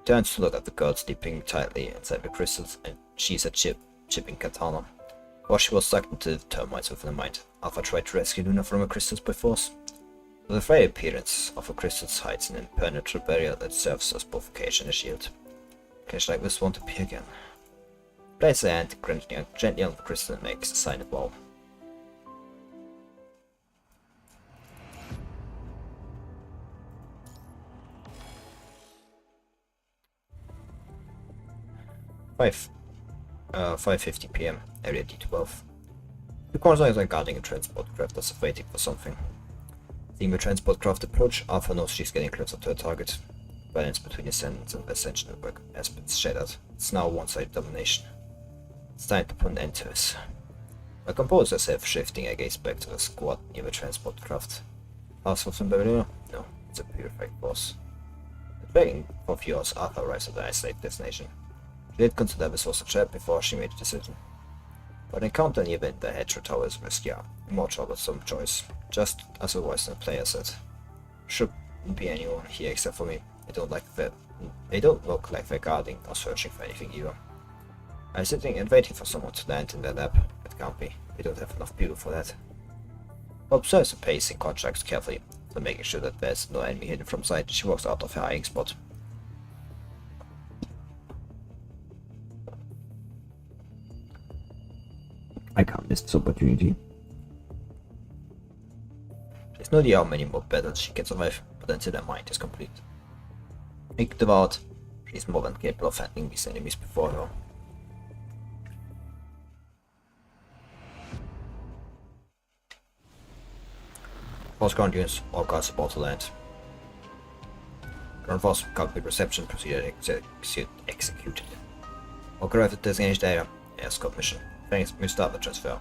Turns to look at the girl sleeping tightly inside the crystals, and she's a chipping katana. While she was sucked into the termites within her mind, Alpha tried to rescue Luna from her crystals by force. The very appearance of her crystals hides an impenetrable barrier that serves as both a cage and a shield. A cage like this won't appear again. Place her hand gently on the crystal and makes a sign of wow. Five. 5:50 PM, area D12. The corners are guarding a transport craft as if waiting for something. Seeing the transport craft approach, Alpha knows she's getting closer to her target. Balance between Ascendants and the Ascension Network has been shattered. It's now one-sided domination. It's time to put an end to this. I compose herself, shifting her gaze back to the squad near the transport craft. Fast from Babylon? No, it's a purified force. The dragging of yours, Alpha arrives at the isolated destination. She did consider this was a trap before she made a decision. But encounter an event the Hedgehog Tower is riskier, a more troublesome choice, just as a voice in the player said. Shouldn't be anyone here except for me. They don't look like they're guarding or searching for anything either. I'm sitting and waiting for someone to land in their lab. It can't be. They don't have enough people for that. Observes the pace and contracts carefully, so making sure that there's no enemy hidden from sight. She walks out of her hiding spot. I can't miss this opportunity. There's no idea how many more battles she can survive, but until her mind is complete. Make devout, she's more than capable of handling these enemies before her. Force ground units, all guards about to land. Ground force cockpit reception procedure executed. All arrived at designated area. Air scope mission. Thanks, we start the transfer.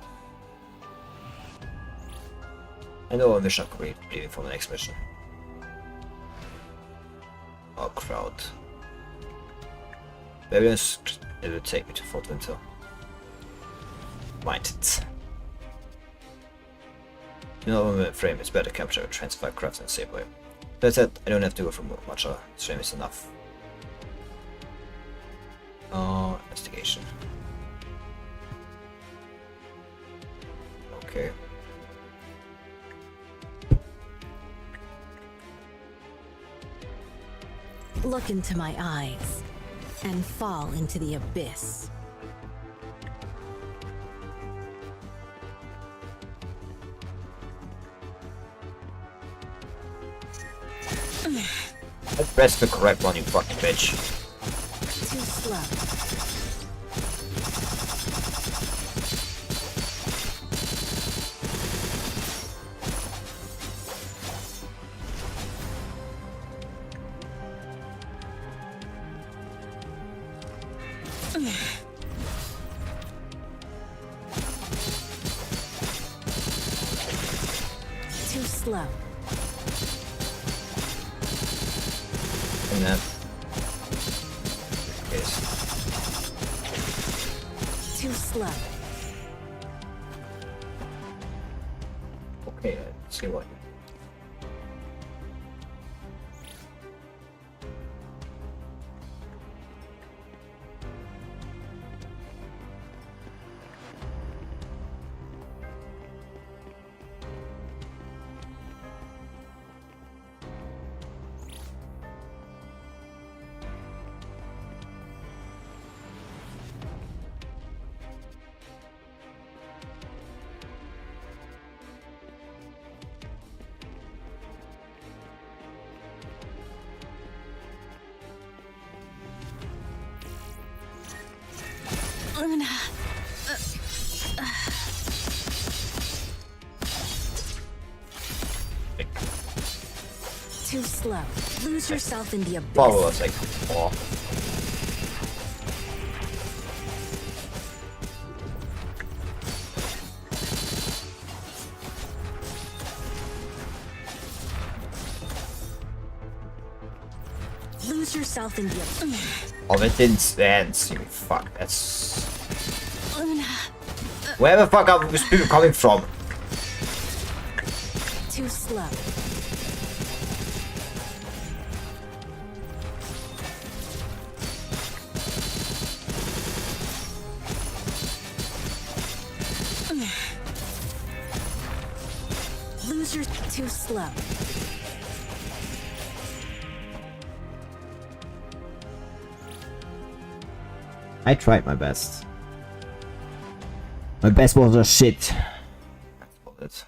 And all mission complete, leaving for the next mission. Oh, crowd. Various, it will take me to Fort Winter. Mind it. You know, frame is better capture a transfer craft in a safe way. That said, I don't have to go for much. This frame is enough. Oh, investigation. Okay. Look into my eyes and fall into the abyss. Press the correct one, you fucking bitch. Too slow. Too slow. And then yes. Too slow. Okay, let's see what. Luna. Too slow. Lose yourself in the abyss. Follow us like oh. Lose yourself in the abyss. Oh, it didn't stand. You fuck. That's Luna. where the fuck are these people coming from? Too slow. Lose your too slow. I tried my best. My best was a shit. That's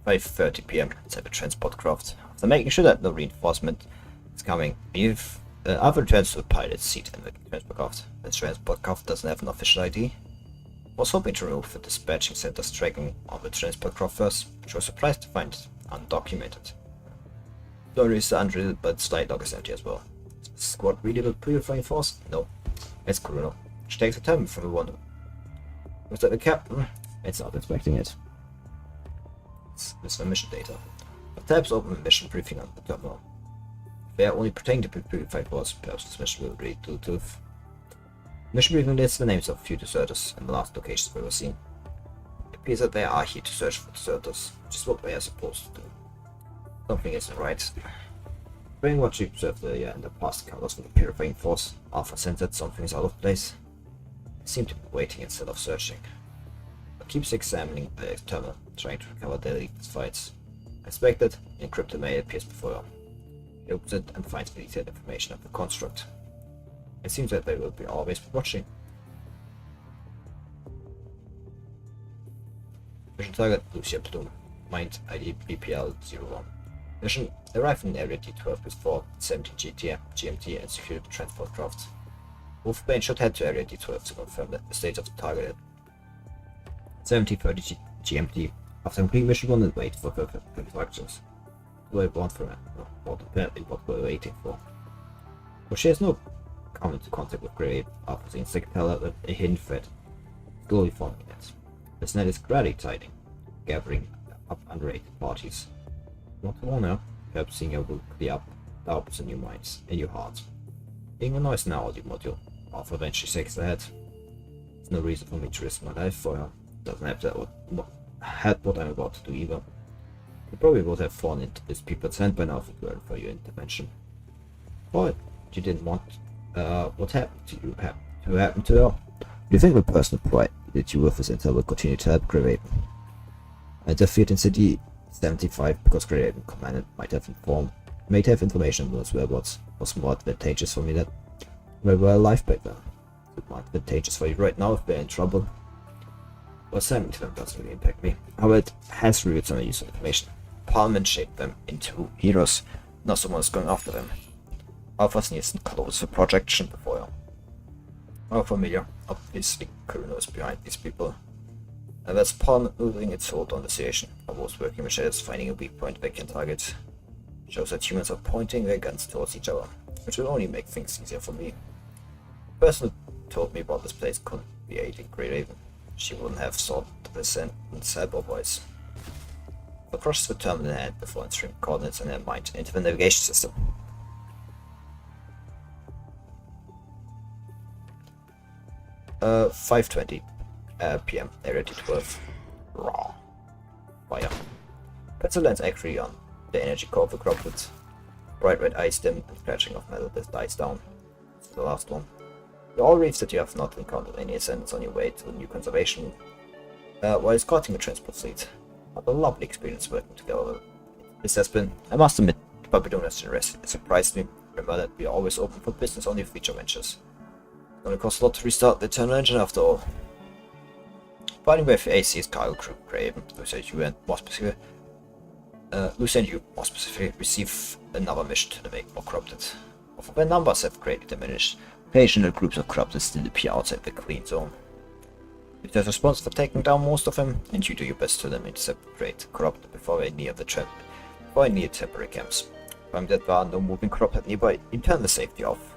5:30 p.m. Let's have a transport craft. After making sure that no reinforcement is coming, we've I've returned to the pilot's seat in the transport craft. The transport craft doesn't have an official ID. I was hoping to remove the dispatching center's tracking on the transport craft first, which was surprised to find it undocumented. Story is unreal, but slide log is empty as well. Is the squad really with purifying force? No. It's criminal. Which takes a time from the wonder. Was that the captain? It's not expecting it. It's the mission data. The tabs open the mission briefing on the terminal. They are only pretending to be purified force, perhaps this mission will read to the truth. Mission briefing lists the names of a few deserters and the last locations we were seen. appears that they are here to search for deserters, which is what they are supposed to do. Something isn't right. Knowing what she observed earlier in the past counters with the purifying force, Alpha sensed that something is out of place. They seem to be waiting instead of searching. But keeps examining the terminal, trying to recover their leaked fights. Inspected, encrypted mail appears before her. He opens it and finds the detailed information of the construct. It seems that they will be always watching. Mission target Lucia Bloom, Mind ID BPL-01. Mission arrived in Area D12 with 417 GMT and secured transport craft. Both planes should head to Area D12 to confirm the state of the target at 1730 GMT. After completing Mission 1 and wait for further instructions. What I want from her, or apparently what we're waiting for. But she has no come into contact with Grey after the insect tell her that a hidden threat slowly forming it. This net is gradually tightening, gathering up underrated parties. Want to warn her, perhaps seeing her will clear up doubts in your minds, in your hearts. Being a nice now audio module, Alpha eventually shakes her head. There's no reason for me to risk my life for her. Doesn't have that what I'm about to do either. You probably would have fallen into this people's hand by now if it weren't for your intervention. But you didn't want what happened to you to happen to her. Do you think the personal pride that you with this intel will continue to help Grey Raven? I interfered in City 75 because Grey Raven commandant might have information on those whereabouts. Was more advantageous for me that we were alive back then. It's more advantageous for you right now if we're in trouble. Well, sending to them doesn't really impact me. However, it has revealed some useful information. Parliament shaped them into heroes, not someone is going after them. Alpha's needs close for projection before you. Our familiar, obviously criminals behind these people. And that's Parliament moving its hold on the situation. I was working with shadows finding a weak point they can target. Shows that humans are pointing their guns towards each other, which will only make things easier for me. The person who told me about this place couldn't be aiding Grey Raven. She wouldn't have sought this in help otherwise. I crushed the terminal in hand before entering coordinates in her mind into the navigation system. 5:20 PM, area D12. Raw. Fire. Pencil lens actually on. The energy core of corrupted. Bright red eyes dim and scratching of metal that dies down. It's the last one. You all reefs that you have not encountered any ascendants on your way to the new conservation while escorting the transport fleet. What a lovely experience working together. This has been, I must admit, but we don't have to rest. It surprised me. Remember that we are always open for business on your future ventures. It's gonna cost a lot to restart the internal engine after all. Fighting with AC's cargo crew, Craven, Lucia and more specifically, receive another mission to the make more corrupted. Although their numbers have greatly diminished, occasional groups of corrupted still appear outside the clean zone. If there's response for taking down most of them, and you do your best to them to separate corrupted before they near the trap, before they near temporary camps. Find that there are no moving corrupted nearby, you turn the safety off.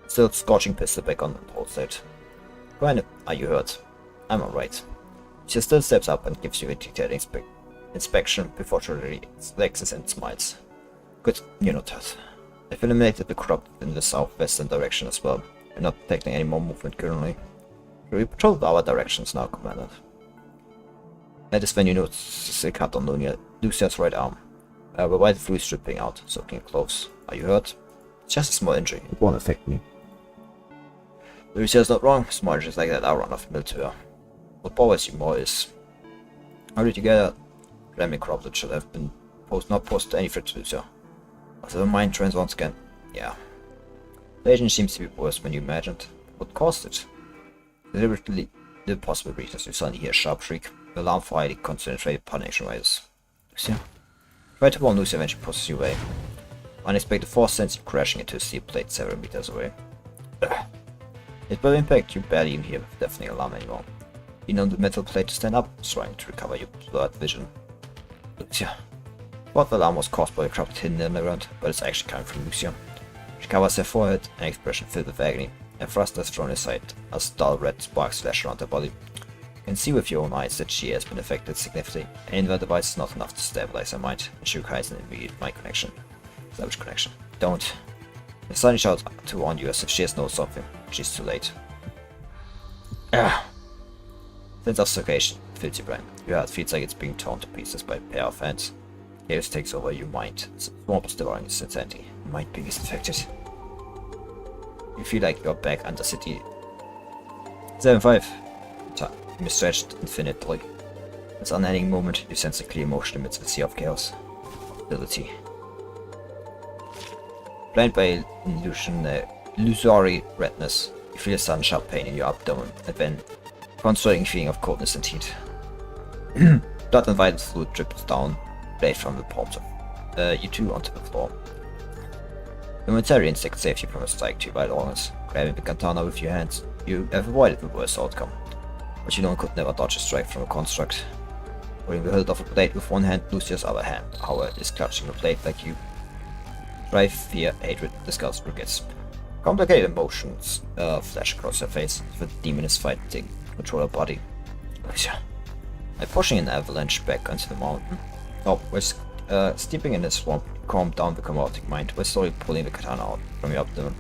Still scorching pistol back on the holstered. Granted, are you hurt? I'm alright. She still steps up and gives you a detailed inspection before she relaxes and smiles. Good, you're not hurt. I've eliminated the corrupted in the southwestern direction as well. We're not detecting any more movement currently. We patrol our directions now, Commander. That is when you notice a cut on Lucia's right arm. The white fluid is dripping out, soaking close. Are you hurt? It's just a small injury. It won't affect me. Lucia's not wrong. Small injuries like that are run-of-the-mill to her. What bothers you more is... Are we together? Flaming corrupted should have been not posed any threat to Lucia. Was the mind trends once again? Yeah. The agent seems to be worse than you imagined. What caused it? Deliberately, the possible reasons you suddenly hear a sharp shriek. The alarm for highly concentrated punishing rises. Lucia? Try to warn Lucia when she pushes you away. Unexpected force sends you crashing into a steel plate several meters away. It will impact you barely even hear the deafening alarm anymore. You know the metal plate to stand up, trying to recover your blurred vision. Lucia. Thought the alarm was caused by a corrupt hidden in the ground, but it's actually coming from Lucia. She covers her forehead, an expression filled with agony, and thrust is thrown aside as dull red sparks flash around her body. You can see with your own eyes that she has been affected significantly, and the device is not enough to stabilize her mind, and she requires an immediate mind connection. Savage connection. Don't. The suddenly shouts to warn you as if she has known something. She's too late. The Sense of suffocation fills your brain. Your heart feels like it's being torn to pieces by a pair of hands. Chaos takes over your mind. It's almost devouring its insanity. Your mind being infected. You feel like you're back under city 7-5. Time is stretched infinitely. This unending moment, you sense a clear motion amidst a sea of chaos. Ability. Blinded by illusory redness, you feel a sudden sharp pain in your abdomen, and then a concentrating feeling of coldness and heat. Blood and vital fluid drips down, blade from the palms of you two onto the floor. The momentary instinct saves you from a strike to your vital organs. Grabbing the katana with your hands, you have avoided the worst outcome. But you know could never dodge a strike from a construct. Holding the hilt of a blade with one hand, Lucia's other hand, however, is clutching the blade like you. Drive, fear, hatred, disgust, regrets. Complicated emotions flash across her face. The demon is fighting control her body. Lucia. By pushing an avalanche back onto the mountain. We're steeping in the swamp, calm down the chaotic mind. We're slowly pulling the katana out from your abdomen.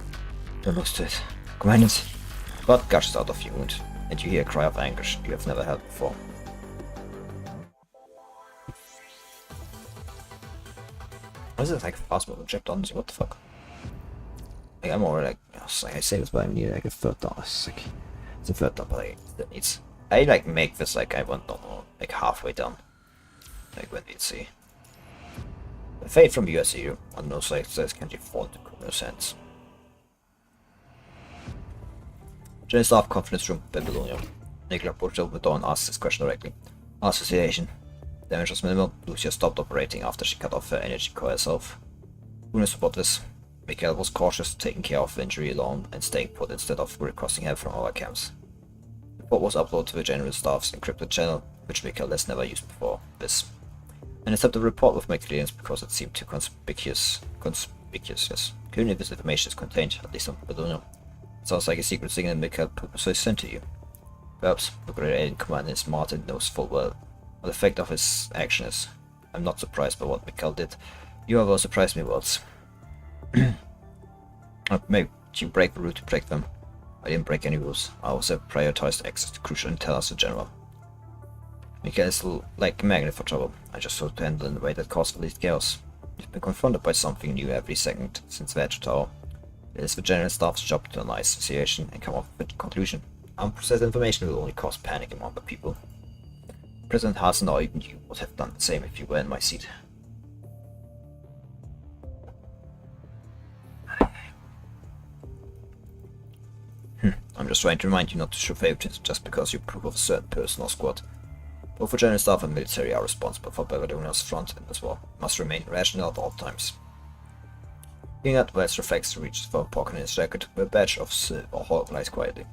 Don't lose to it. Command it. Blood gushes out of your wound, and you hear a cry of anguish you have never heard before. What is it like fast moving chip on? What the fuck? Like, I'm already like, I say this, but I need like a third down. It's a third down, but that needs. I like make this like I went on like halfway down. Like when we'd see. The fate from USU on no side says can't you fall into criminal sense. Jenny staff conference room, Babylonia. Nicola pushed over the door and asked this question directly. Association. Damage was minimal. Lucia stopped operating after she cut off her energy core herself. Who knows about this? Mikael was cautious, taking care of the injury alone and staying put instead of requesting help from our camps. The report was uploaded to the general staff's encrypted channel, which Mikael has never used before this. And accept the report with my clearance because it seemed too conspicuous, yes. Clearly this information is contained, at least on Babylonia. It sounds like a secret signal Mikael purposely sent to you. Perhaps the great alien commander is smart and knows full well what the effect of his action is. I'm not surprised by what Mikael did. You however surprised me, Waltz. Maybe you break the rule to break them. I didn't break any rules. I also prioritized access to crucial intel as a general. Mikael is like a magnet for trouble. I just sought to handle in a way that caused the least chaos. You've been confronted by something new every second since the Edge Tower. It is the general staff's job to analyze the situation and come up with a conclusion. Unprocessed information will only cause panic among the people. President Hasen or even you would have done the same if you were in my seat. I'm just trying to remind you not to show favoritism just because you approve of a certain person or squad. Both the general staff and military are responsible for Babylonia's front in this war. Must remain rational at all times. Being that West reflects the reaches for a pocket in his jacket, where a badge of silver Hulk lies quietly.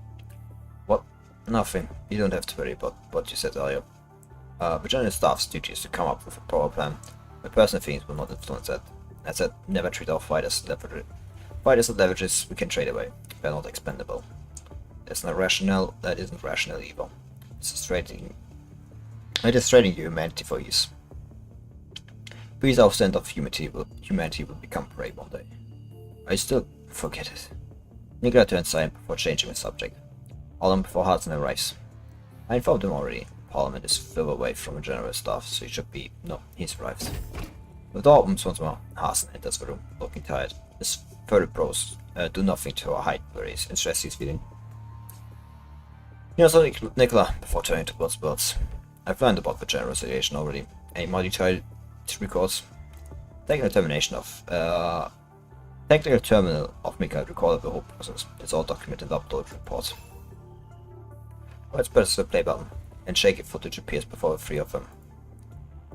What? Nothing. You don't have to worry about what you said earlier. The general staff's duty is to come up with a proper plan. My personal feelings will not influence that. I said, never treat our fighters as leverages we can trade away. They're not expendable. That's not rational, that isn't rational either. It is trading your humanity for ease. Please our stand of humanity will become prey one day. I still forget it. Nicola turned silent before changing the subject. How long before Hudson arrives? I informed him already. Parliament is further away from the general staff, so he should be... No, he's arrived. The door opens once more. Hasen enters the room, looking tired. His furry pros do nothing to hide where he's stressed he's feeling. He also Nicola before turning towards Birds. I've learned about the general situation already. Any more detailed records? Technical terminal of Mikael recorded the whole process. It's all documented in the upload report. Let's press the play button and shake if footage appears before the three of them.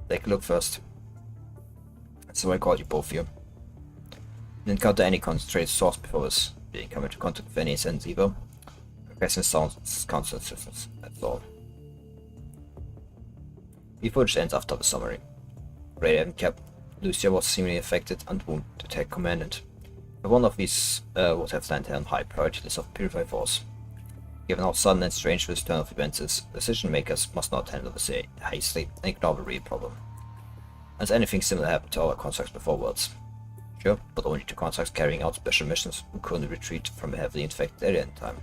Take a look first. So I called you both here. Didn't encounter any concentrated source before this. Didn't come into contact with any sense either. Progressing sounds constant systems, that's all. The footage ends after the summary. Radar Cap. Lucia was seemingly affected and wounded to take commandant. But one of these would have landed on high priority list of Purify Force. Given how sudden and strange this turn of events is, decision makers must not handle this hastily and ignore the real problem. Has anything similar happened to our contacts before Worlds? Sure, but only to contacts carrying out special missions who couldn't retreat from a heavily infected area in time.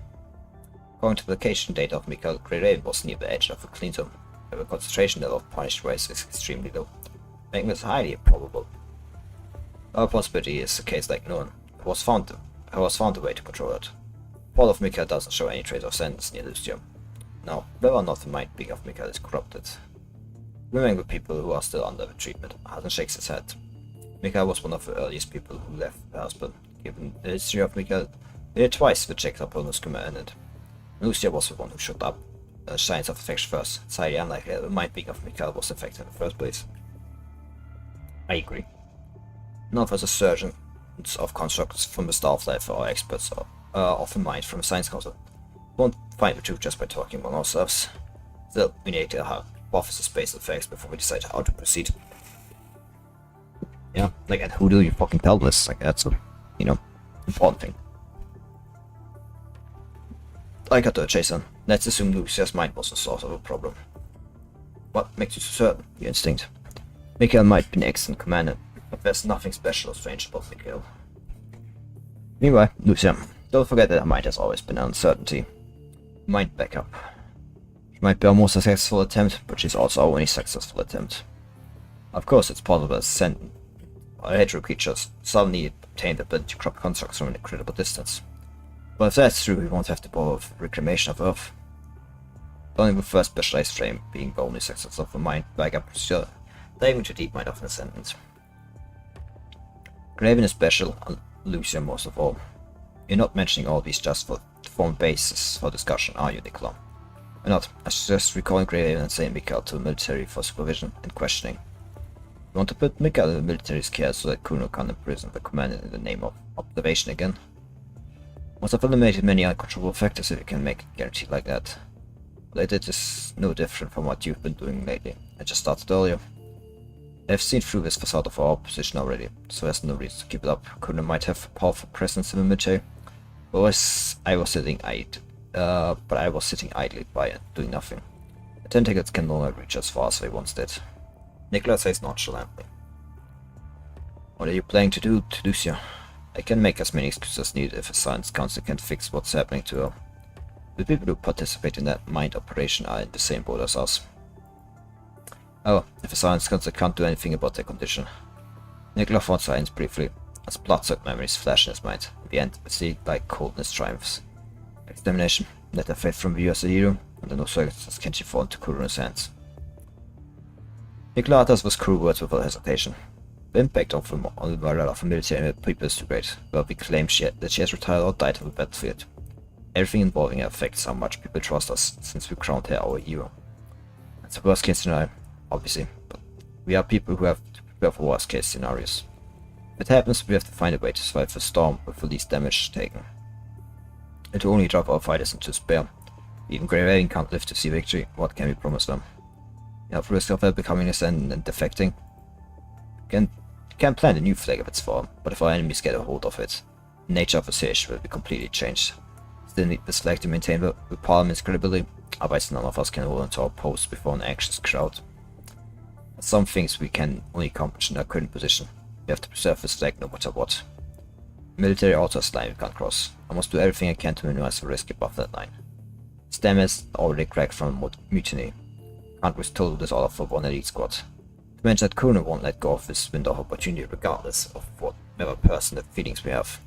According to the location data of Mikael, Grey Raven was near the edge of the clean zone, where the concentration level of punished race is extremely low, making this highly improbable. Our possibility is a case like Noan, who was found a way to control it. Paul of Mikael doesn't show any trace of sentence near Lucia. Now, whether or not the mind being of Mikael is corrupted. Remembering the people who are still under the treatment, Hazen shakes his head. Mikael was one of the earliest people who left the husband. Given the history of Mikael, twice the checks upon his command. Lucia was the one who showed up. Signs of affection first. It's highly unlikely that the mind being of Mikael was affected in the first place. I agree. None of us are surgeons of constructs from the staff life or experts of the mind from the Science Council. We won't find the truth just by talking among ourselves. Still, we need to have officer-based effects before we decide how to proceed. Yeah, like, and who do you fucking tell this? Like, that's a, important thing. I got to chase on. Let's assume Lucia's mind was the source of the problem. What makes you so certain? Your instinct. Mikael might be an excellent commander, but there's nothing special or strange about Mikael. Meanwhile, Lucia, don't forget that her mind has always been uncertainty. Mind backup. She might be our most successful attempt, but she's also our only successful attempt. Of course, it's possible that sentient or hetero creatures suddenly obtain the ability to crop constructs from an incredible distance. But if that's true, we won't have to bother with reclamation of Earth. Only the first specialized frame being the only success of the mind backup procedure, diving into deep mind of an ascendant. Graven is special, and Lucia most of all. You're not mentioning all these just to form a basis for discussion, are you, Nicola? Why not? I suggest recalling Graven and sending Mikael to the military for supervision and questioning. We want to put Mikael in the military's care so that Kuno can imprison the commander in the name of observation again. Must have eliminated many uncontrollable factors if you can make a guarantee like that. What I did is no different from what you've been doing lately. I just started earlier. I've seen through this facade of our opposition already, so there's no reason to keep it up. Kuno might have a powerful presence in the military, but I was sitting idly by doing nothing. The tentacles can no longer reach as far as they once did. Nicholas says nonchalantly. What are you planning to do to Lucia? I can make as many excuses as needed if the Science Council can fix what's happening to her. The people who participate in that mind operation are in the same boat as us. Oh, if the Science Council can't do anything about their condition. Nicola fought science briefly, as blood-sucked memories flash in his mind. In the end, the like coldness triumphs. Extermination, let her faith from view as a hero, under no circumstances can she fall into Kuro's hands. Nicola utters those cruel words without hesitation. The impact on the morale of the military and the people is too great, but we claim that she has retired or died on the battlefield. Everything involving her affects how much people trust us, since we crowned her our hero. It's a worst case scenario, obviously, but we are people who have to prepare for worst case scenarios. If it happens, we have to find a way to survive the storm with the least damage taken. It will only drop our fighters into despair. Even Grey Raven can't live to see victory. What can we promise them? You have risk of her becoming ascendant and defecting. Can plant a new flag of its form, but if our enemies get a hold of it, the nature of the situation will be completely changed. Still need this flag to maintain the Parliament's credibility, otherwise none of us can hold onto our posts before an anxious crowd. Some things we can only accomplish in our current position. We have to preserve this flag no matter what. Military also has a line we can't cross. I must do everything I can to minimize the risk above that line. Stem has already cracked from a mutiny. Can't risk total disorder for one elite squad. To mention that Kuno won't let go of this window of opportunity regardless of whatever personal feelings we have.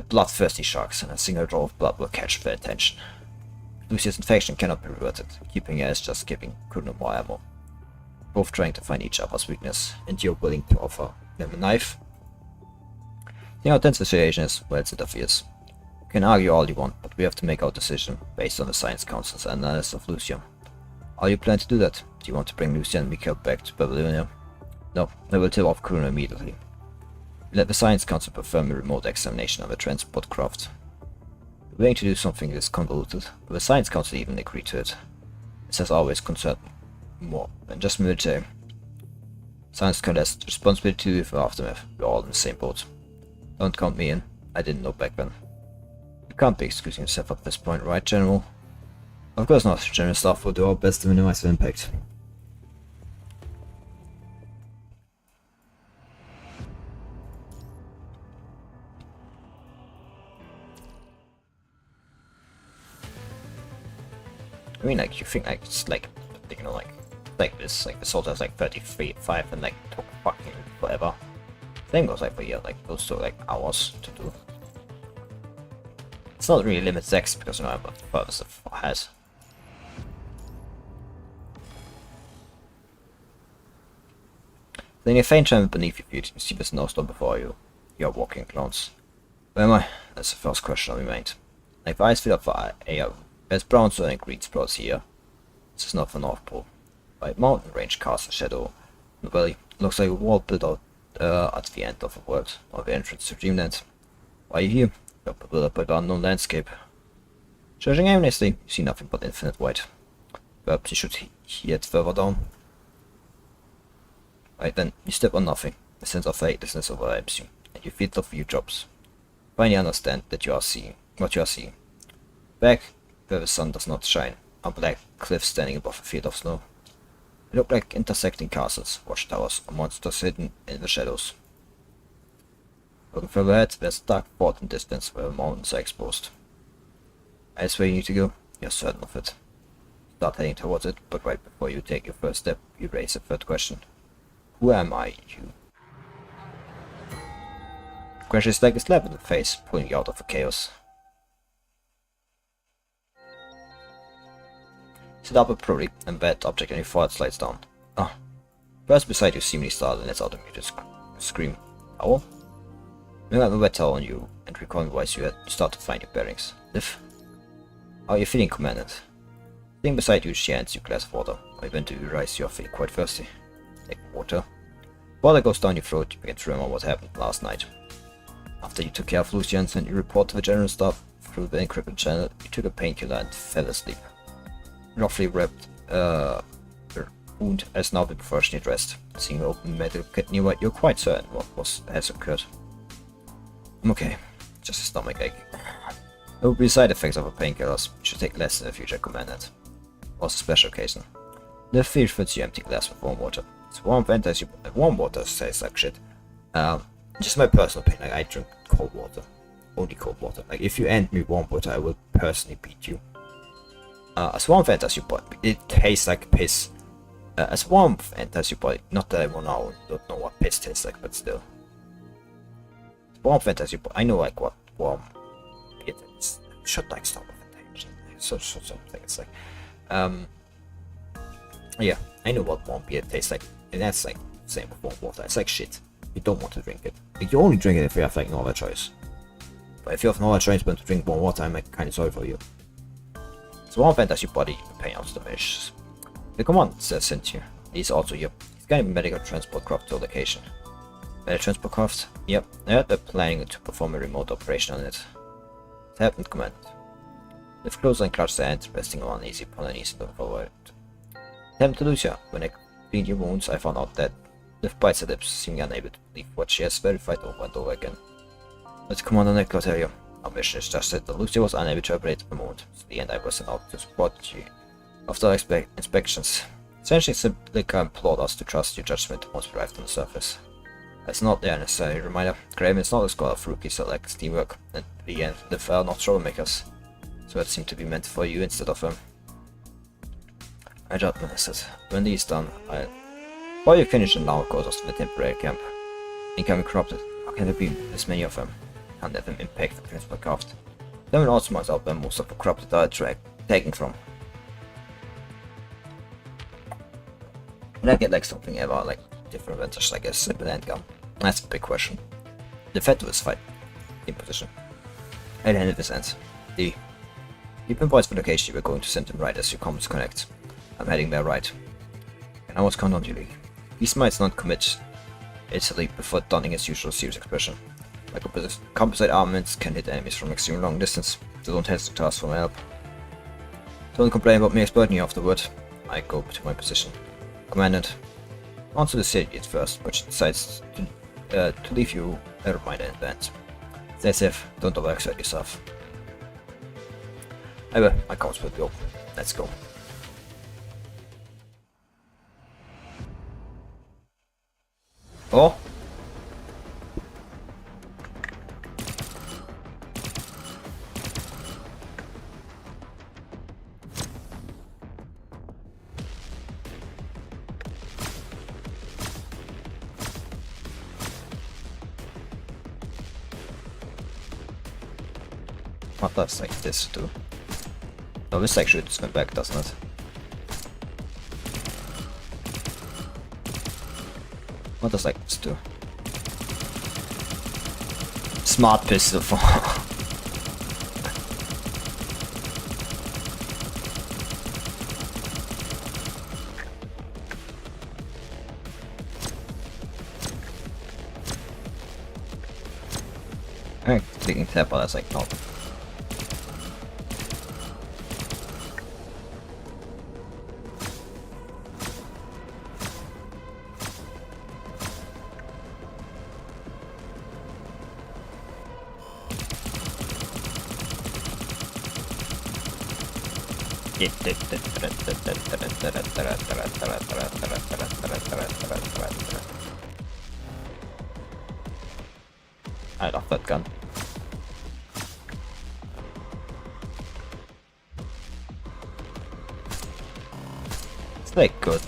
Bloodthirsty sharks and a single drop of blood will catch their attention. Lucia's infection cannot be reverted. Keeping her is just giving Kuno more ammo. Both trying to find each other's weakness, and you're willing to offer them a knife. The how tense the situation is, well, it interferes. You can argue all you want, but we have to make our decision based on the Science Council's analysis of Lucia. How do you plan to do that? Do you want to bring Lucia and Mikael back to Babylonia? No, I will tip off Kuno immediately. Let the Science Council perform a remote examination of the transport craft. We're willing to do something this convoluted, but the Science Council even agreed to it. This has always concerned more than just military. Science Council has responsibility for aftermath. We're all in the same boat. Don't count me in. I didn't know back then. You can't be excusing yourself at this point, right, General? Of course not. General Staff will do our best to minimize the impact. I mean, like, you think, like, it's like, you know, like this, like, the soldier has like 33.5 and like took fucking forever. Same goes like for here, like, those took like hours to do. It's not really limit X because, you know, I'm the purpose of has. Then you faint tremor beneath your feet, you see the snowstorm before you. You are walking clones. Where am I? That's the first question on my mind. If eyes fill up for air, there's brown soil and green sprouts here. This is not the North Pole. By mountain range casts a shadow on the valley. Looks like a wall built out at the end of the world, or the entrance to Dreamland. Why are you here? You're bewildered by the unknown landscape. Judging aimlessly, you see nothing but infinite white. Perhaps you should hear it further down. Right then, you step on nothing. A sense of faithlessness overwhelms you, and you feel the few drops. Finally understand that you are seeing what you are seeing. Back where the sun does not shine, are black cliffs standing above a field of snow. They look like intersecting castles, watchtowers, or monsters hidden in the shadows. Looking further ahead, there's a dark spot in distance where the mountains are exposed. That's where you need to go, you're certain of it. Start heading towards it, but right before you take your first step, you raise a third question. Who am I, you? The question is like a slap in the face, pulling you out of the chaos. Sit up abruptly, and that object on your forehead slides down. Ah. First beside you seemingly startled and lets out a muted scream. Owl? Looking at the wet towel on you, and recalling the voice you had, you start to find your bearings. Liv? How are you feeling, Commandant? Sitting beside you, she hands you a glass of water. When you to realize you are feeling quite thirsty. Take water. Water goes down your throat, you begin to remember what happened last night. After you took care of Lucia and sent your report to the General Staff through the encrypted channel, you took a painkiller and fell asleep. Roughly wrapped wound has now been professionally addressed. Seeing the open medical kit nearby, you're quite certain what has occurred. I'm okay. Just a stomach ache. There will be side effects of a painkillers. You should take less in the future, Commandant. Was a special occasion. The fish fills your empty glass with warm water. It's warm water tastes like shit. Just my personal opinion, like, I drink cold water. Only cold water. Like, if you hand me warm water, I will personally beat you. As warm as your body, it tastes like piss. As warm as your body, not that I don't know what piss tastes like, but still. Warm as your body, I know like what warm it is. Should like stop with attention. Something it's like, yeah, I know what warm beer tastes like, and that's like same with warm water. It's like shit. You don't want to drink it. Like, you only drink it if you have like no other choice. But if you have no other choice but to drink warm water, I'm like kind of sorry for you. So warm enters your body, the pain out diminishes. The command says Cynthia. He's also here. He's getting a medical transport craft to a location. Medical transport craft? Yep, they're planning to perform a remote operation on it. It happened, Command. Lift closer and clutch the hand, resting on uneasy upon an easy looking forward. Happened to Lucia. When I cleaned your wounds, I found out that Liv bites her lips, seeming unable to believe what she has verified over and over again. Let's Commander Nicola tell you. Our mission is just that Lucia was unable to operate at the moment, so the end I was sent out to support you after inspections. Essentially, simply implored us to trust your judgment once we arrived on the surface. That's not the necessary reminder. Graham is not a scholar of rookies that like teamwork, and the end, Liv are not troublemakers. So it seemed to be meant for you instead of them. I said, when this is done, while you finish and now goes us to the temporary camp. Incoming corrupted. How can there be this many of them? Can't let them impact the transport craft. There will also miles out where most of the corrupted are taken from. Will I get like something ever like different adventures like a simple handgun? That's a big question. The Fed was fight in position. I'll handle this end. D. You pinpoints the location you were going to send him right as your comms connect. I'm heading there right. And I was count on you, Lee. He smites not commit instantly before donning his usual serious expression. My composite armaments can hit enemies from extremely long distance, so don't hesitate to ask for my help. Don't complain about me exploiting you afterward. I go to my position. Commandant. Onto the city at first, but she decides to leave you a reminder in advance. Stay safe, don't overexert yourself. Anyway, my comms will be open. Let's go. Oh? What does like this do? No, this actually just went back, doesn't it? What does like this do? Smart pistol for I'm clicking tab, but that's like not. I love that gun. It's like good.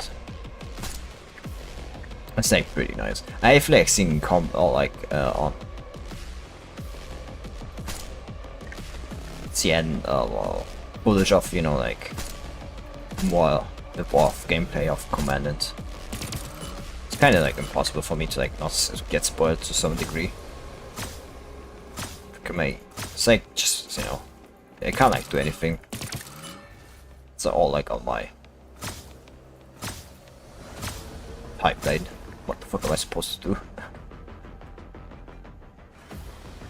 It's like pretty nice. I've like seen on CN footage of, you know, like more the dwarf gameplay of Commandant. It's kind of like impossible for me to like not get spoiled to some degree. It's like just, you know, I can't like do anything. It's all like on my pipeline. What the fuck am I supposed to do?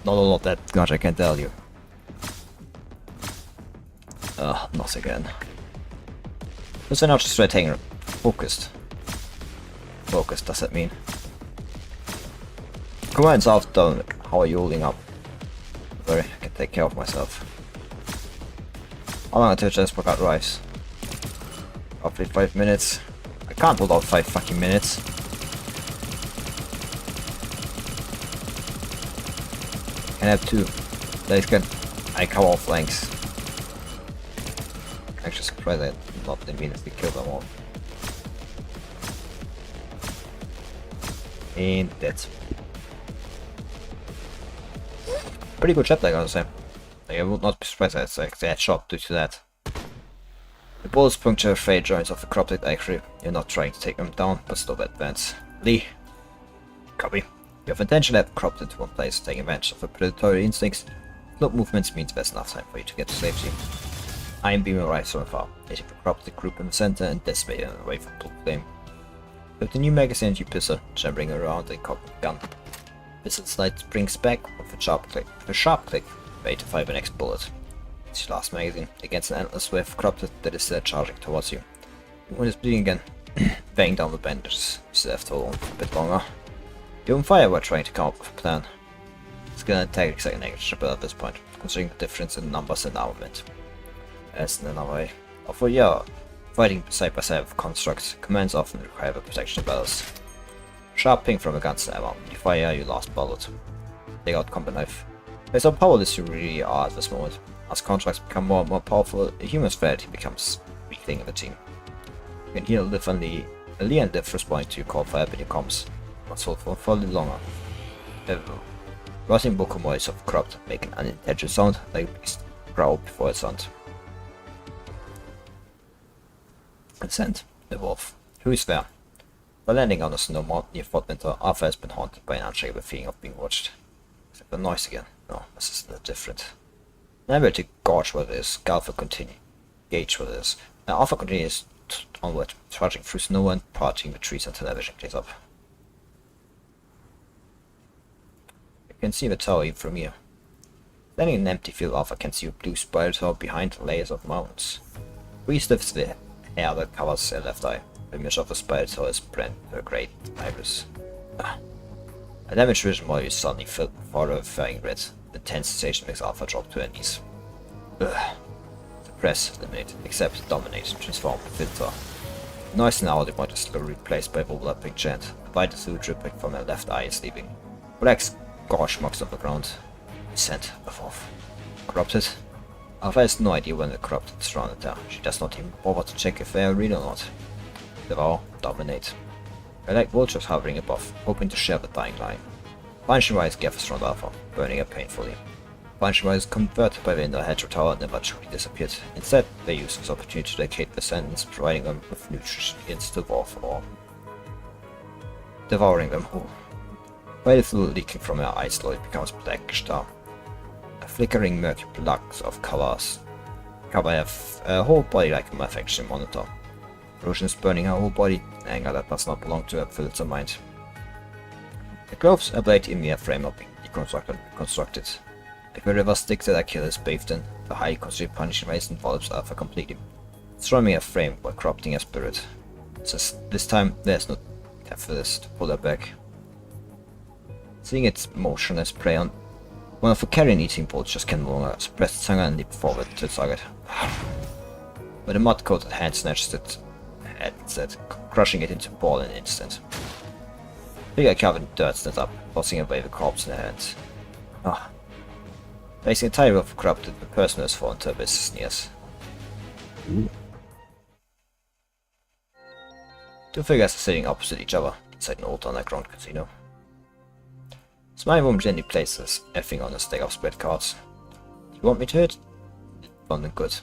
Not that much I can tell you. Not again. Was I not just right hanger? Focused. Focused, does that mean? Commands off down. How are you holding up? Sorry, I can take care of myself. How long until just forgot rice? Roughly 5 minutes. I can't hold out 5 fucking minutes. Can I have 2? That can I cover all flanks. I'm just surprised I not immediately kill them all. And that's pretty good shot, I gotta say. Like, I would not be surprised that it's like that shot due to that. The bullets puncture fade joints of the corrupted actually. You're not trying to take them down, but still advance. Lee. Copy. You have intentionally have corrupted to one place, taking advantage of the predatory instincts. Slow movements means there's enough time for you to get to safety. I am beaming right so far, hitting the corrupted group in the center and decimating them away from full flame. With the new magazine you pisser, jamming around a cocked gun. Pistol slide springs back with a sharp click. With a sharp click, wait to fire the next bullet. It's your last magazine against an endless wave of corrupted that is charging towards you. When it's bleeding again, bang down the bandages. Still have to hold on a bit longer. You open fire while trying to come up with a plan. Skill and tactics are negligible at this point, considering the difference in numbers and armament. As in another way. For your fighting side by side with constructs, commands often require the protection of battles. Sharp ping from a gun's ammo. You fire your last bullet. Take out combat knife. There's how powerless you really are at this moment. As contracts become more and more powerful, a human strategy becomes a weak thing in the team. You can hear live and Lee and Liv responding to your call for help in your comms. Must hold for a little longer. Rotting bokomoids of corrupt make an unintelligent sound like a beast growl before its hunt. Ascent, the wolf. Who is there? By landing on a snow mountain near Fort Winter, Arthur has been haunted by an unshakable feeling of being watched. Except the noise again. No, this is not different. Never to gauge what it is, Galfa continue. Gauge what it is. Now Arthur continues onward, trudging through snow and parting the trees until everything clears up. You can see the tower even from here. Standing in an empty field, Arthur can see a blue spiral tower behind layers of mountains. Breeze lifts the hair that covers her left eye. The image of the spiral tower is brand her great iris. A damaged vision while you suddenly filled for a flying red. The tense sensation makes Alpha drop to her knees. Suppress, eliminate, accept, dominate, transform, filter. Noise and audio point is slowly replaced by overlapping chant. The vital fluid dripping from her left eye is leaving. Black gauge marks on the ground. Descent above. Corrupted. Alpha has no idea when the corrupted surrounded her. She does not even bother to check if they are real or not. Devour, dominate. I like vultures hovering above, hoping to share the dying line. Punishing rise gathers around Alpha, burning her painfully. punch was converted by the inner Hedgehog Tower never truly disappeared. Instead, they used this opportunity to locate the descendants, providing them with nutrients to war for, devouring them whole. While the fluid leaking from her eyes slowly becomes blackish dark. A flickering murky blocks of colors cover her whole body like a malfunction monitor. Corrosion is burning her whole body, anger that does not belong to her fills her mind. The clothes are blade in mere frame are being deconstructed. Like the river Styx that Achilles bathed in, the highly concentrated punishing rays envelops Alpha completely, destroying her frame while corrupting her spirit. Since this time, there's no catalyst to pull her back. Seeing its motionless prey on one of the carrion eating vultures can no longer suppress its hunger and leap forward to its target. But a mud-coated hand snatches it head instead, crushing it into a ball in an instant. Figure covered in dirt stands up, tossing away the corpse in her hands. Facing a tire of corrupted, the person has fallen to abyss sneers. Two figures are sitting opposite each other inside an old underground casino. Smiling woman gently places everything on a stack of spread cards. Do you want me to hit? Fun and good.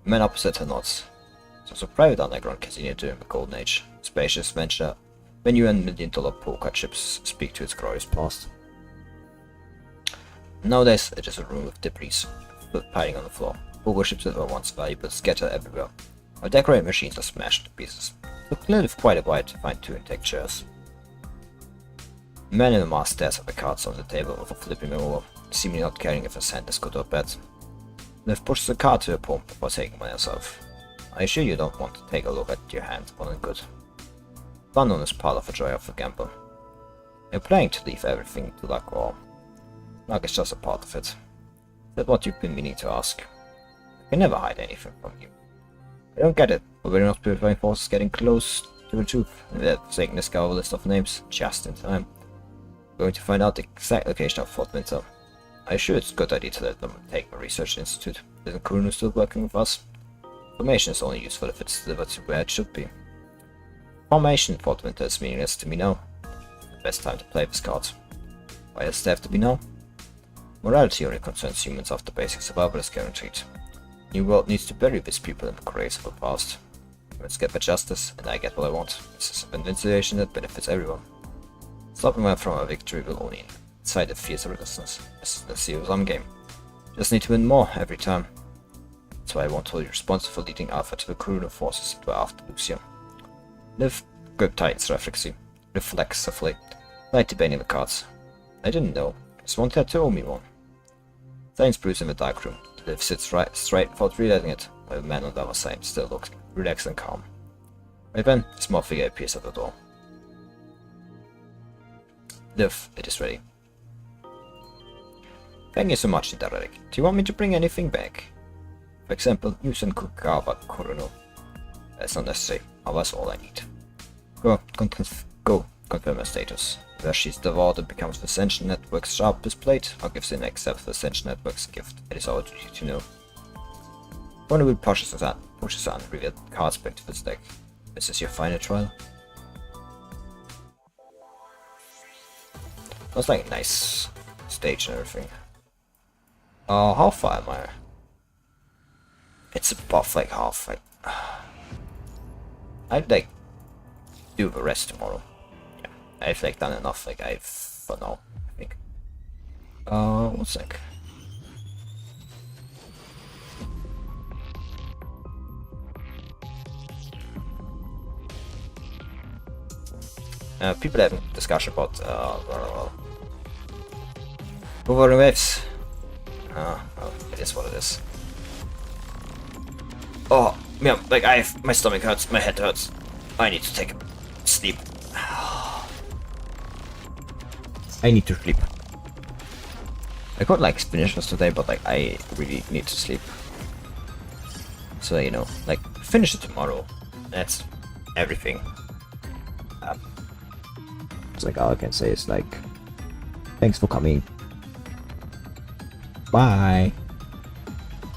The man opposite her nods. It was a private underground casino during the Golden Age. Spacious venture, venue and million-dollar poker chips speak to its glorious past. Nowadays, it is a room with debris piling on the floor. Poker chips that were once valuable scatter everywhere, while decorated machines are smashed to pieces. The clearly quite a while to find two intact chairs. The man in the mask stares at the cards on the table before flipping them over, seemingly not caring if his hand is good or bad. Liv pushes the card to her palm before taking one herself. Are you sure you don't want to take a look at your hand, well and good? Unknown is part of the joy of the gamble. You're planning to leave everything to luck, or luck is just a part of it. Is that what you've been meaning to ask? I can never hide anything from you. I don't get it, but we're not purifying forces getting close to the truth. They're taking this guy over a list of names just in time. We're going to find out the exact location of Fort Winter. I'm sure it's a good idea to let them take the research institute. Isn't Kuruno still working with us? Information is only useful if it's delivered to where it should be. Formation Fort Winter is meaningless to me now. The best time to play this card. Why does it have to be now? Morality only concerns humans after basic survival is guaranteed. New world needs to bury these people in the graves of the past. Humans get their justice, and I get what I want. This is an invitation that benefits everyone. Stopping them from a victory will only incite a fierce resistance. This is the zero-sum game. Just need to win more every time. That's why I won't hold you responsible for leading Alpha to the Kuruno forces that were after Lucia. Liv gripped tight its reflexively, light debating the cards. I didn't know. Just wanted to owe me one. Silence brews in the dark room. Liv sits straight without realizing it, while the man on the other side still looks relaxed and calm. Right then, a small figure appears at the door. Liv, it is ready. Thank you so much, Interrelic. Do you want me to bring anything back? For example, use and Kukawa Kuruno. That's not necessary. That's all I need. Go, confirm her status. Whether she's devoured and becomes the Ascension Network's sharpest blade, or gives the next step to the Ascension Network's gift. It is our duty to know. Wonderwood pushes on and reveals cards back to the deck. This is your final trial. That's like a nice stage and everything. How far am I? It's above like half. I'd like do the rest tomorrow. Yeah, I've like done enough. Like I've for now, I think. 1 sec. People having discussion about hovering waves. Well, it is what it is. Oh, yeah, like my stomach hurts, my head hurts. I need to take a sleep. I need to sleep. I got like finish this today, but like I really need to sleep. So you know, like finish it tomorrow. That's everything. It's like all I can say is like, thanks for coming. Bye.